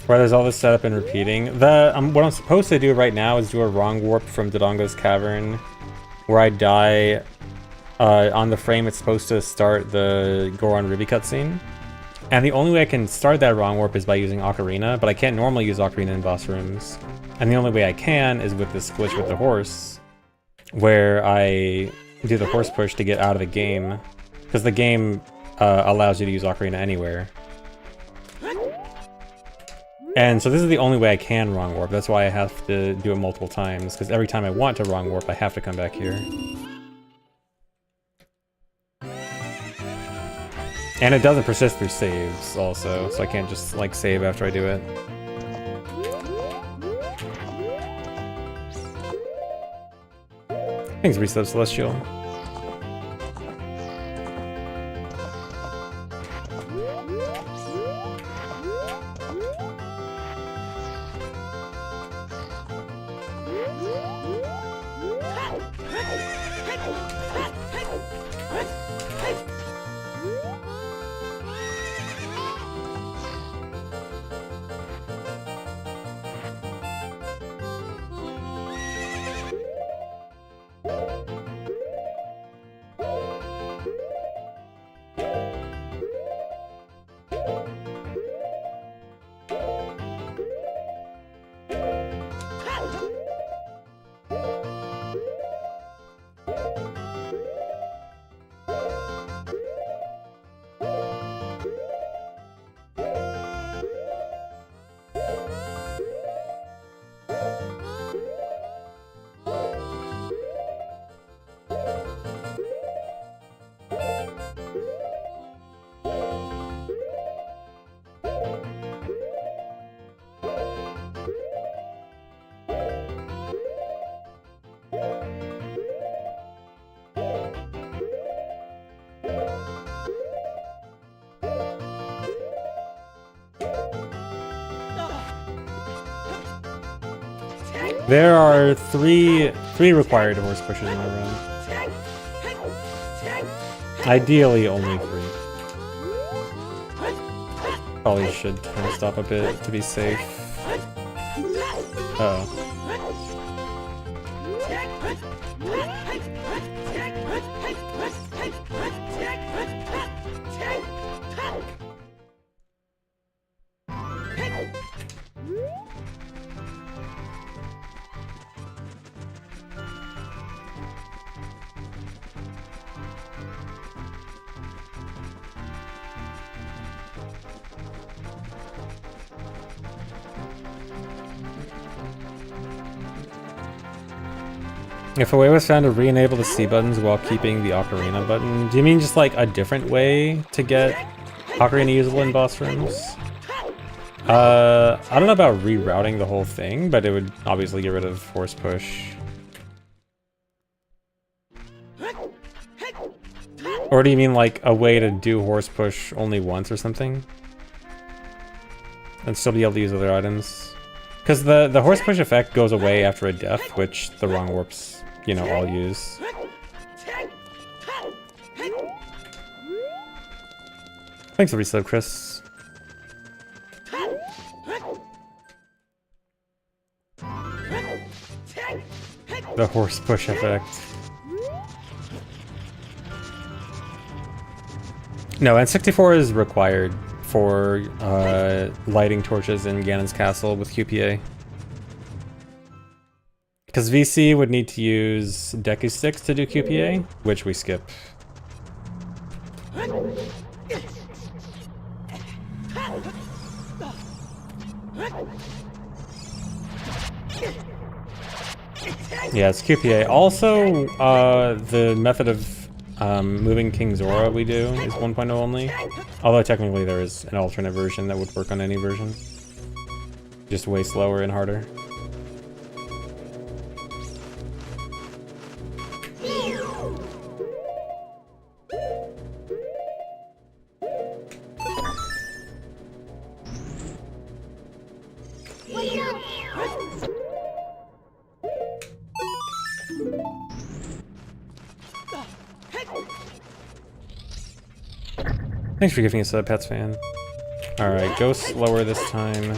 Where there's all this setup and repeating. What I'm supposed to do right now is do a wrong warp from Dodongo's Cavern, where I die on the frame it's supposed to start the Goron Ruby cutscene. And the only way I can start that wrong warp is by using Ocarina, but I can't normally use Ocarina in boss rooms. And the only way I can is with this glitch with the horse, where I do the horse push to get out of the game, because the game allows you to use Ocarina anywhere. And so this is the only way I can wrong warp. That's why I have to do it multiple times, because every time I want to wrong warp, I have to come back here. And it doesn't persist through saves, also, so I can't just, like, save after I do it. Thanks, Reset Celestial. There are three required horse pushes in a run. Ideally, only 3. Probably should time stop a bit to be safe. Uh-oh. If a way was found to re-enable the C buttons while keeping the Ocarina button, do you mean just like a different way to get Ocarina usable in boss rooms? I don't know about rerouting the whole thing, but it would obviously get rid of force push. Or do you mean like a way to do horse push only once or something? And still be able to use other items? Because the horse push effect goes away after a death, which the wrong warps, you know, all use. Thanks for the resub, Chris. The horse push effect. No, N64 is required for lighting torches in Ganon's castle with QPA. Because VC would need to use Deku Sticks to do QPA, which we skip. Yeah, it's QPA. Also, the method of moving King Zora we do is 1.0 only. Although technically there is an alternate version that would work on any version. Just way slower and harder. Thanks for giving us a Pets fan. Alright, go slower this time.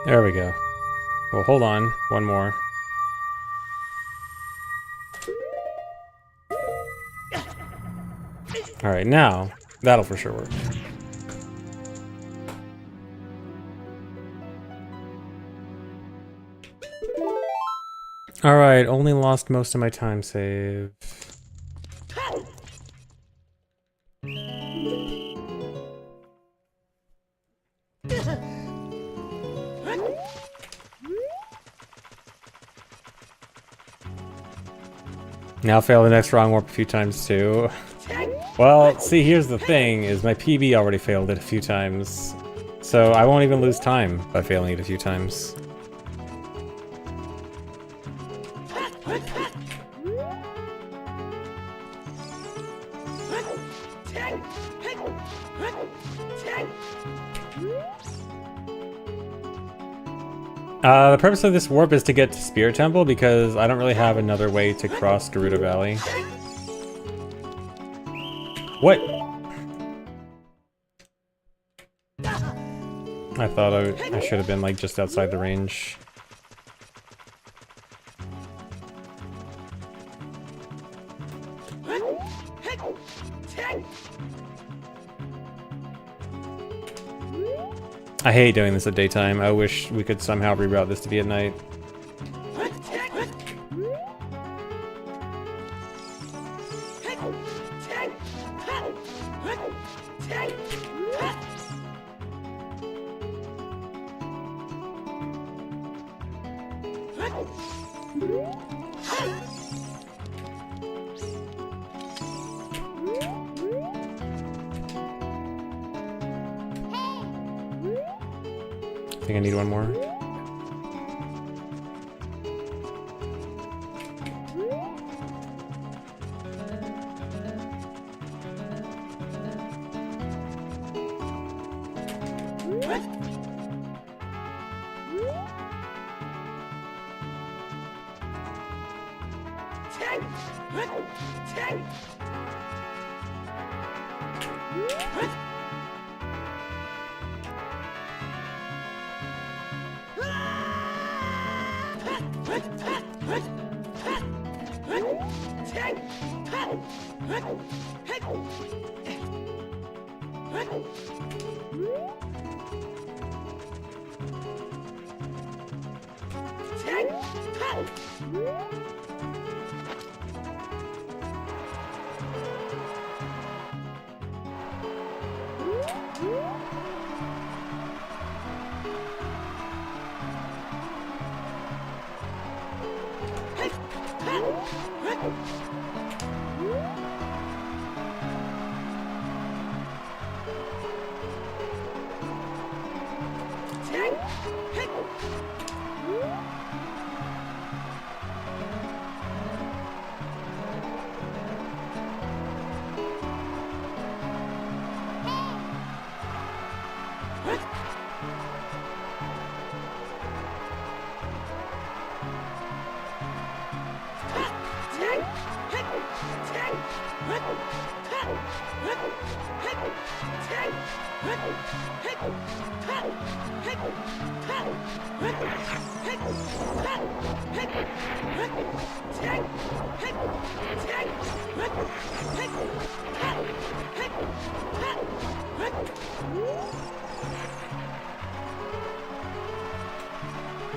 There we go. Well, hold on. One more. Alright, now, that'll for sure work. Alright, only lost most of my time save. Now fail the next wrong warp a few times too. Well, see, here's the thing, is my PB already failed it a few times. So I won't even lose time by failing it a few times. The purpose of this warp is to get to Spirit Temple because I don't really have another way to cross Gerudo Valley. What? I thought I should have been like just outside the range. I hate doing this at daytime. I wish we could somehow reroute this to be at night. I think I need one more.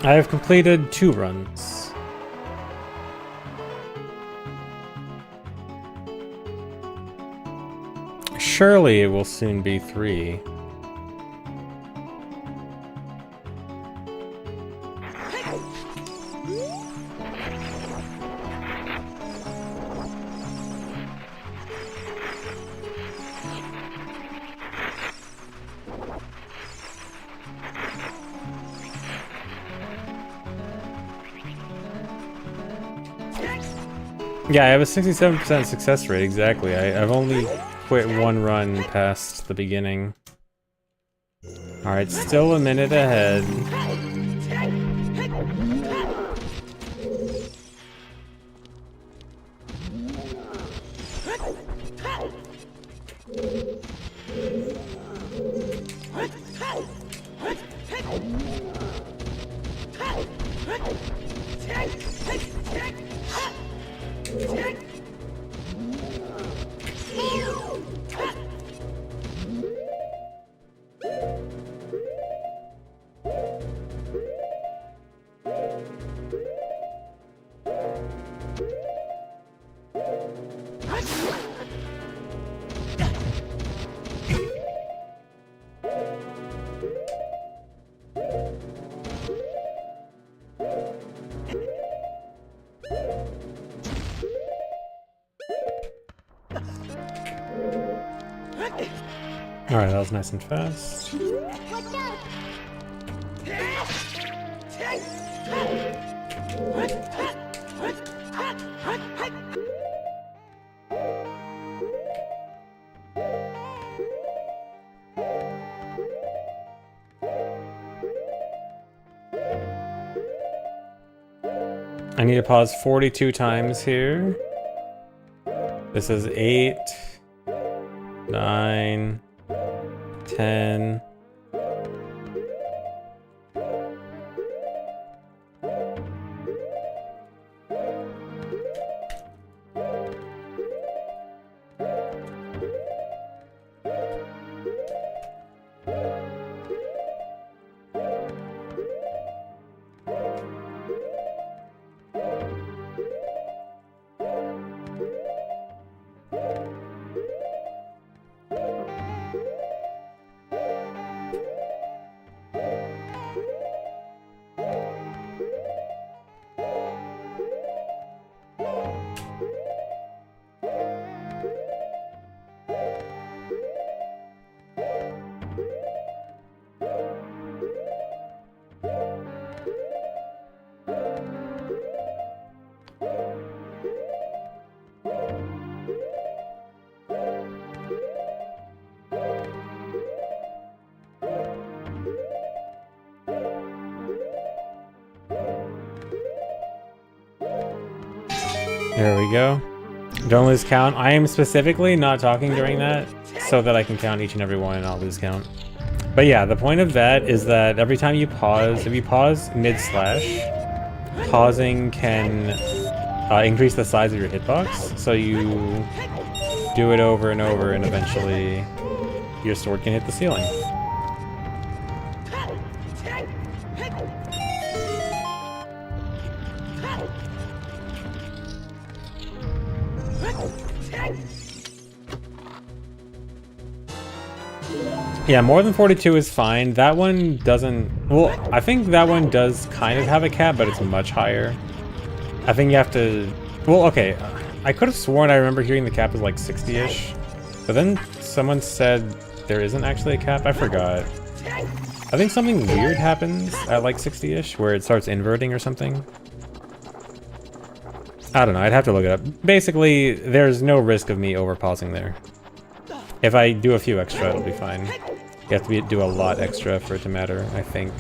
I have completed 2 runs. Surely it will soon be 3. Yeah, I have a 67% success rate, exactly. I've only quit 1 run past the beginning. Alright, still a minute ahead. Alright, that was nice and fast. I need to pause 42 times here. This is 8, 9, 10. There we go. Don't lose count. I am specifically not talking during that so that I can count each and every one and not lose count. But yeah, the point of that is that every time you pause, if you pause mid-slash, pausing can increase the size of your hitbox. So you do it over and over and eventually your sword can hit the ceiling. Yeah, more than 42 is fine. That one doesn't... Well, I think that one does kind of have a cap, but it's much higher. I think you have to... Well, okay. I could have sworn I remember hearing the cap is like 60-ish. But then someone said there isn't actually a cap. I forgot. I think something weird happens at like 60-ish, where it starts inverting or something. I don't know. I'd have to look it up. Basically, there's no risk of me overpausing there. If I do a few extra, it'll be fine. You have to do a lot extra for it to matter, I think.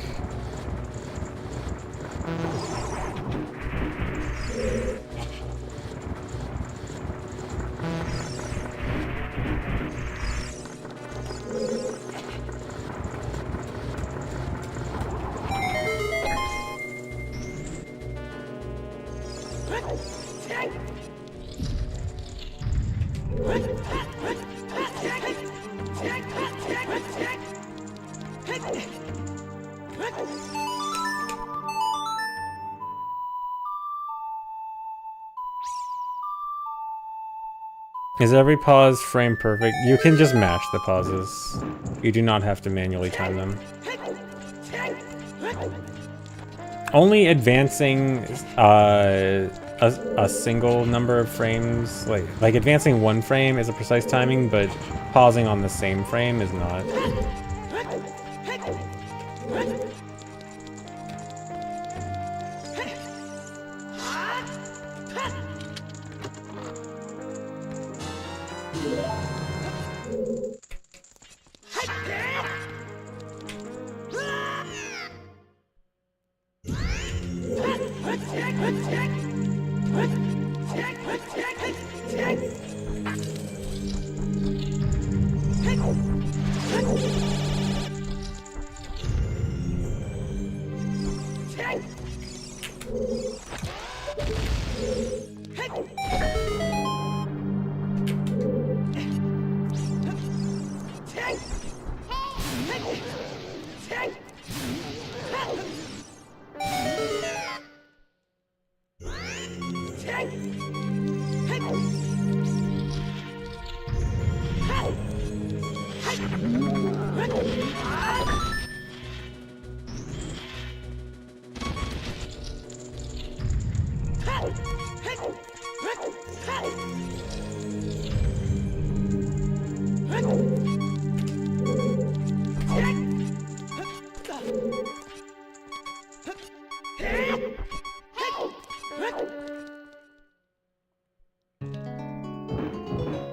Is every pause frame perfect? You can just mash the pauses. You do not have to manually time them. Only advancing a single number of frames, like advancing one frame is a precise timing, but pausing on the same frame is not.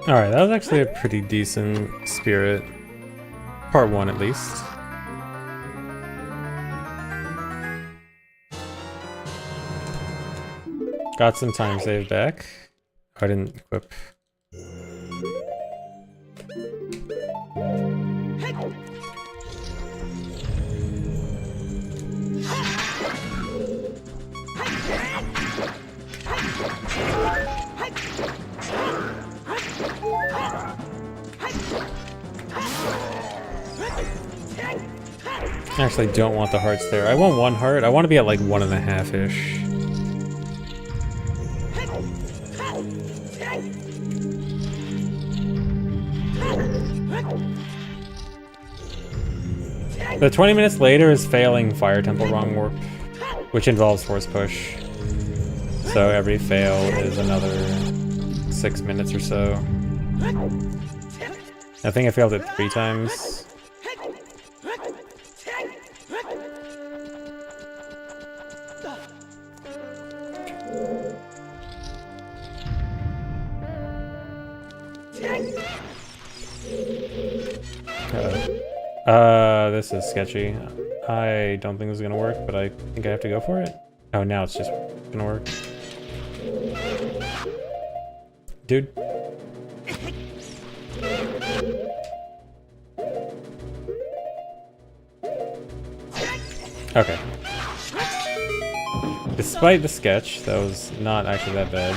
Alright, that was actually a pretty decent spirit. Part 1 at least. Got some time saved back. I didn't equip. I actually don't want the hearts there. I want 1 heart. I want to be at like 1.5-ish. The 20 minutes later is failing Fire Temple Wrong Warp, which involves Force Push. So every fail is another 6 minutes or so. I think I failed it 3 times. This is sketchy. I don't think this is gonna work, but I think I have to go for it. Oh, now it's just gonna work. Dude. Okay. Despite the sketch, that was not actually that bad.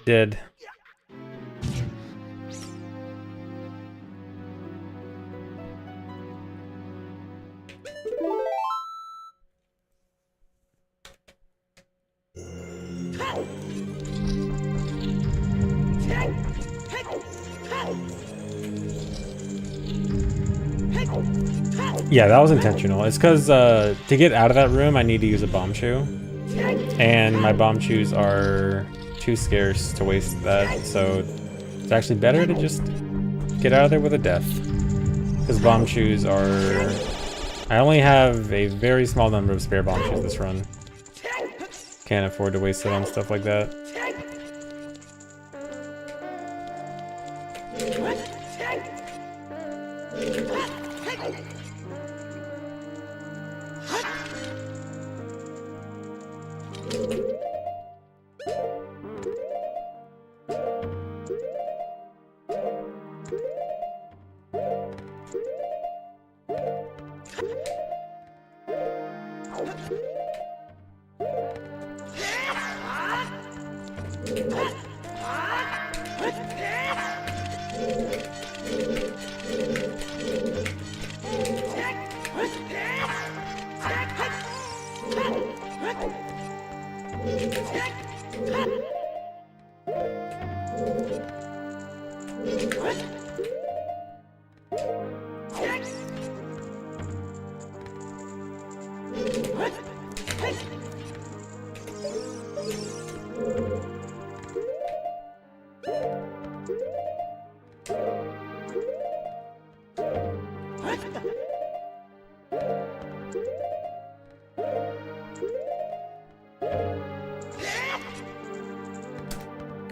Dead. Yeah, that was intentional. It's because to get out of that room, I need to use a bomb shoe. And my bomb shoes are too scarce to waste that, so it's actually better to just get out of there with a death. Because bomb shoes are... I only have a very small number of spare bomb shoes this run. Can't afford to waste it on stuff like that.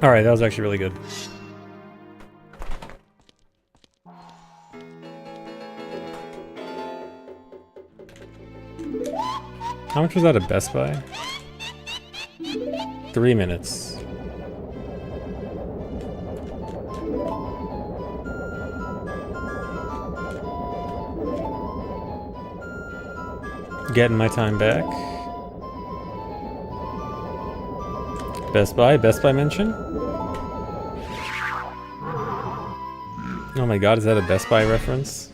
Alright, that was actually really good. How much was that at Best Buy? 3 minutes. Getting my time back. Best Buy mention? Oh my god, is that a Best Buy reference?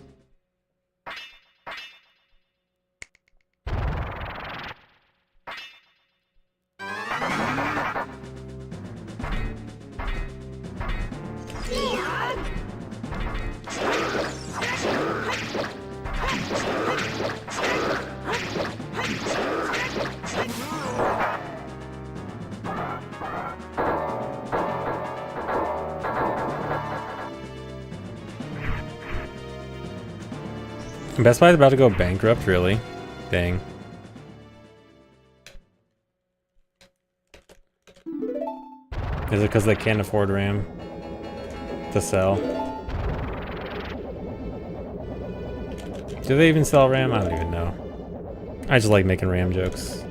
Best Buy's about to go bankrupt, really? Dang. Is it because they can't afford RAM to sell? Do they even sell RAM? I don't even know. I just like making RAM jokes.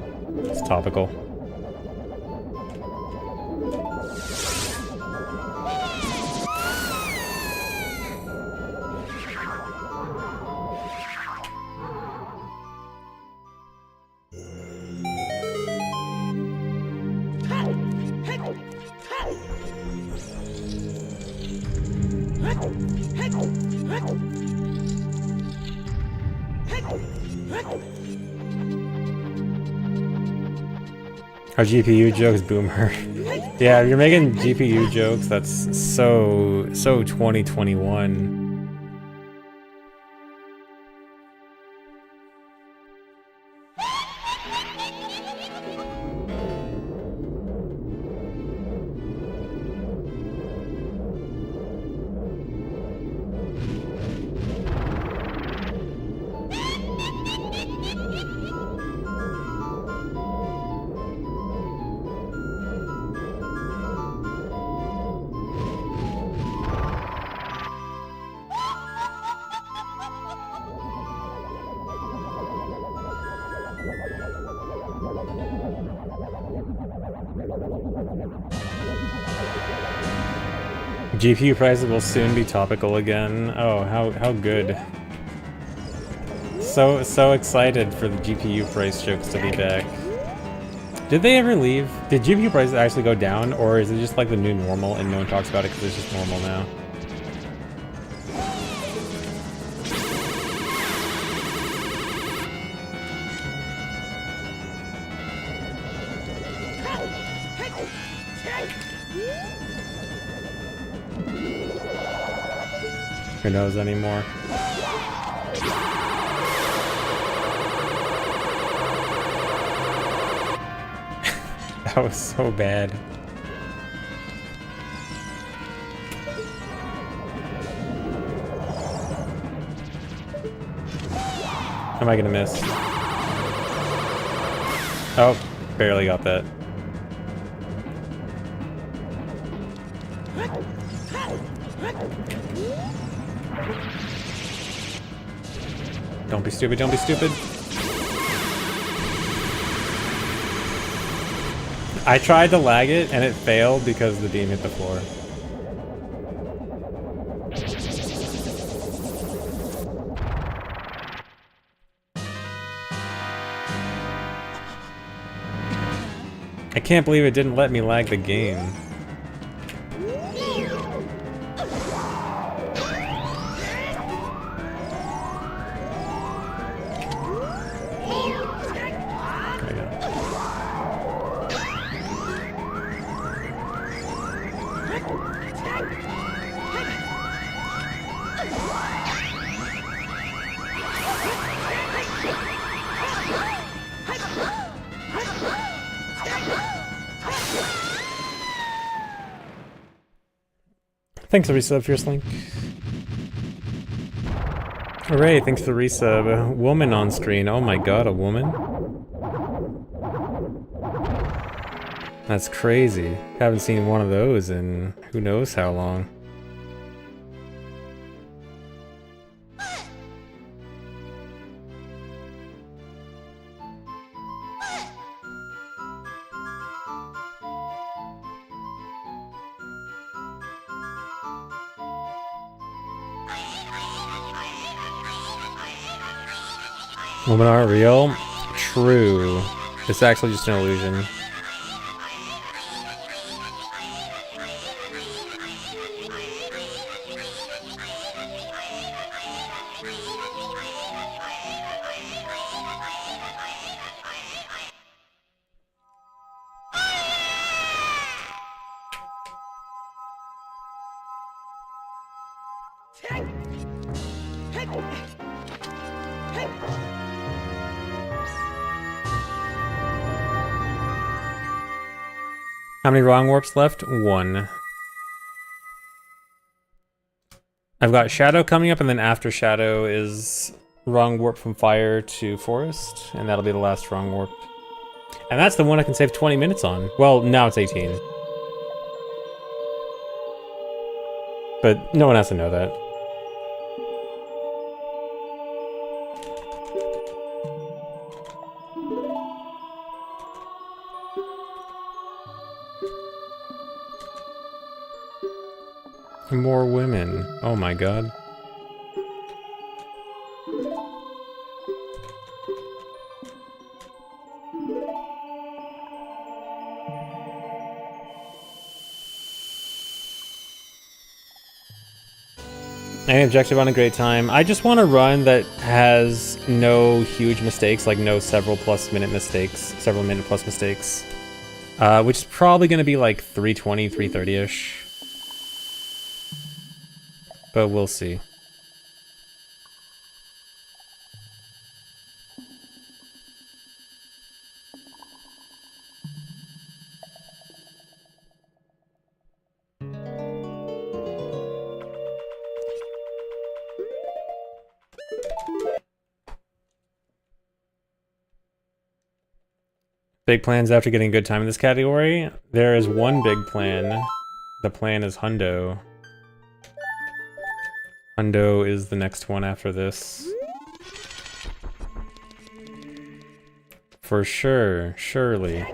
It's topical. Our GPU jokes, boomer. Yeah, if you're making GPU jokes, that's so 2021. GPU prices will soon be topical again. Oh, how good. So excited for the GPU price jokes to be back. Did they ever leave? Did GPU prices actually go down, or is it just like the new normal and no one talks about it because it's just normal now? Who knows anymore? That was so bad. Am I gonna miss? Oh, barely got that. Don't be stupid, don't be stupid. I tried to lag it and it failed because the beam hit the floor. I can't believe it didn't let me lag the game. Thanks for the resub, Fierce Link. Hooray, thanks for the resub. Woman on screen. Oh my god, a woman? That's crazy. Haven't seen one of those in who knows how long. Women aren't real? True. It's actually just an illusion. How many wrong warps left? One. I've got Shadow coming up, and then after Shadow is wrong warp from Fire to Forest, and that'll be the last wrong warp. And that's the one I can save 20 minutes on. Well, now it's 18. But no one has to know that. More women. Oh my god. Any objective on a great time? I just want a run that has no huge mistakes, like no several minute plus mistakes. Which is probably going to be like 320, 330-ish. But we'll see. Big plans after getting a good time in this category? There is one big plan. The plan is Hundo. Hundo is the next one after this. For sure, surely.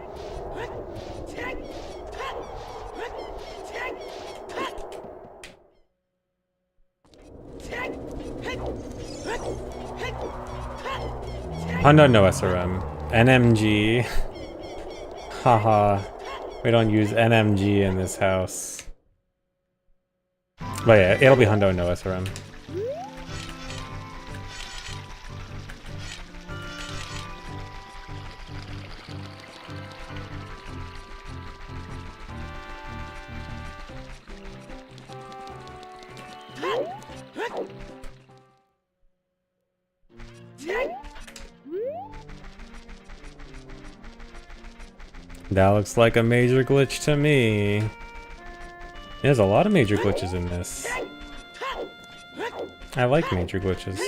Hundo no SRM. NMG. Haha. We don't use NMG in this house. But yeah, it'll be Hundo no SRM. That looks like a major glitch to me. There's a lot of major glitches in this. I like major glitches.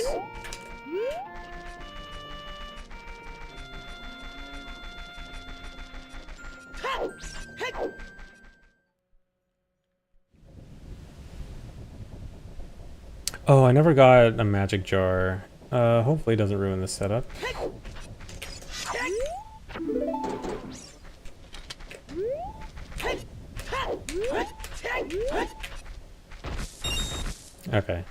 Oh, I never got a magic jar. Hopefully it doesn't ruin the setup. Okay.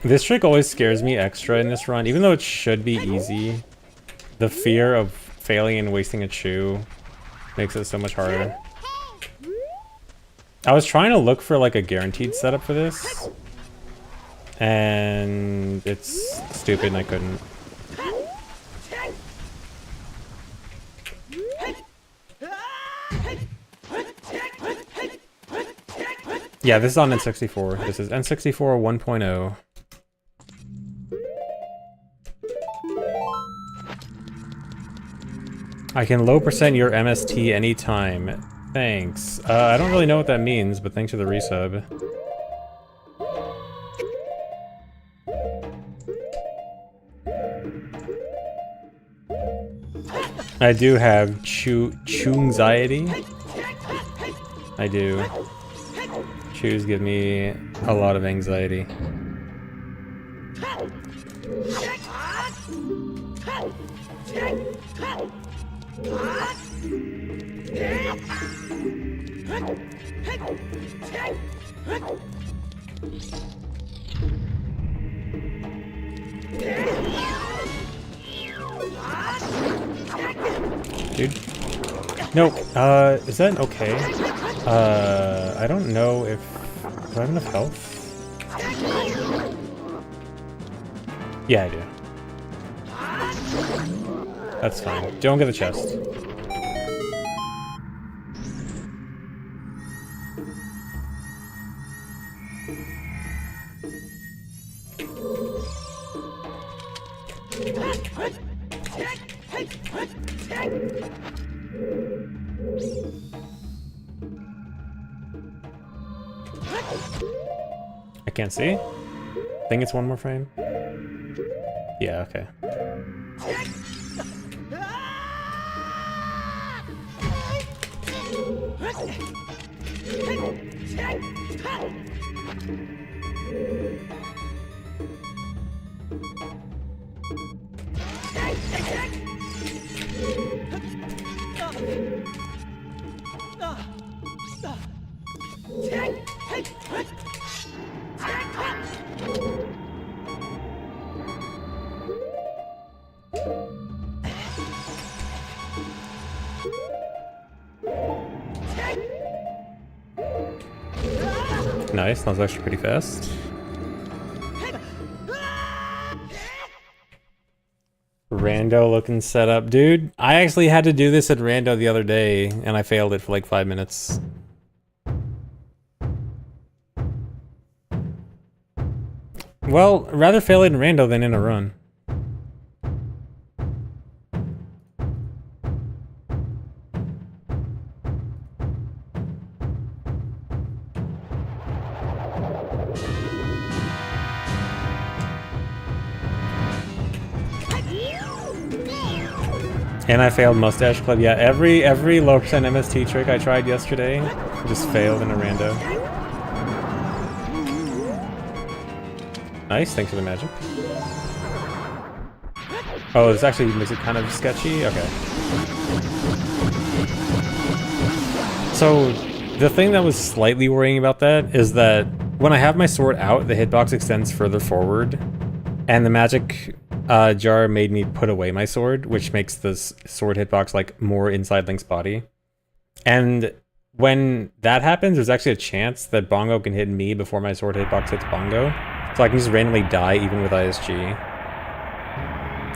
This trick always scares me extra in this run, even though it should be easy. The fear of failing and wasting a chew makes it so much harder. I was trying to look for like a guaranteed setup for this, and it's stupid and I couldn't. Yeah, this is on N64. This is N64 1.0. I can low percent your MST anytime. Thanks. I don't really know what that means, but thanks for the resub. I do have chew-anxiety. I do. Chews give me a lot of anxiety. Dude. No, is that okay? I don't know if... Do I have enough health? Yeah, I do. That's fine. Don't get the chest. I can't see. I think it's one more frame. Yeah, okay. Nice, that was actually pretty fast. Rando looking setup. Dude, I actually had to do this at Rando the other day, and I failed it for like 5 minutes. Well, rather fail it in Rando than in a run. And I failed Mustache Club. Yeah, every low percent MST trick I tried yesterday just failed in a rando. Nice, thanks for the magic. Oh, this actually makes it kind of sketchy? Okay. So, the thing that was slightly worrying about that is that when I have my sword out, the hitbox extends further forward, and the magic jar made me put away my sword, which makes this sword hitbox like more inside Link's body. And when that happens, there's actually a chance that Bongo can hit me before my sword hitbox hits Bongo, so I can just randomly die even with ISG.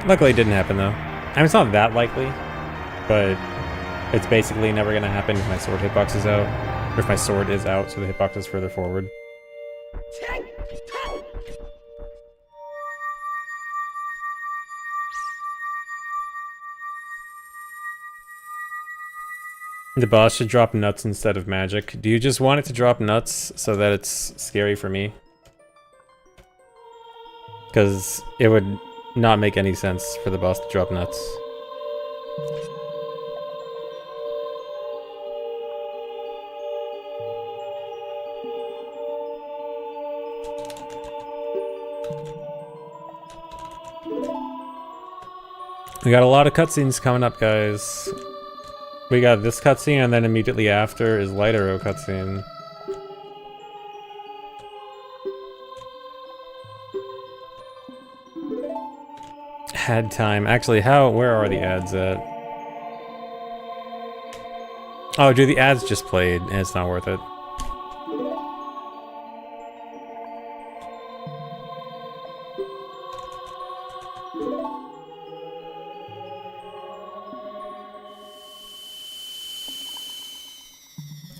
Luckily, it didn't happen though. I mean, it's not that likely, but it's basically never gonna happen if my sword hitbox is out. Or if my sword is out, so the hitbox is further forward. The boss should drop nuts instead of magic. Do you just want it to drop nuts so that it's scary for me? Because it would not make any sense for the boss to drop nuts. We got a lot of cutscenes coming up, guys. We got this cutscene, and then immediately after is Light Arrow cutscene. Ad time. Actually, where are the ads at? Oh, dude, the ads just played, and it's not worth it.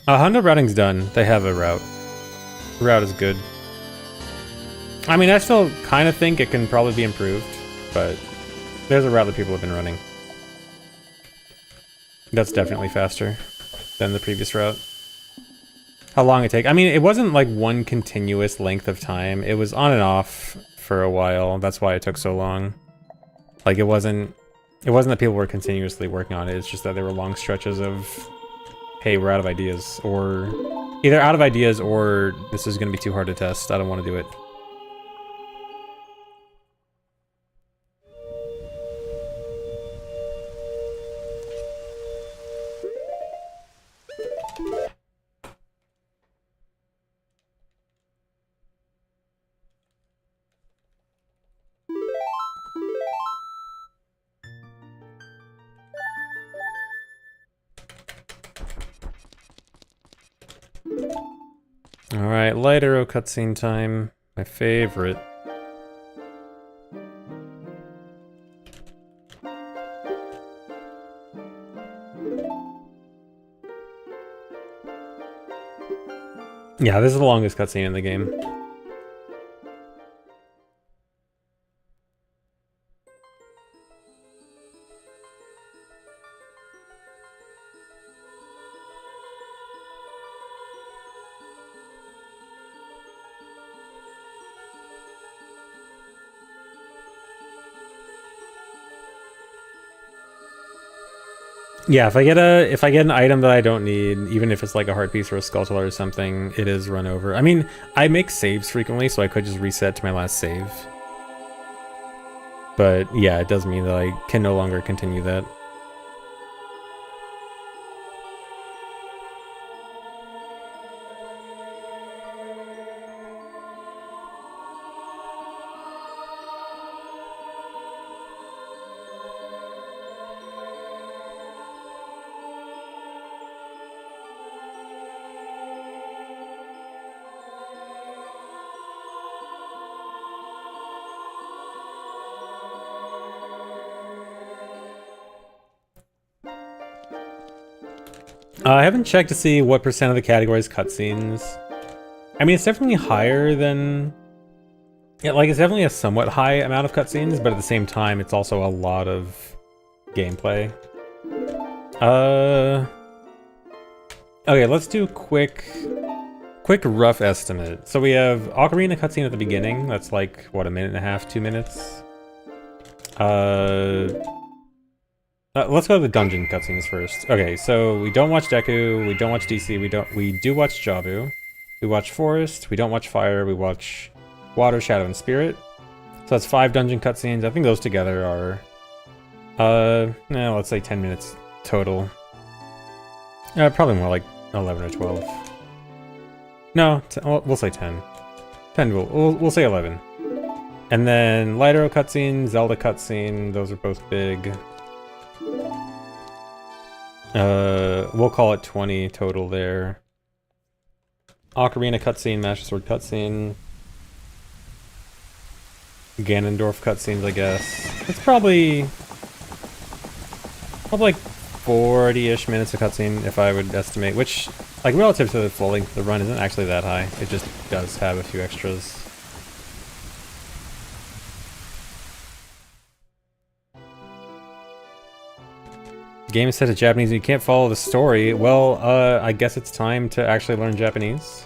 Honda routing's done. They have a route. The route is good. I mean, I still kind of think it can probably be improved, but there's a route that people have been running. That's definitely faster than the previous route. How long it take? I mean, it wasn't like one continuous length of time. It was on and off for a while. That's why it took so long. Like, it wasn't that people were continuously working on it. It's just that there were long stretches of, hey, we're out of ideas, or either out of ideas or this is going to be too hard to test. I don't want to do it. Alright, Light Arrow cutscene time. My favorite. Yeah, this is the longest cutscene in the game. Yeah, if I get an item that I don't need, even if it's like a heart piece or a skull or something, it is run over. I mean, I make saves frequently, so I could just reset to my last save. But yeah, it does mean that I can no longer continue that. I haven't checked to see what % of the category is cutscenes. I mean, it's definitely higher than... Yeah, like, it's definitely a somewhat high amount of cutscenes, but at the same time, it's also a lot of gameplay. Okay, let's do a quick rough estimate. So we have Ocarina cutscene at the beginning. That's like, what, a minute and a half, 2 minutes? Let's go to the dungeon cutscenes first. Okay, so we don't watch Deku, we don't watch DC, we do watch Jabu. We watch Forest, we don't watch Fire, we watch Water, Shadow, and Spirit. So that's 5 dungeon cutscenes. I think those together are, let's say 10 minutes total. Probably more like 11 or 12. No, we'll say 10. 10, we'll say 11. And then Lighter cutscene, Zelda cutscene, those are both big. We'll call it 20 total there. Ocarina cutscene, Master Sword cutscene. Ganondorf cutscenes, I guess. It's probably like 40-ish minutes of cutscene, if I would estimate, which, like, relative to the full length of the run, isn't actually that high. It just does have a few extras. The game is set to Japanese and you can't follow the story. Well, I guess it's time to actually learn Japanese.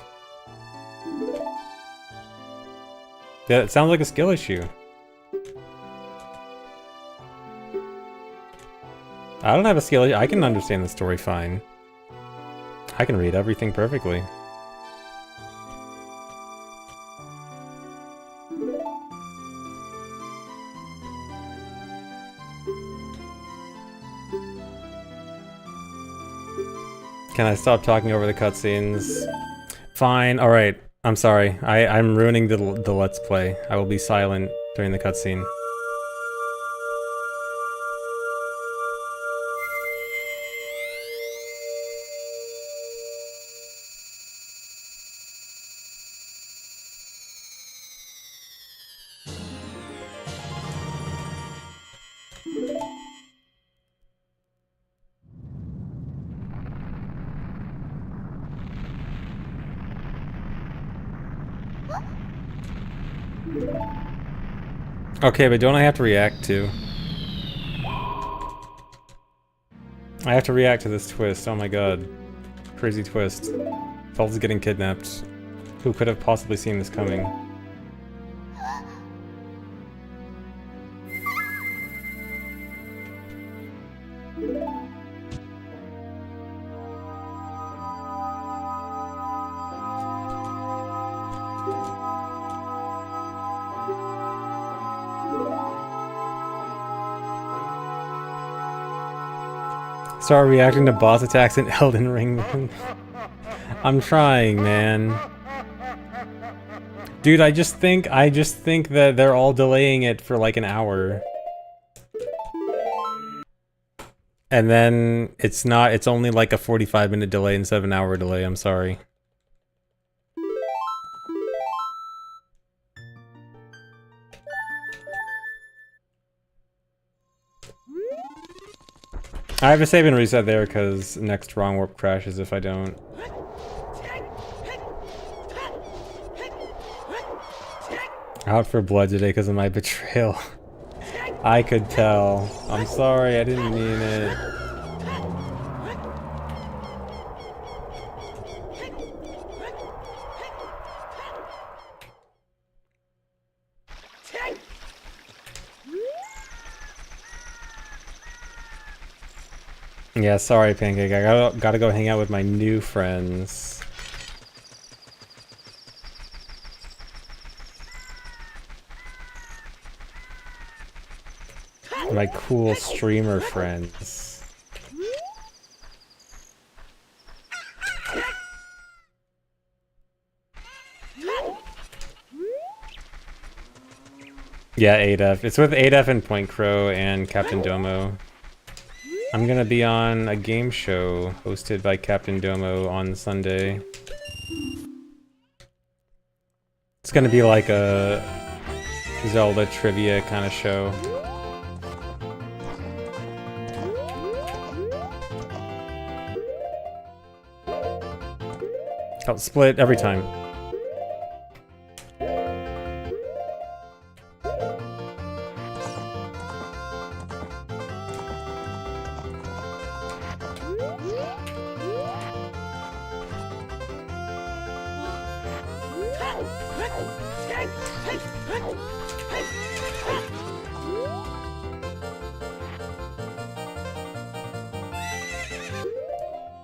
Yeah, it sounds like a skill issue. I don't have a skill issue. I can understand the story fine. I can read everything perfectly. Can I stop talking over the cutscenes? Fine, alright. I'm sorry. I'm ruining the Let's Play. I will be silent during the cutscene. Okay, but don't I have to react to? I have to react to this twist, oh my god. Crazy twist. Zelda's getting kidnapped. Who could have possibly seen this coming? Start reacting to boss attacks in Elden Ring. I'm trying, man. Dude, I just think that they're all delaying it for like an hour. And then it's only like a 45-minute delay instead of an hour delay, I'm sorry. I have a save and reset there because next wrong warp crashes if I don't. Out for blood today because of my betrayal. I could tell. I'm sorry, I didn't mean it. Yeah, sorry, Pancake. I gotta go hang out with my new friends. My cool streamer friends. Yeah, ADF. It's with ADF and Point Crow and Captain Domo. I'm gonna be on a game show hosted by Captain Domo on Sunday. It's gonna be like a Zelda trivia kind of show. Oh, split every time.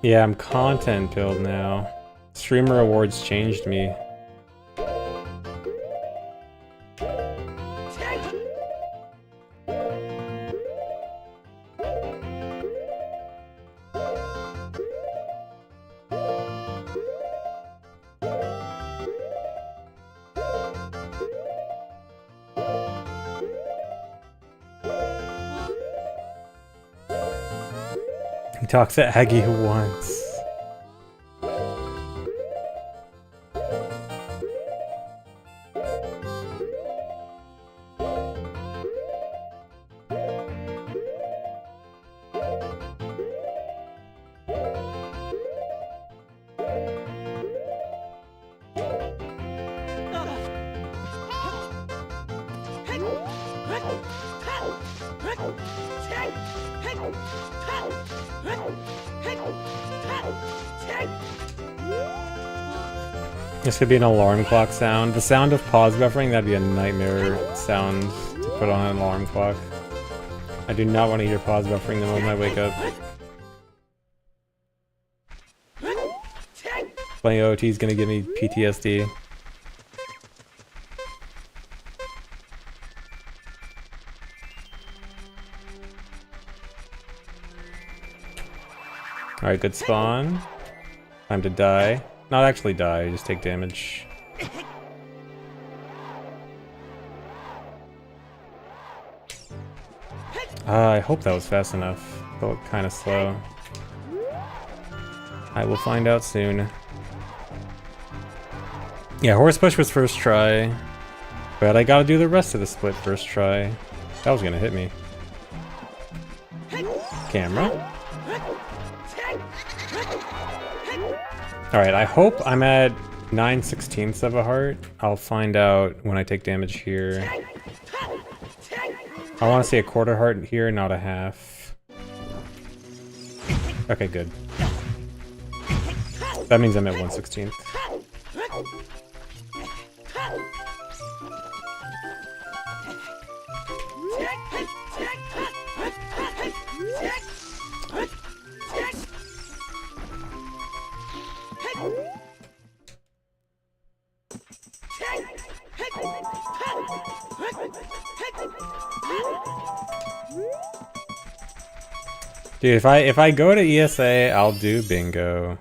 Yeah, I'm content build now. Streamer awards changed me. talks to Aggie once. This could be an alarm clock sound. The sound of pause buffering, that'd be a nightmare sound to put on an alarm clock. I do not want to hear pause buffering the moment I wake up. Playing OT is gonna give me PTSD. Alright, good spawn. Time to die. Not actually die, just take damage. I hope that was fast enough. Felt kind of slow. I will find out soon. Yeah, horse push was first try, but I gotta do the rest of the split first try. That was gonna hit me. Camera. Alright, I hope I'm at 9/16 of a heart. I'll find out when I take damage here. I want to see a quarter heart here, not a half. Okay, good. That means I'm at 1/16. Dude, if I go to ESA, I'll do bingo.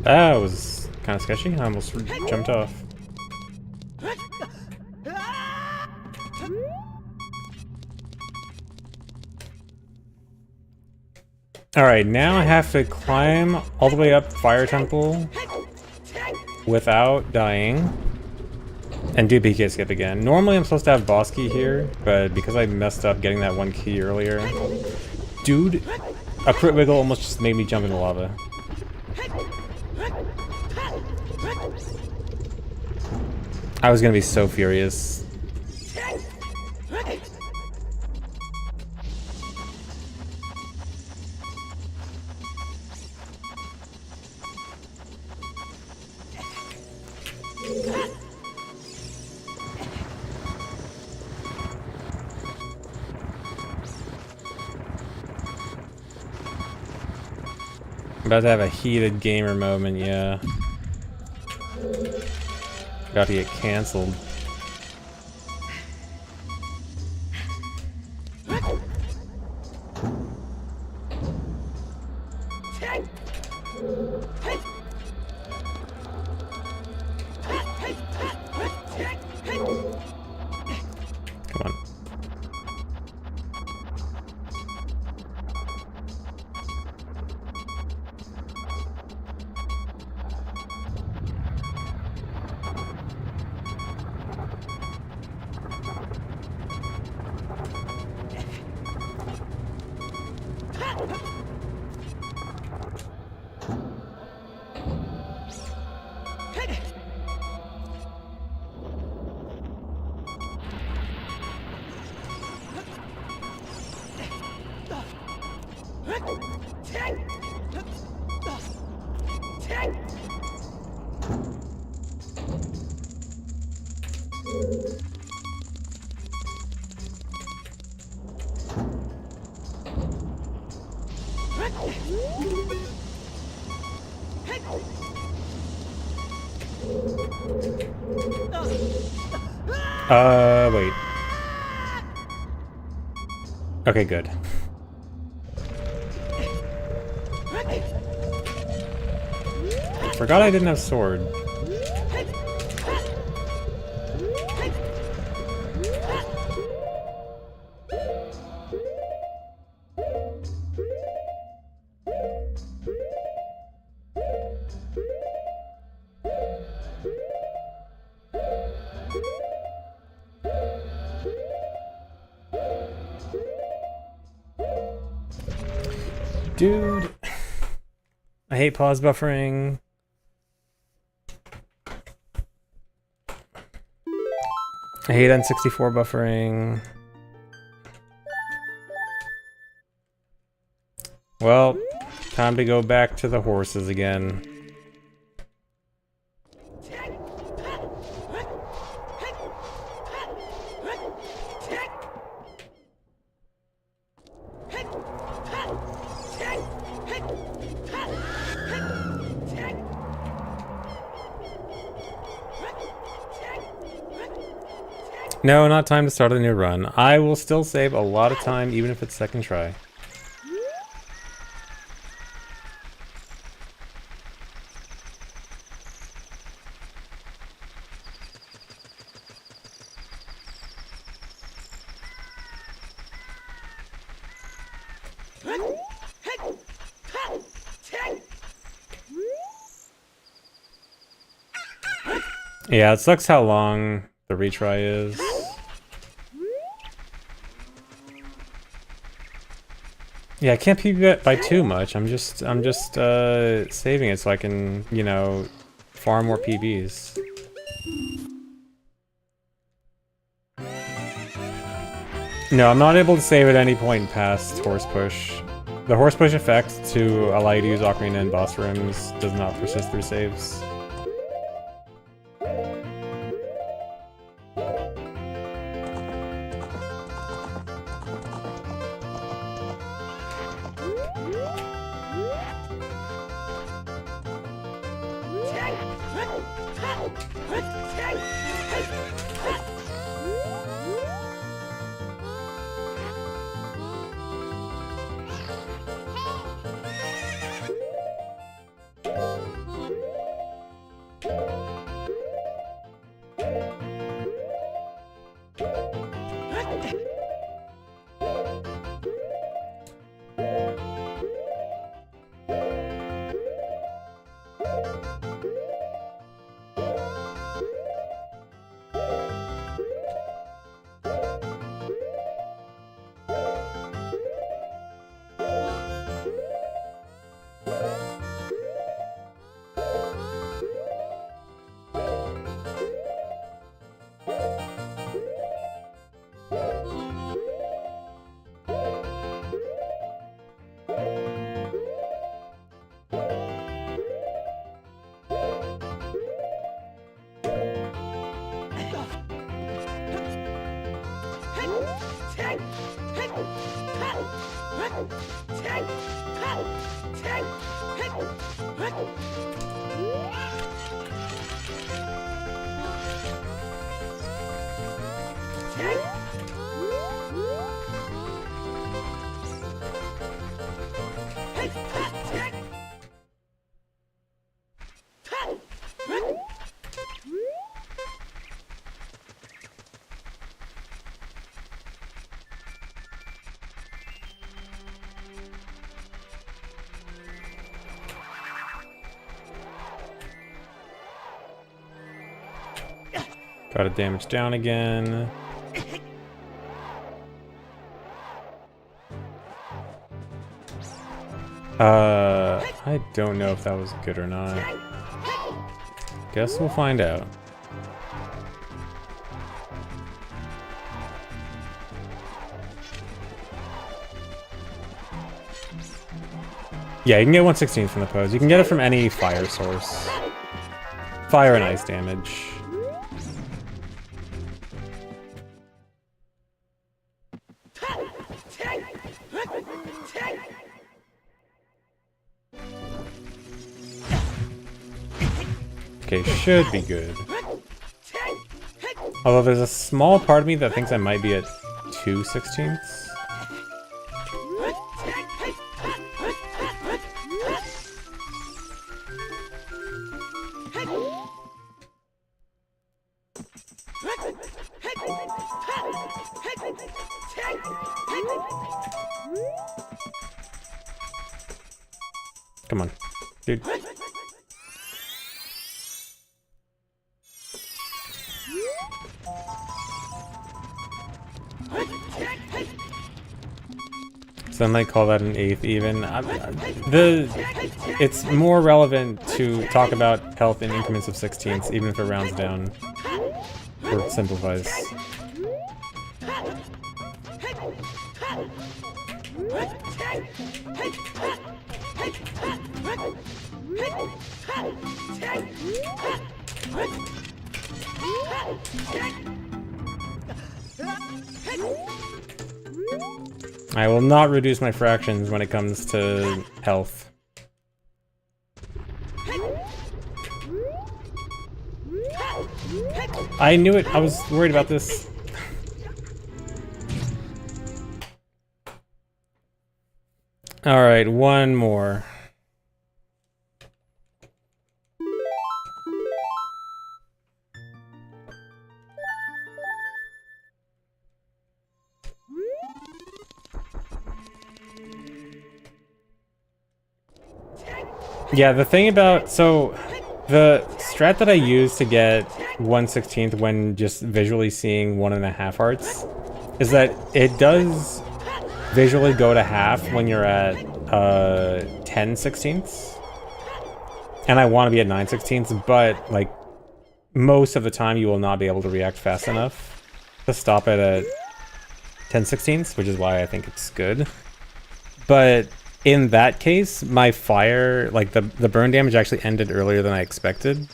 That was kind of sketchy. I almost jumped off. Alright, now I have to climb all the way up Fire Temple without dying and do PK skip again. Normally I'm supposed to have boss key here, but because I messed up getting that one key earlier, dude, a crit wiggle almost just made me jump in the lava. I was gonna be so furious. I'm about to have a heated gamer moment, yeah. About to get cancelled. Wait. Okay, good. Forgot I didn't have sword. Dude, I hate pause buffering. I hate N64 buffering. Well, time to go back to the horses again. No, not time to start a new run. I will still save a lot of time, even if it's second try. Yeah, it sucks how long the retry is. Yeah, I can't PB it by too much. I'm just saving it so I can, you know, farm more PBs. No, I'm not able to save at any point past horse push. The horse push effect to allow you to use Ocarina in boss rooms does not persist through saves. Got it damaged down again. I don't know if that was good or not. Guess we'll find out. Yeah, you can get 1/16 from the pose. You can get it from any fire source. Fire and ice damage. Okay, should be good. Although there's a small part of me that thinks I might be at 2/16. Come on, dude. Some might call that an 8th even. It's more relevant to talk about health in increments of 16ths, even if it rounds down or simplifies. I will not reduce my fractions when it comes to health. I knew it. I was worried about this. All right, one more. Yeah, the thing about, so the strat that I use to get 1/16 when just visually seeing 1.5 hearts is that it does visually go to half when you're at 10/16. And I want to be at 9/16, but like most of the time you will not be able to react fast enough to stop it at 10/16, which is why I think it's good. But in that case, my fire, like the burn damage actually ended earlier than I expected.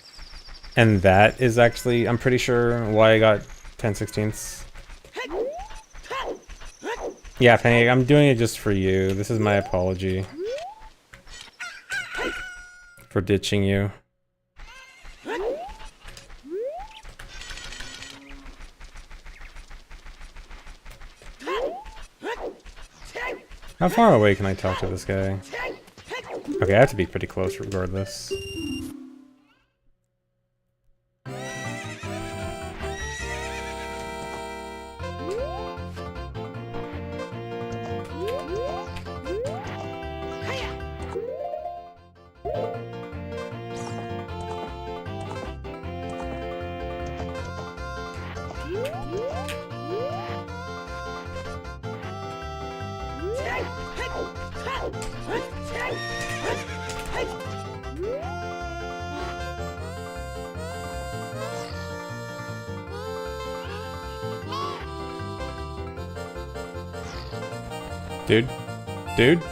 And that is actually, I'm pretty sure, why I got 10/16. Yeah, Penny, I'm doing it just for you. This is my apology for ditching you. How far away can I talk to this guy? Okay, I have to be pretty close regardless. Dude? Dude?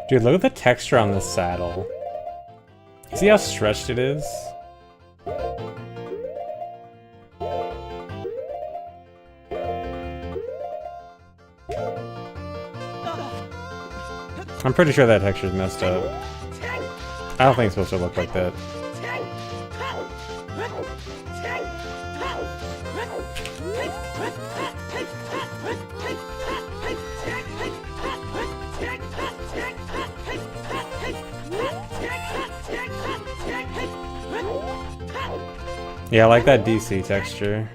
Dude, look at the texture on this saddle. See how stretched it is? I'm pretty sure that texture's messed up. I don't think it's supposed to look like that. Yeah, I like that DC texture.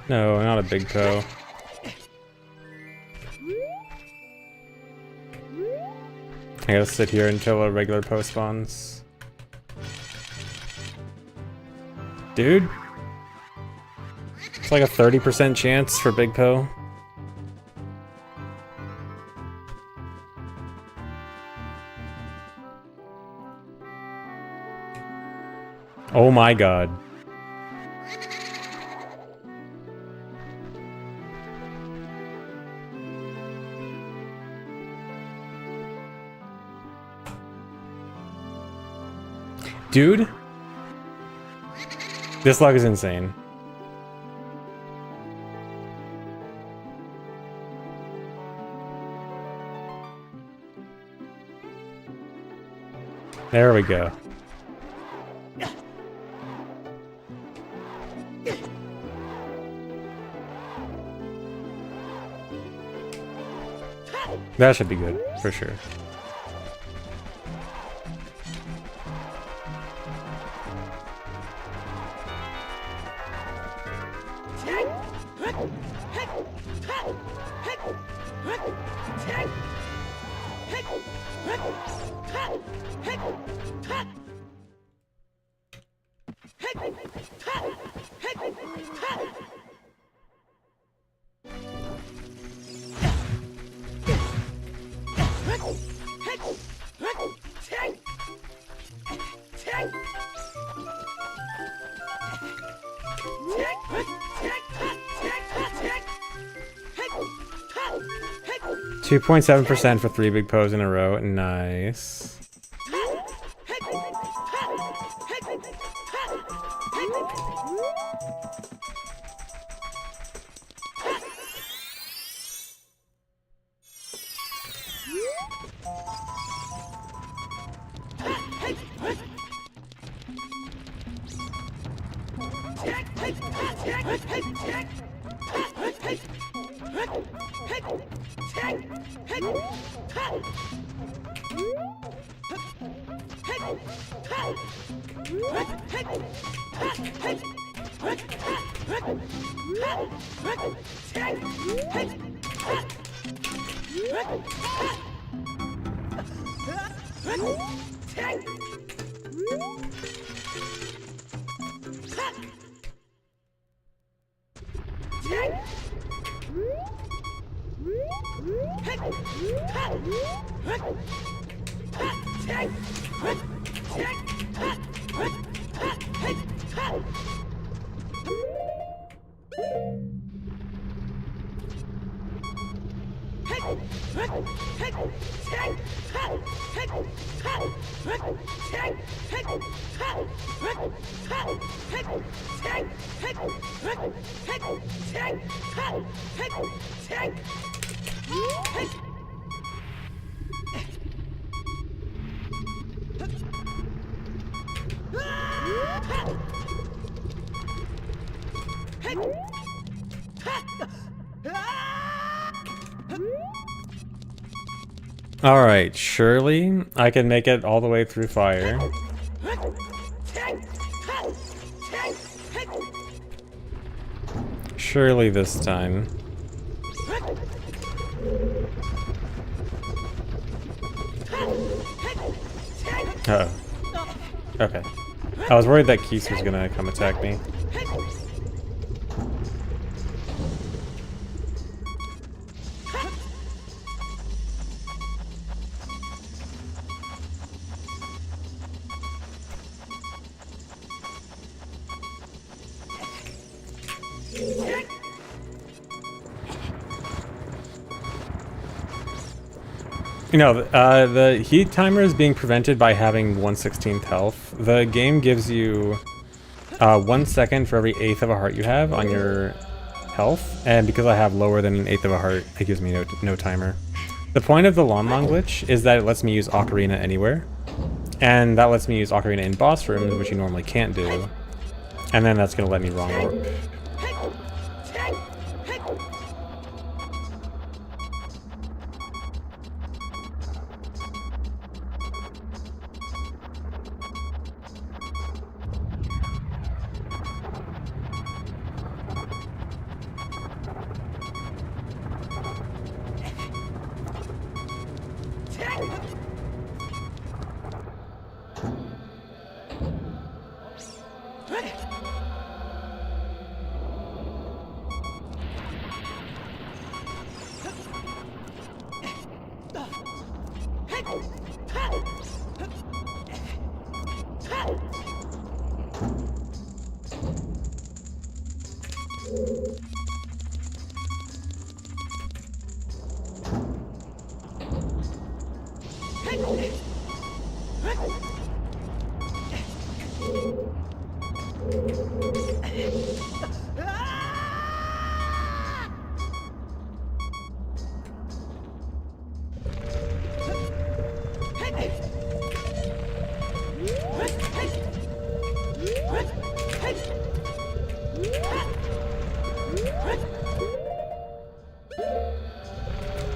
No, not a big Poe. I gotta sit here until a regular Poe spawns. Dude. It's like a 30% chance for Big Poe. Oh my god. Dude, this luck is insane. There we go. That should be good, for sure. .7% for 3 big Poes in a row. Nice. Alright, surely I can make it all the way through fire. Surely this time. Uh-oh. Okay. I was worried that Keese was gonna come attack me. You know, the heat timer is being prevented by having 1/16th health. The game gives you 1 second for every eighth of a heart you have on your health, and because I have lower than an eighth of a heart, it gives me no timer. The point of the Lon glitch is that it lets me use Ocarina anywhere, and that lets me use Ocarina in boss rooms, which you normally can't do. And then that's gonna let me wrong warp.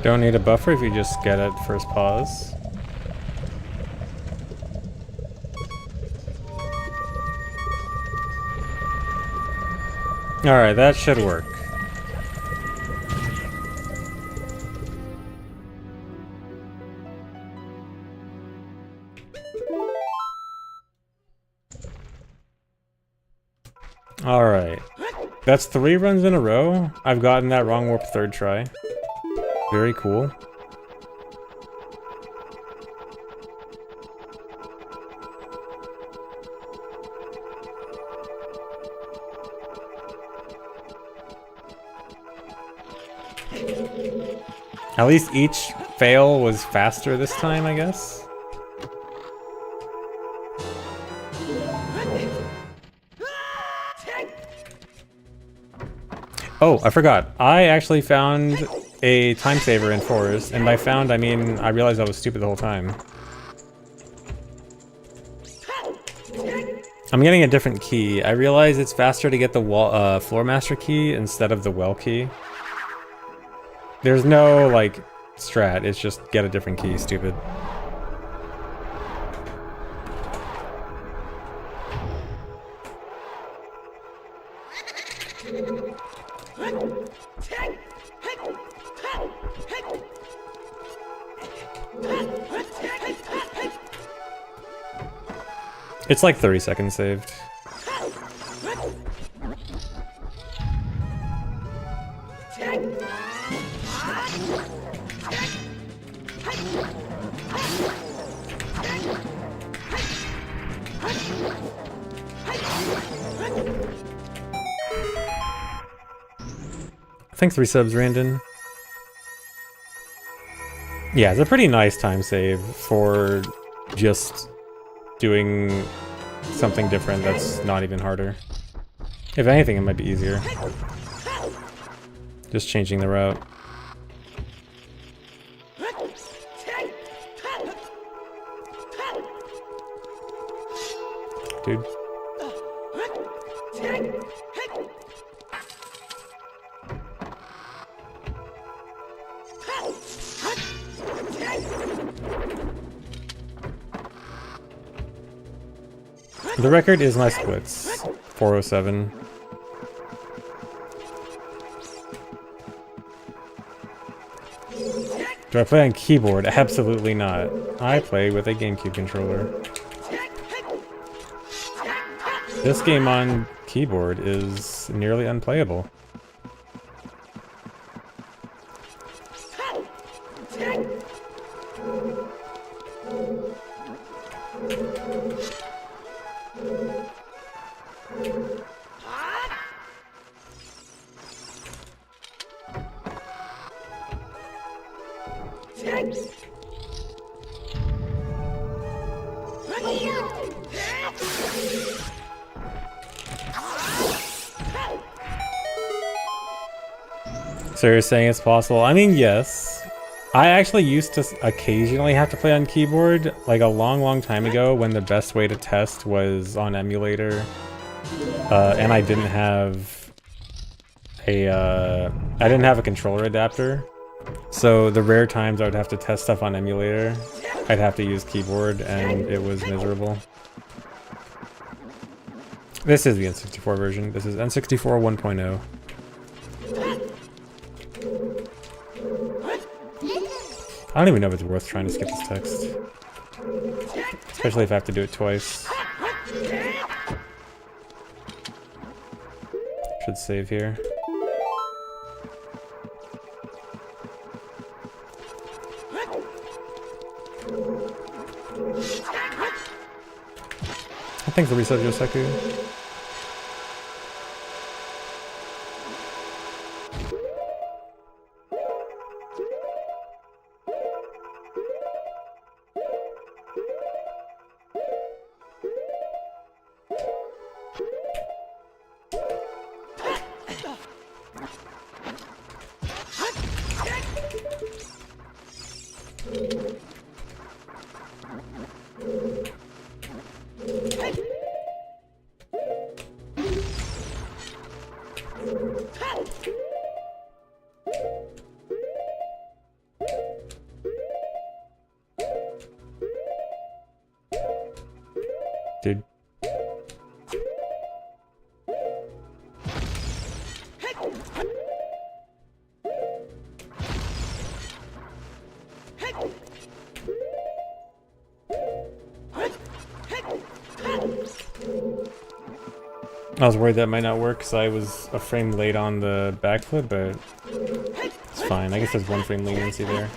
Don't need a buffer if you just get it first pause. Alright, that should work. Alright. That's 3 runs in a row. I've gotten that wrong warp 3rd try. Very cool. At least each fail was faster this time, I guess. Oh, I forgot. I actually found a time saver in Forest, and by found I mean I realized I was stupid the whole time. I'm getting a different key. I realize it's faster to get the wall, floor master key instead of the well key. There's no like strat. It's just get a different key. Stupid. It's like 30 seconds saved. Thanks 3 subs, Randon. Yeah, it's a pretty nice time save for just doing something different that's not even harder. If anything, it might be easier. Just changing the route. Dude. The record is my splits. 407. Do I play on keyboard? Absolutely not. I play with a GameCube controller. This game on keyboard is nearly unplayable. So you're saying it's possible? I mean, yes. I actually used to occasionally have to play on keyboard, like a long time ago when the best way to test was on emulator. and I didn't have a controller adapter. So the rare times I would have to test stuff on emulator, I'd have to use keyboard, and it was miserable. This is the N64 version. This is N64 1.0. I don't even know if it's worth trying to skip this text. Especially if I have to do it twice. Should save here. I think the reset Yoseku. Dude. I was worried that might not work because I was a frame late on the backflip, but it's fine. I guess there's one frame leniency there.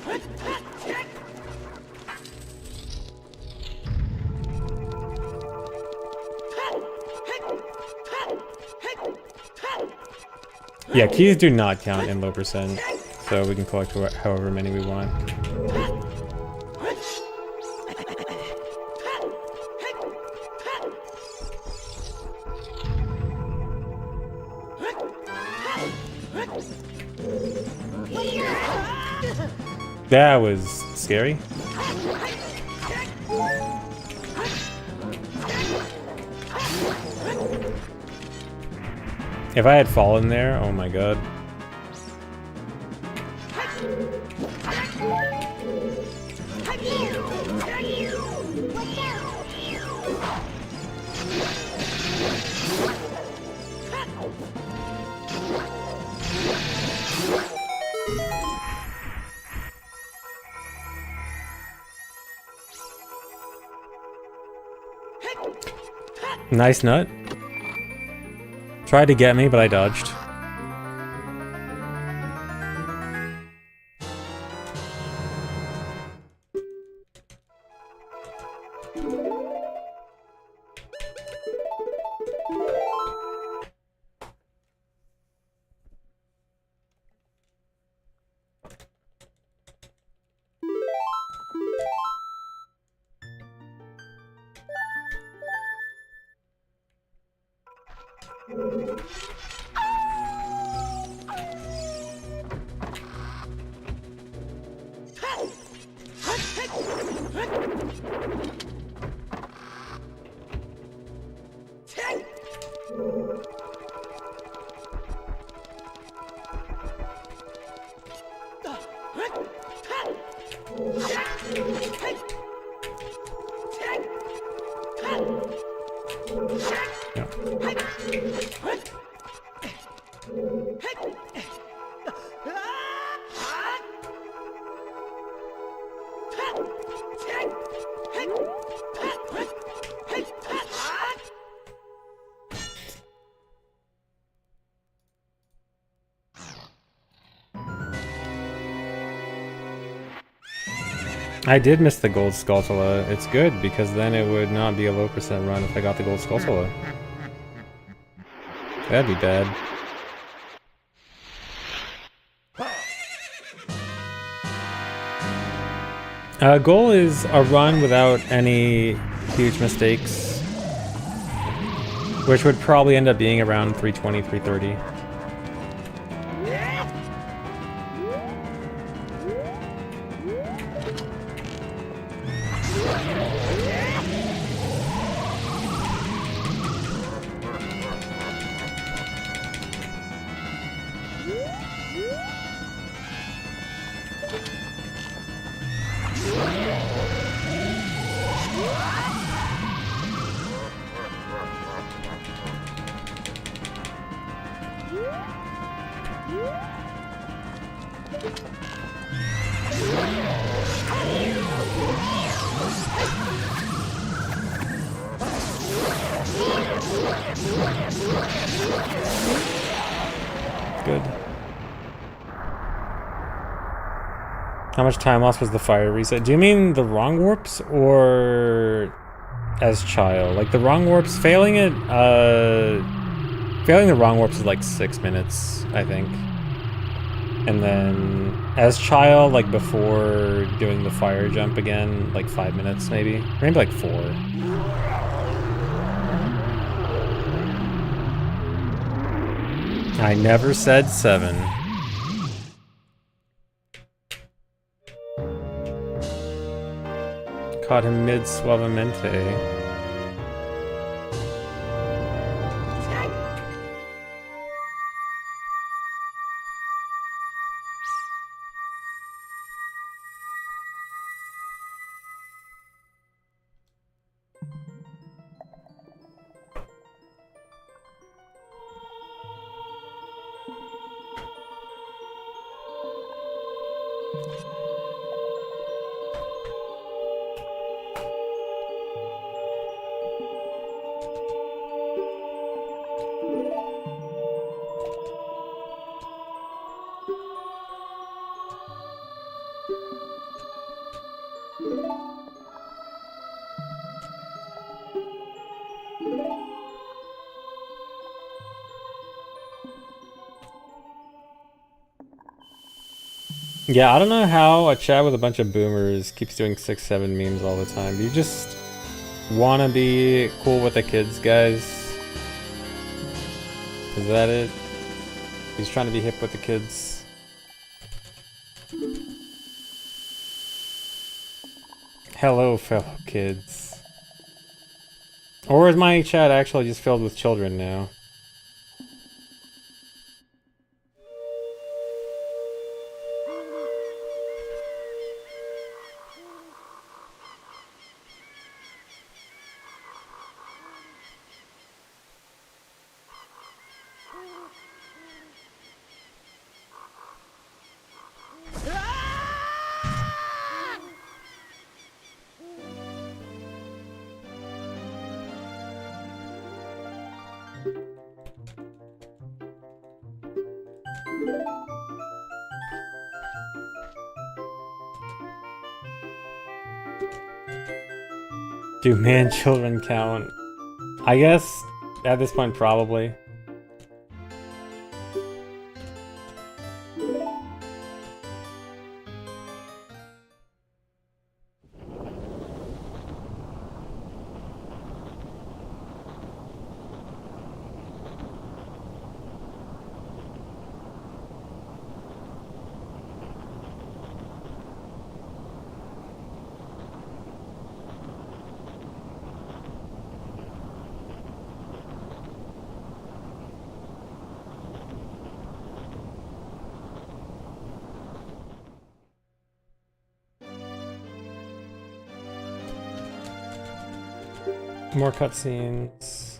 Yeah, keys do not count in low percent, so we can collect however many we want. That was scary. If I had fallen there, oh my god. Nice nut. Tried to get me, but I dodged. I did miss the gold Skulltula. It's good because then it would not be a low percent run if I got the gold Skulltula. That'd be bad. Goal is a run without any huge mistakes, which would probably end up being around 320, 330. Good. How much time loss was the fire reset? Do you mean the wrong warps or as child? Like the wrong warps, failing it, failing the wrong warps is like 6 minutes, I think. And then as child, like before doing the fire jump again, like 5 minutes maybe. Maybe like 4. I never said 7. Caught him mid suavemente. Yeah, I don't know how a chat with a bunch of boomers keeps doing 6-7 memes all the time. Do you just want to be cool with the kids, guys? Is that it? He's trying to be hip with the kids. Hello, fellow kids. Or is my chat actually just filled with children now? Do man-children count? I guess, at this point, probably. More cutscenes.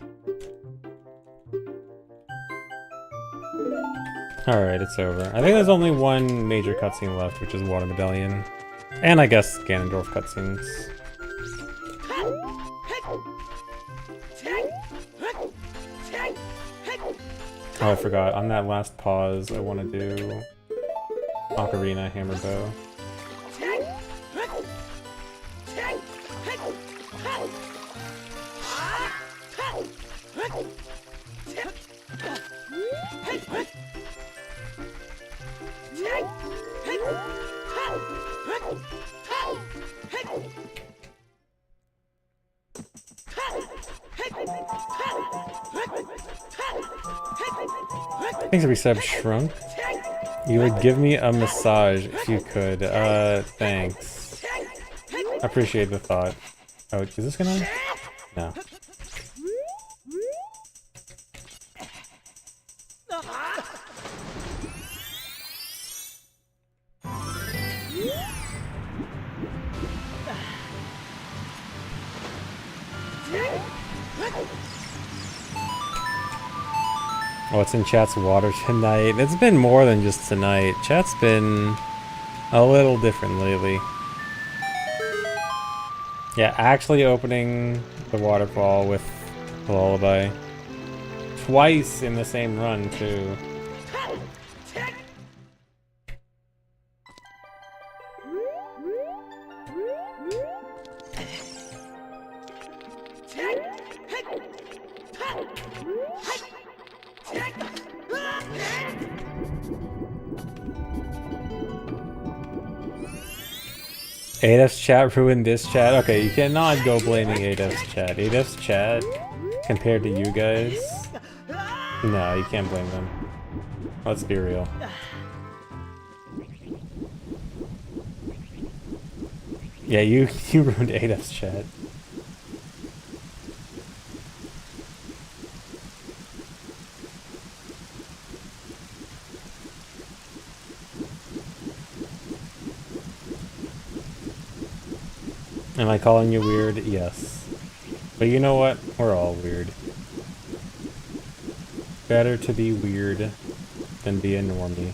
Alright, it's over. I think there's only one major cutscene left, which is Water Medallion. And I guess Ganondorf cutscenes. Oh, I forgot. On that last pause, I want to do Ocarina Hammer Bow. Thanks for resub, Shrunk. You would give me a massage if you could. Thanks. Appreciate the thought. Oh, is this gonna? No. What's in chat's water tonight? It's been more than just tonight. Chat's been a little different lately. Yeah, actually opening the waterfall with Lullaby. Twice in the same run, too. Adef's chat ruined this chat? Okay, you cannot go blaming Adef's chat. Adef's chat, compared to you guys, no, you can't blame them. Let's be real. Yeah, you ruined Adef's chat. Am I calling you weird? Yes. But you know what? We're all weird. Better to be weird than be a normie.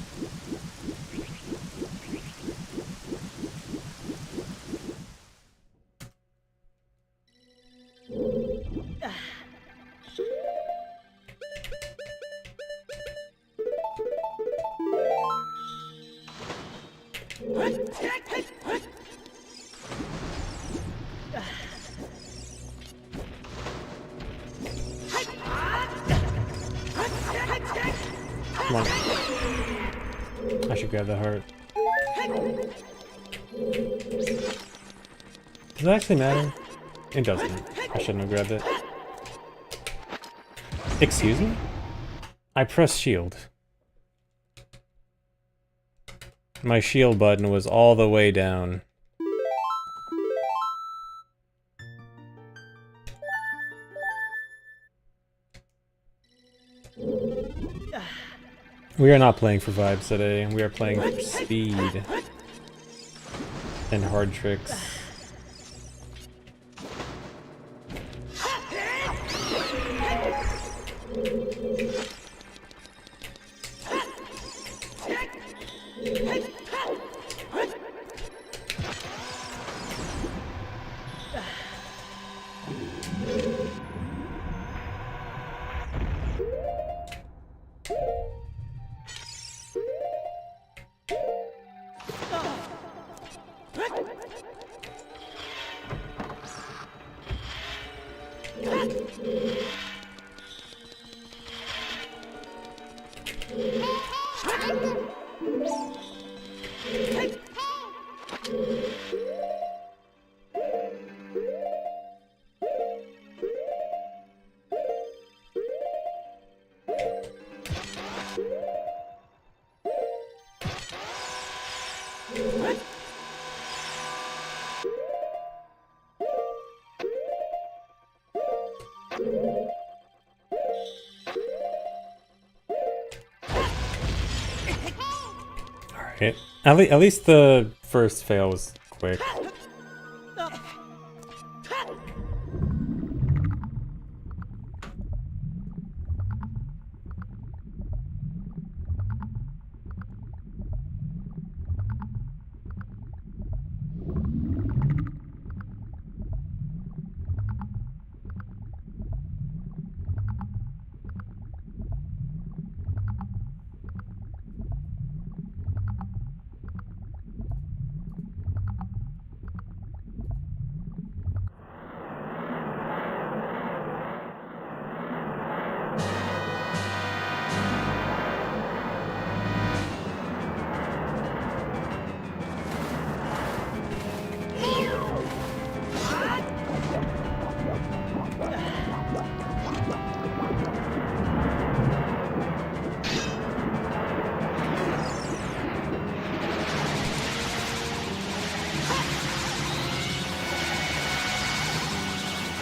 Come on. I should grab the heart. Does it actually matter? It doesn't. I shouldn't have grabbed it. Excuse me? I pressed shield. My shield button was all the way down. We are not playing for vibes today. We are playing for speed and hard tricks. Alright. At least the first fail was quick.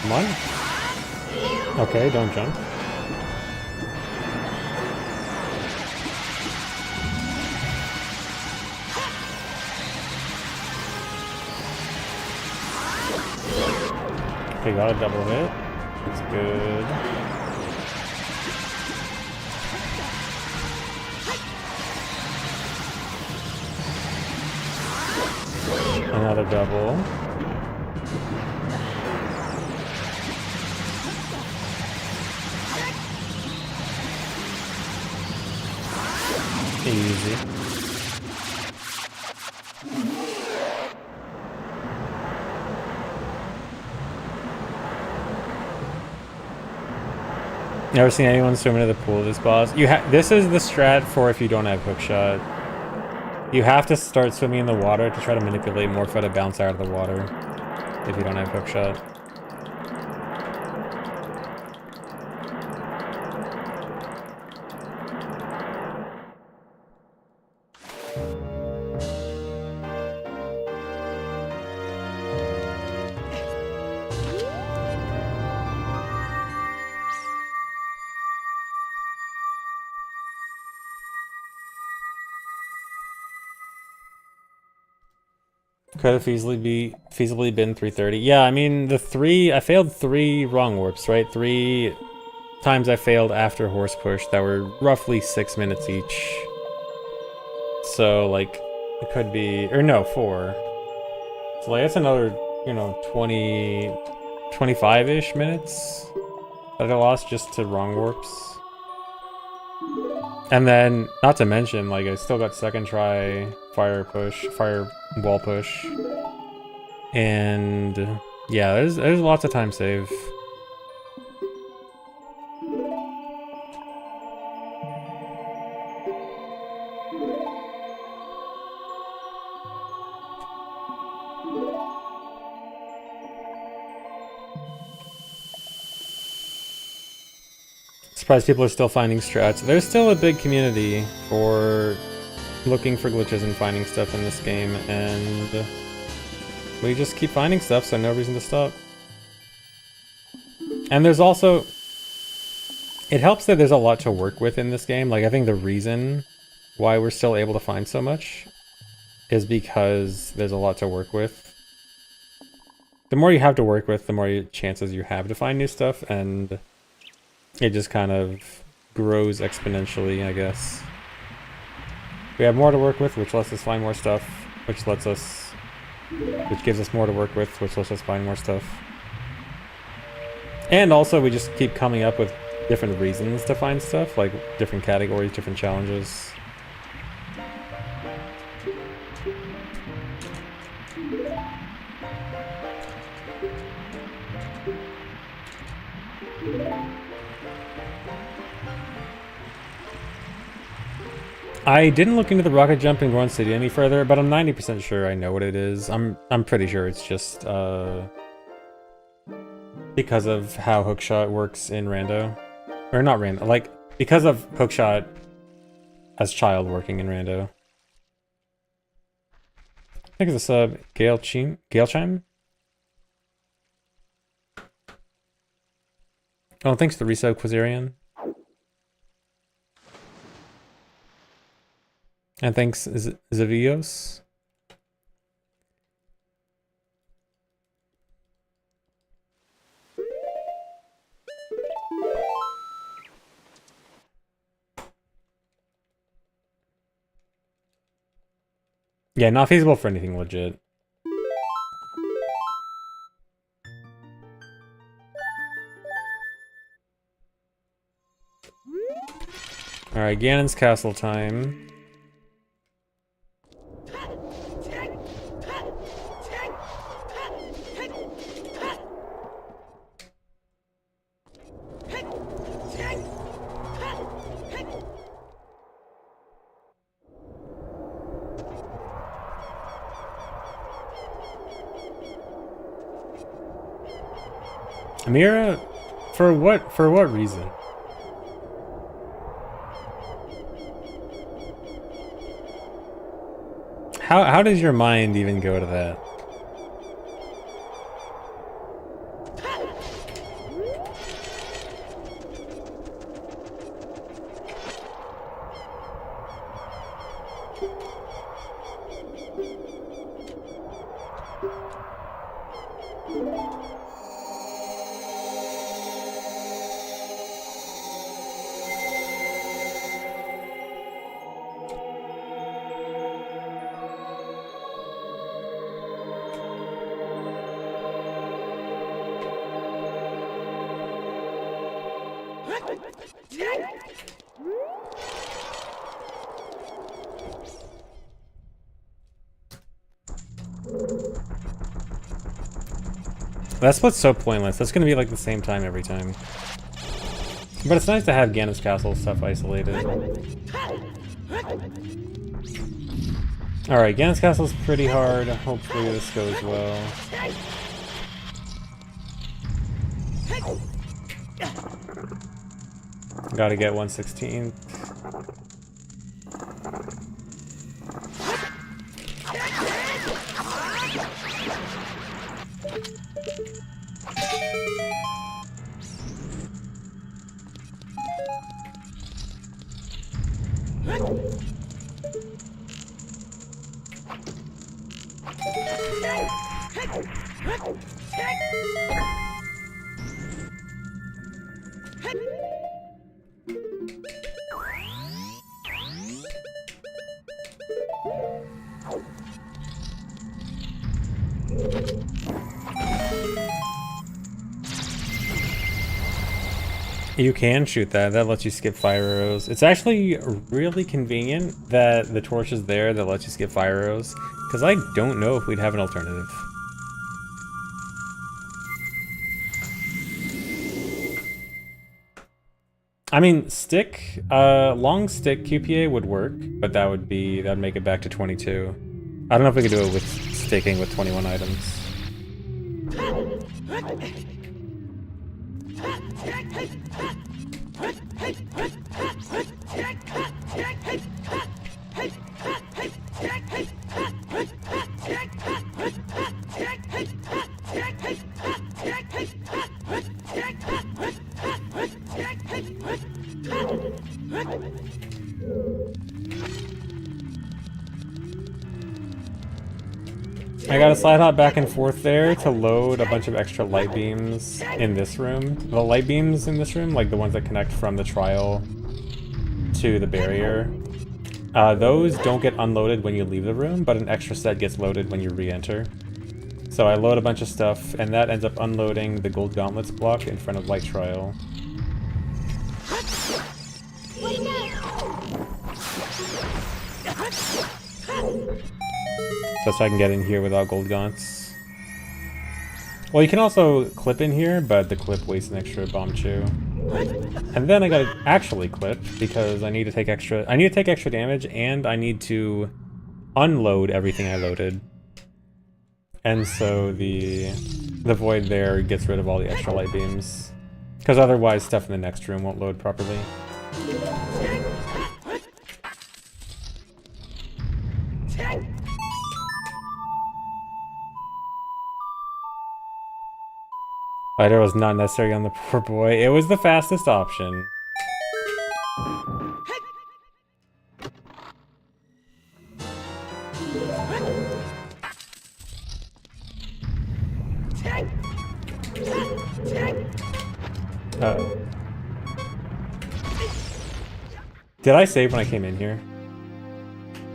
Come on. Okay, don't jump. Okay, got a double hit. That's good. Another double. Easy. Never seen anyone swim into the pool this boss. This is the strat for if you don't have hookshot. You have to start swimming in the water to try to manipulate Morpho to bounce out of the water if you don't have hookshot. Could have feasibly been 330. Yeah, I mean I failed 3 wrong warps, right? 3 times I failed after horse push that were roughly 6 minutes each. So like it could be, or no, 4. So like that's another, 20, 25-ish minutes that I lost just to wrong warps. And then, not to mention, like I still got second try fire wall push. And yeah, there's lots of time save. Surprised people are still finding strats. There's still a big community for looking for glitches and finding stuff in this game, and we just keep finding stuff, so no reason to stop. And there's also, it helps that there's a lot to work with in this game. Like I think the reason why we're still able to find so much is because there's a lot to work with. The more you have to work with, the more chances you have to find new stuff, and it just kind of grows exponentially, I guess. We have more to work with, which lets us find more stuff, which gives us more to work with, which lets us find more stuff. And also, we just keep coming up with different reasons to find stuff, like different categories, different challenges. I didn't look into the rocket jump in Goron City any further, but I'm 90% sure I know what it is. I'm pretty sure it's just because of how hookshot works in rando. Or not rando, like because of hookshot as child working in rando. Thank you for the sub, Gale Chime? Oh, thanks for the resub, Quazarian. And thanks, Zavios. Yeah, not feasible for anything legit. Alright, Ganon's castle time. Amira, for what reason? How does your mind even go to that? That's what's so pointless. That's gonna be like the same time every time. But it's nice to have Ganon's castle stuff isolated. Alright, Ganon's castle's pretty hard. Hopefully this goes well. Gotta get 1/16. You can shoot that. That lets you skip fire arrows. It's actually really convenient that the torch is there that lets you skip fire arrows, because I don't know if we'd have an alternative. I mean, long stick QPA would work, but that'd make it back to 22. I don't know if we could do it with sticking with 21 items. I gotta slide hop back and forth there to load a bunch of extra light beams in this room. The light beams in this room, like the ones that connect from the trial to the barrier, those don't get unloaded when you leave the room, but an extra set gets loaded when you re-enter. So I load a bunch of stuff, and that ends up unloading the gold gauntlets block in front of light trial. Just so I can get in here without gold gaunts. Well, you can also clip in here, but the clip wastes an extra bomb chew. And then I gotta actually clip because I need to take extra damage, and I need to unload everything I loaded. And so the void there gets rid of all the extra light beams, because otherwise stuff in the next room won't load properly. Lighter was not necessary on the poor boy. It was the fastest option. Did I save when I came in here?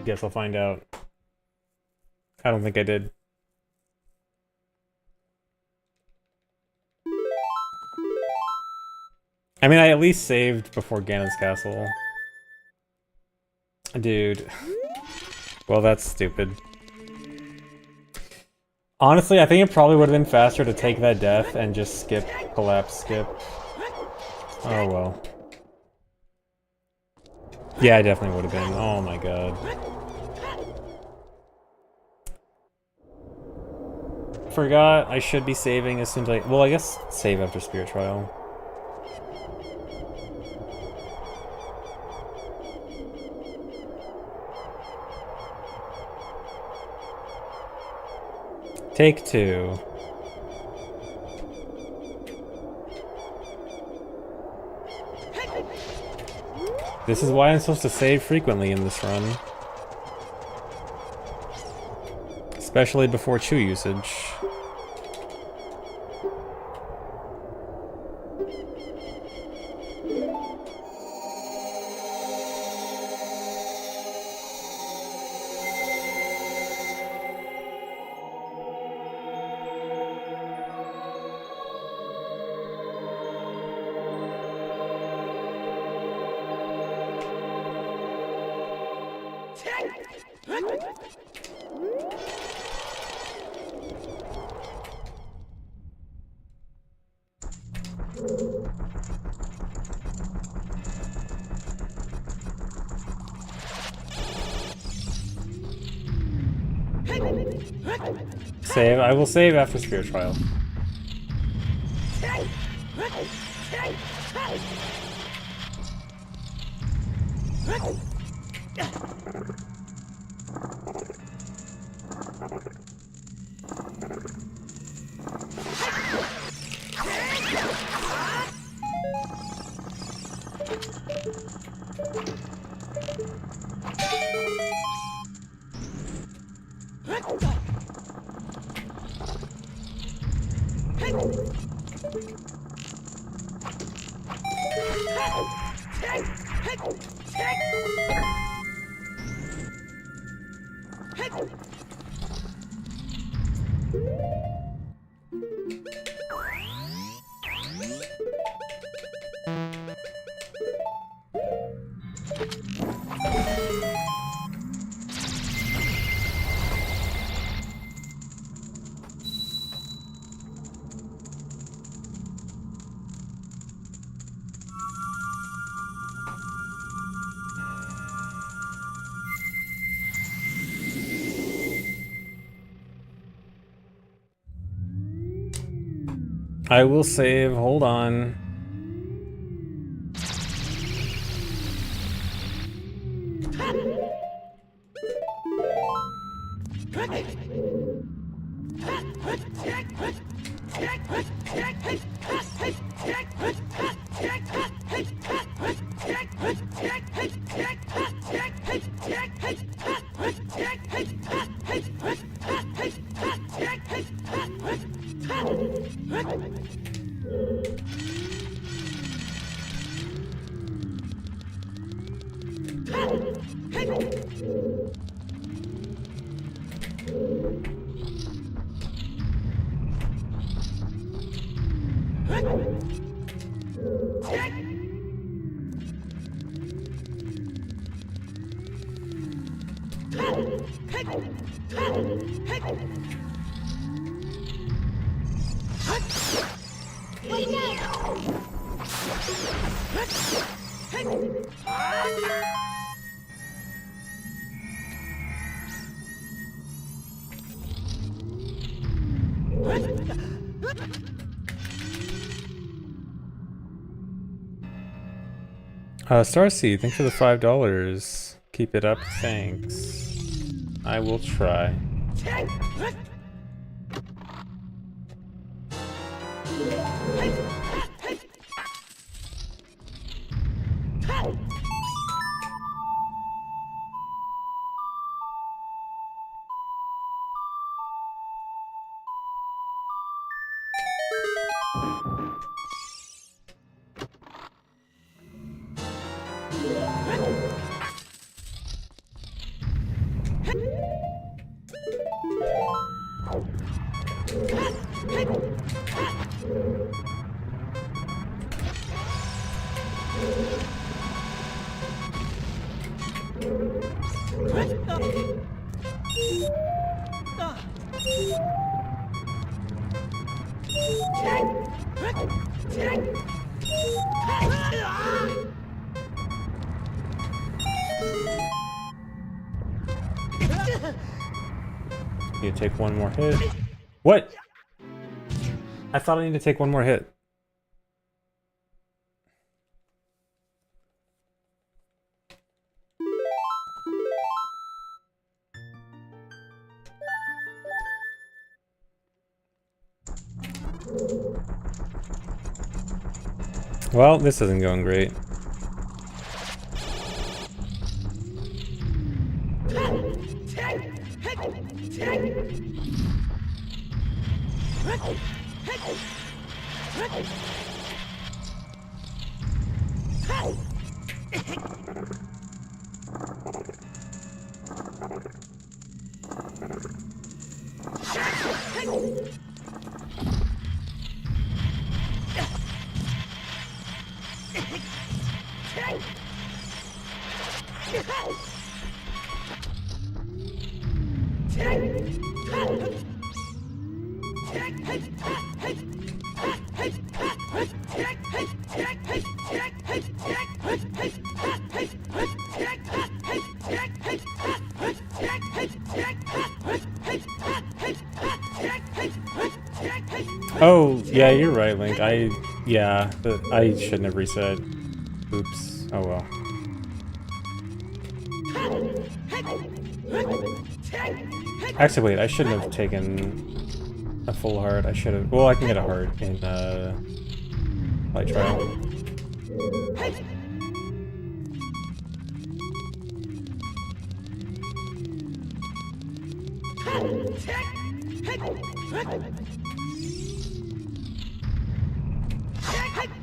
Guess I'll find out. I don't think I did. I mean, I at least saved before Ganon's castle. Dude. Well, that's stupid. Honestly, I think it probably would have been faster to take that death and just skip, collapse, skip. Oh well. Yeah, I definitely would have been. Oh my god. Forgot I should be saving as soon as I... Well, I guess save after Spirit Trial. Take two. This is why I'm supposed to save frequently in this run. Especially before Chew usage. Save. I will save after Spirit Trial. I will save. Hold on. Starseed, thanks for the $5. Keep it up, thanks. I will try. You take one more hit. What? I thought I needed to take one more hit. Well, this isn't going great. Oh, yeah, you're right, Link. I shouldn't have reset. Oops. Oh well. Actually, wait, I shouldn't have taken a full heart. I should have. Well, I can get a heart in light trial.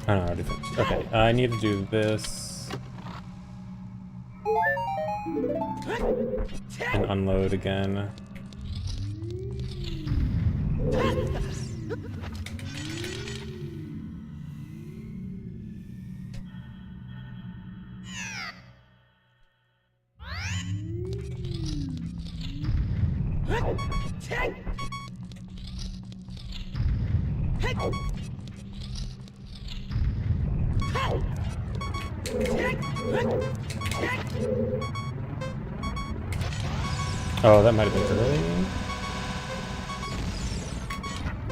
I don't know how to finish. Okay, I need to do this and unload again. Oh, that might have been early.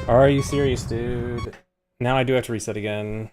Are you serious, dude? Now I do have to reset again.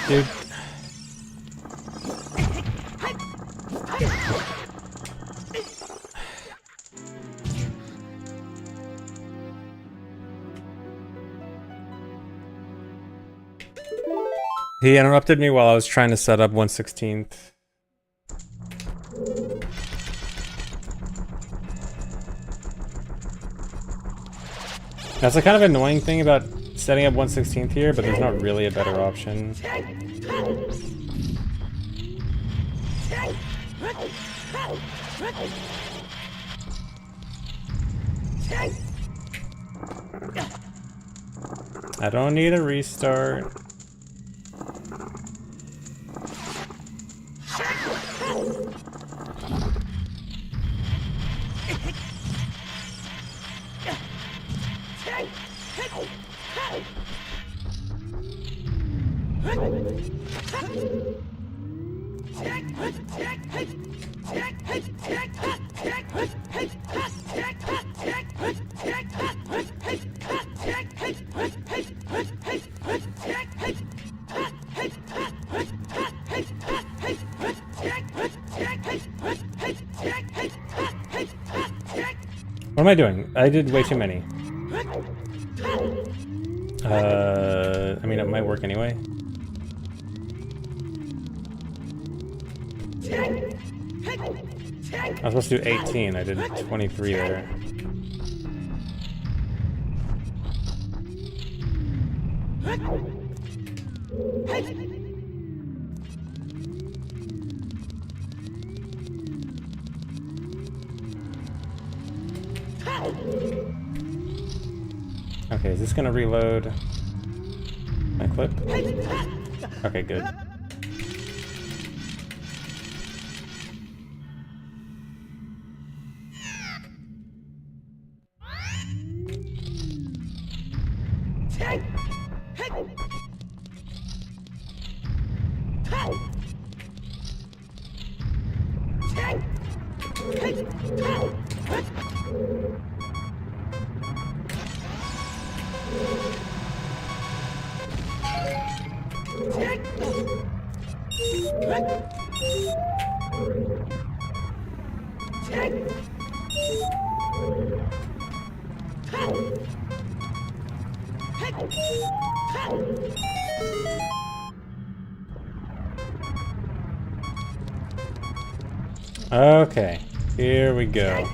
Dude. He interrupted me while I was trying to set up 1/16th. That's a kind of annoying thing about setting up 1/16th here, but there's not really a better option. I don't need a restart. What am I doing? I did way too many. I mean, it might work anyway. I was supposed to do 18. I did 23 there. Okay, is this gonna reload my clip? Okay, good. Okay, here we go.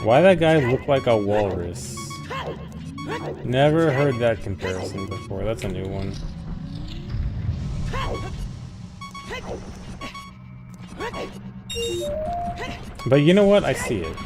Why that guy look like a walrus? Never heard that comparison before. That's a new one. But you know what? I see it.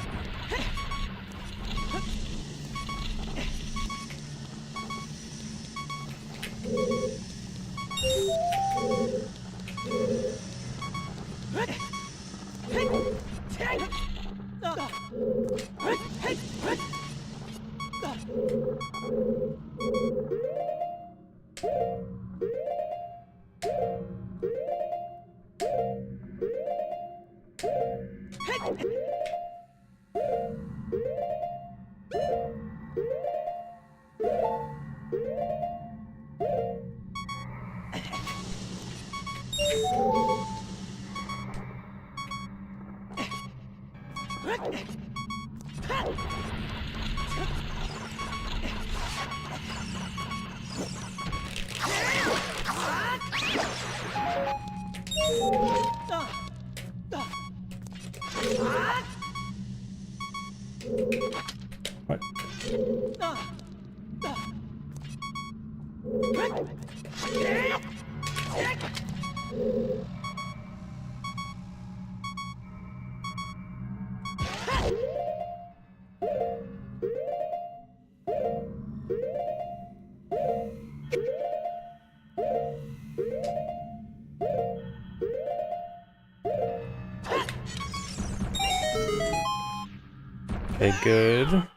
What? Okay, good.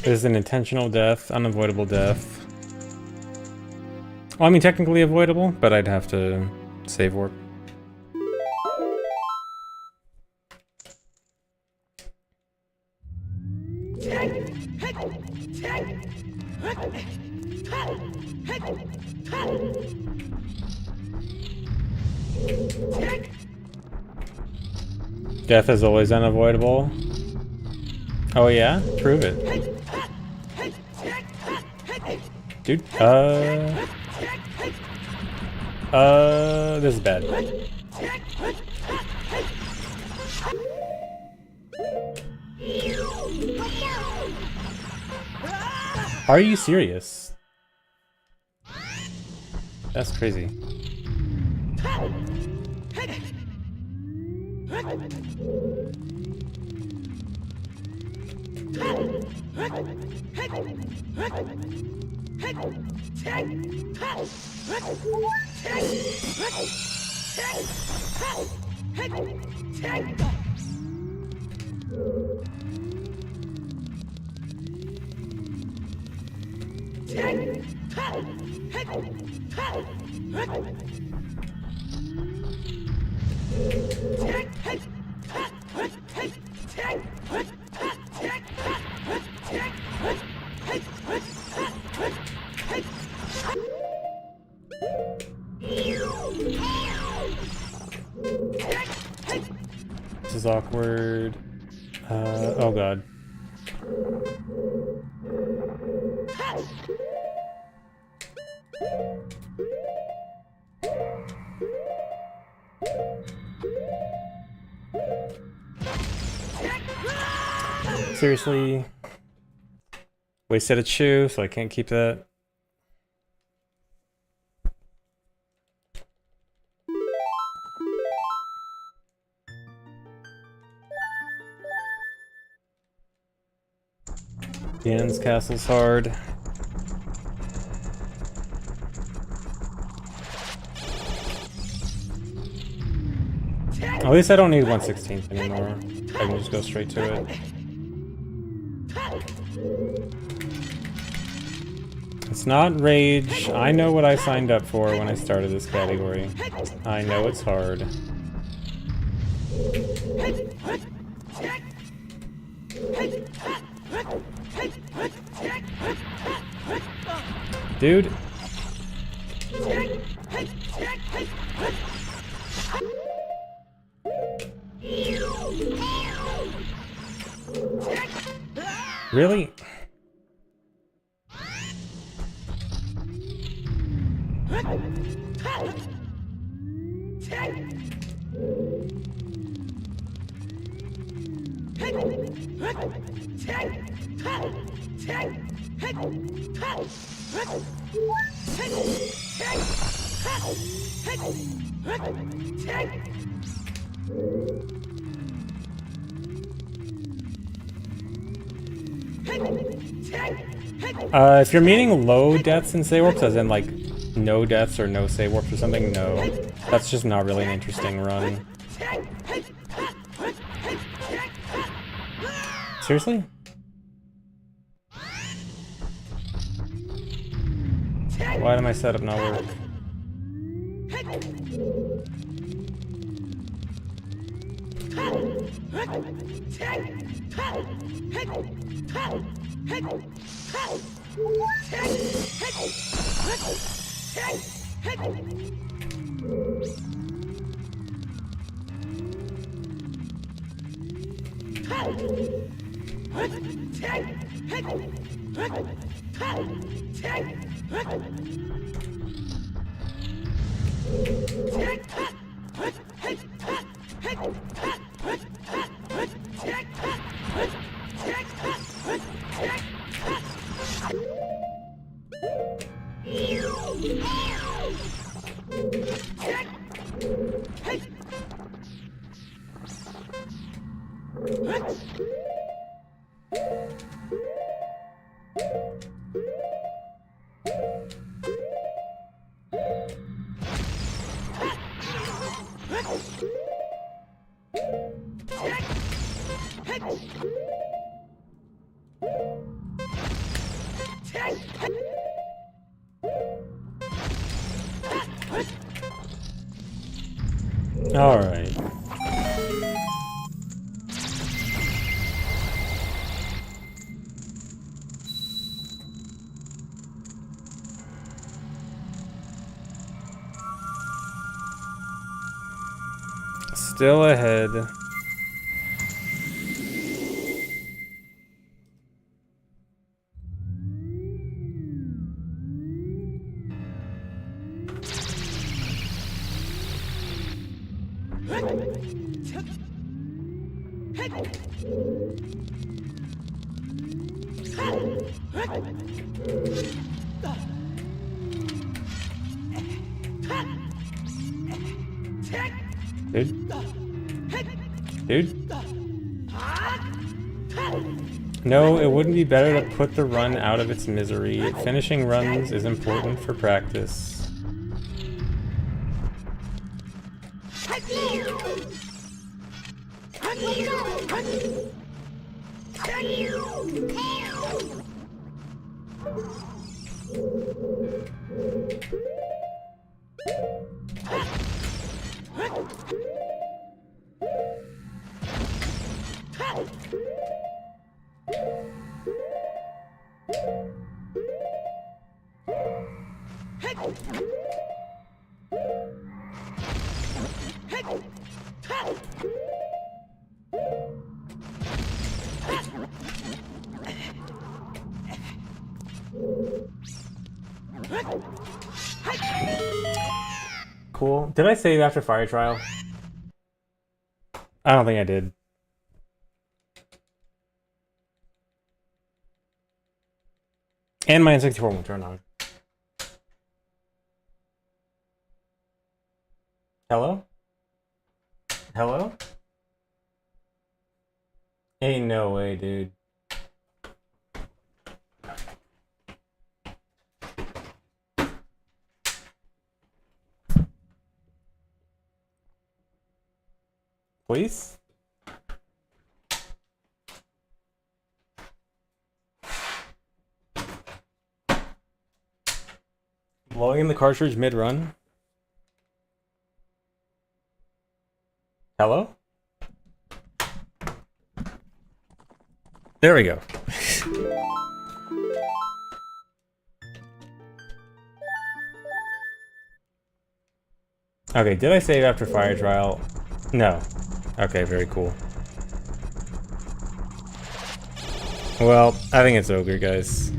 This is an intentional death, unavoidable death. Well, I mean, technically avoidable, but I'd have to save warp. Death is always unavoidable. Oh yeah? Prove it. Dude, this is bad. Are you serious? That's crazy. This is awkward. Oh god. Seriously? Wasted a chew, so I can't keep that. Ganon's castle's hard. At least I don't need 1/16 anymore. I can just go straight to it. It's not rage. I know what I signed up for when I started this category. I know it's hard. Dude. Really? If you're meaning low deaths in Say Warps, as in like no deaths or no Say Warps or something, no. That's just not really an interesting run. Seriously? Why did my setup not work? All right. Still ahead. Dude? No, it wouldn't be better to put the run out of its misery. Finishing runs is important for practice. Cool. Did I save after Fire Trial? I don't think I did. And my N64 won't turn on. Hello? Hello? Ain't no way, dude. Please? Blowing in the cartridge mid-run. Hello? There we go. Okay, did I save after fire trial? No. Okay, very cool. Well, I think it's ogre, guys.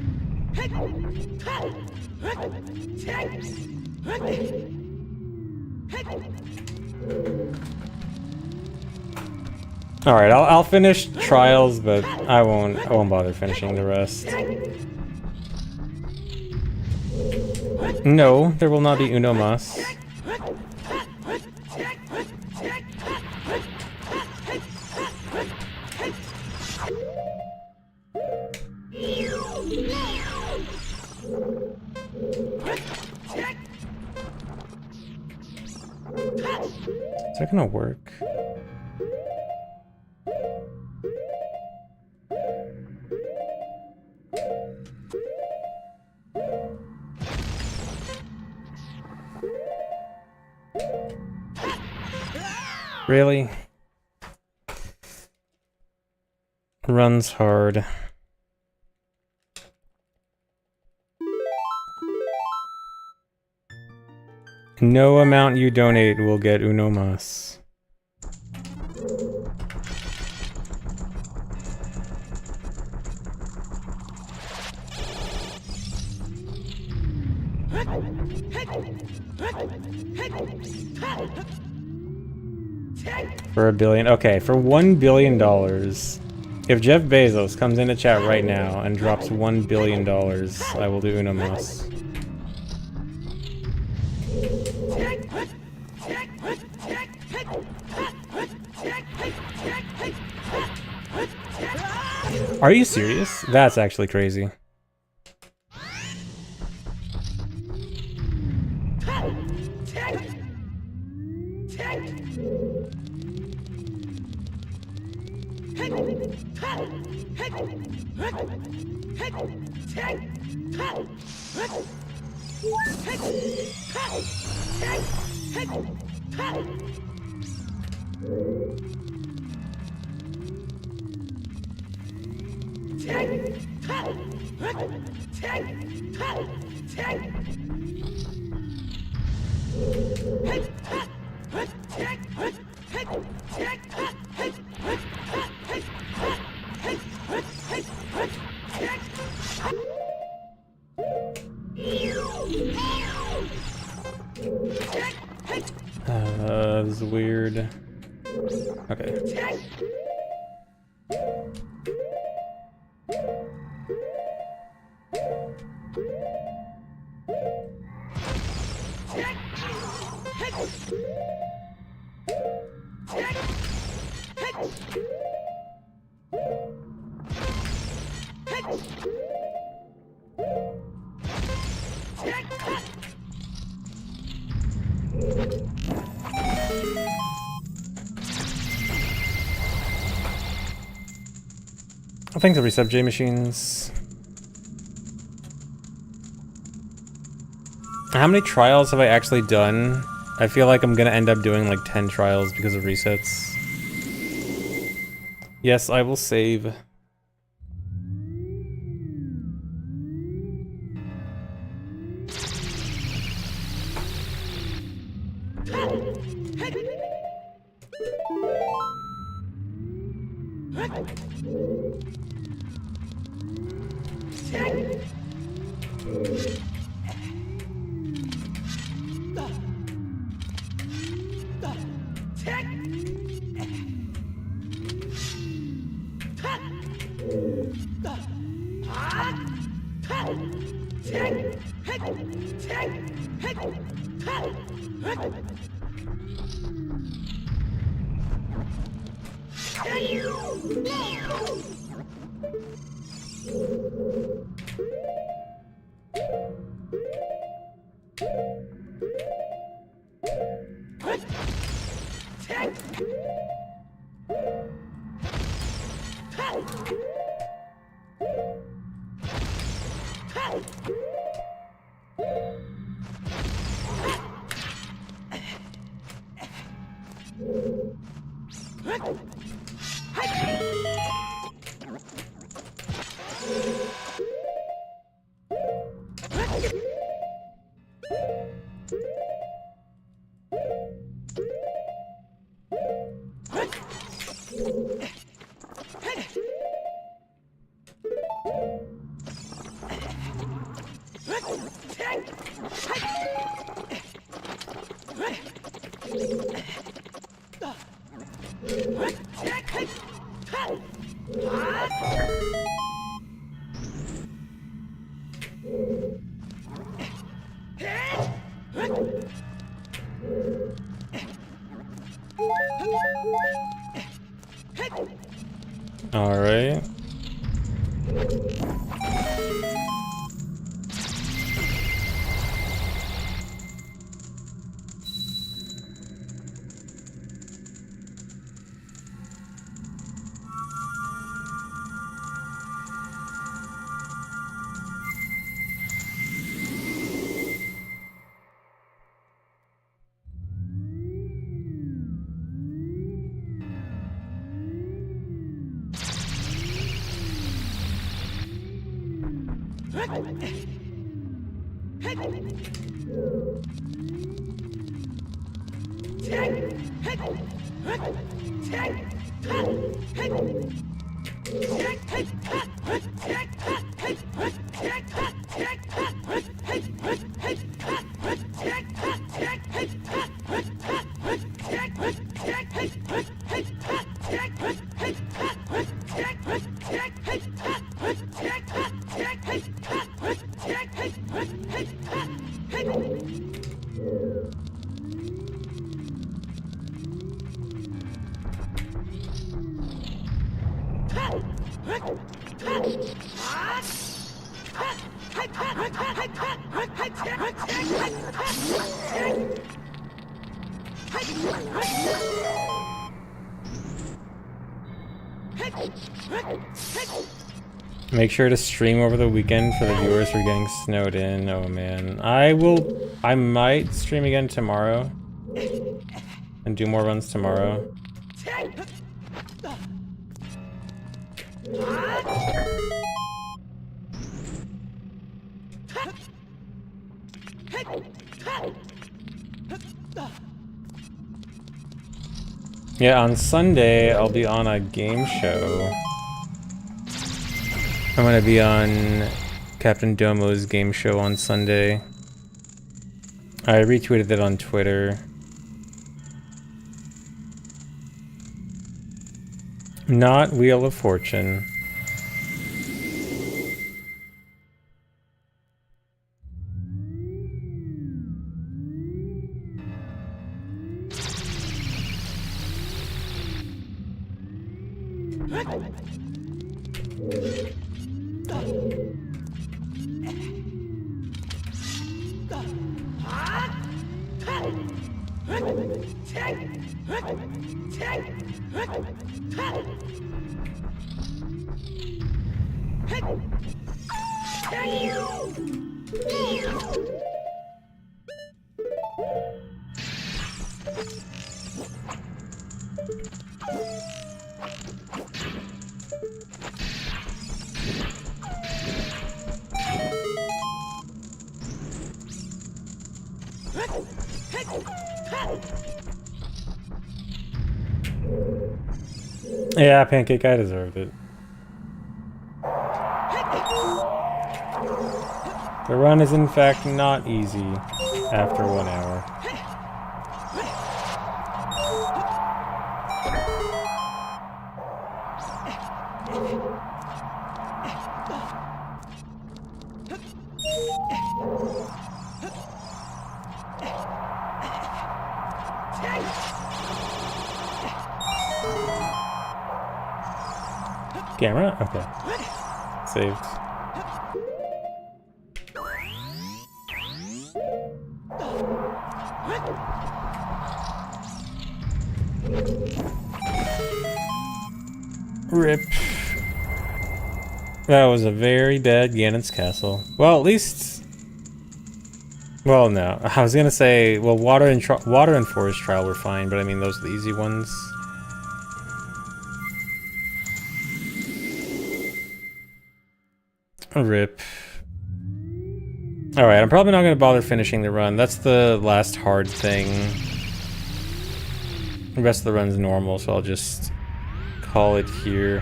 All right, I'll finish trials, but I won't bother finishing the rest. No, there will not be Uno Mas. Is that gonna work? Really? Runs hard. No amount you donate will get Uno Mas. For $1 billion. Okay, for $1 billion. If Jeff Bezos comes into chat right now and drops $1 billion, I will do Uno Mas. Are you serious? That's actually crazy. This is weird. Okay. Thanks every sub J machines. How many trials have I actually done? I feel like I'm gonna end up doing like 10 trials because of resets. Yes, I will save. All right. Make sure to stream over the weekend for the viewers who are getting snowed in. Oh man. I might stream again tomorrow. And do more runs tomorrow. Yeah, on Sunday, I'll be on a game show. I'm gonna be on Captain Domo's game show on Sunday. I retweeted it on Twitter. Not Wheel of Fortune. Yeah, Pancake, I deserved it. The run is in fact not easy after 1 hour. Camera? Okay. Saved. RIP. That was a very bad Ganon's Castle. Well, at least... Well, no. I was gonna say, well, Water and Forest Trial were fine, but I mean, those are the easy ones. RIP. Alright, I'm probably not going to bother finishing the run. That's the last hard thing. The rest of the run's normal, so I'll just call it here.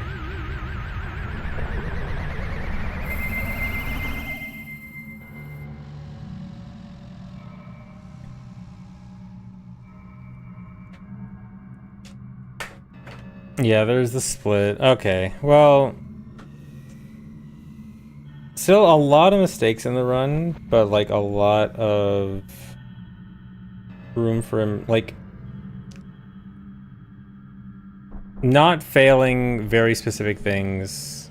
Yeah, there's the split. Okay, well... Still a lot of mistakes in the run, but like a lot of room for him, like... not failing very specific things,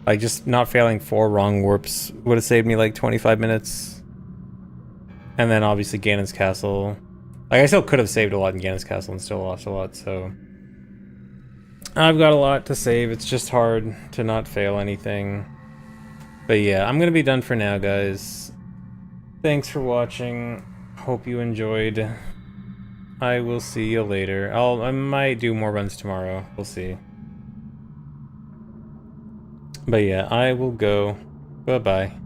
like just not failing 4 wrong warps would have saved me like 25 minutes. And then obviously Ganon's Castle. Like I still could have saved a lot in Ganon's Castle and still lost a lot, so I've got a lot to save. It's just hard to not fail anything. But yeah, I'm gonna be done for now, guys. Thanks for watching. Hope you enjoyed. I will see you later. I might do more runs tomorrow. We'll see. But yeah, I will go. Bye-bye.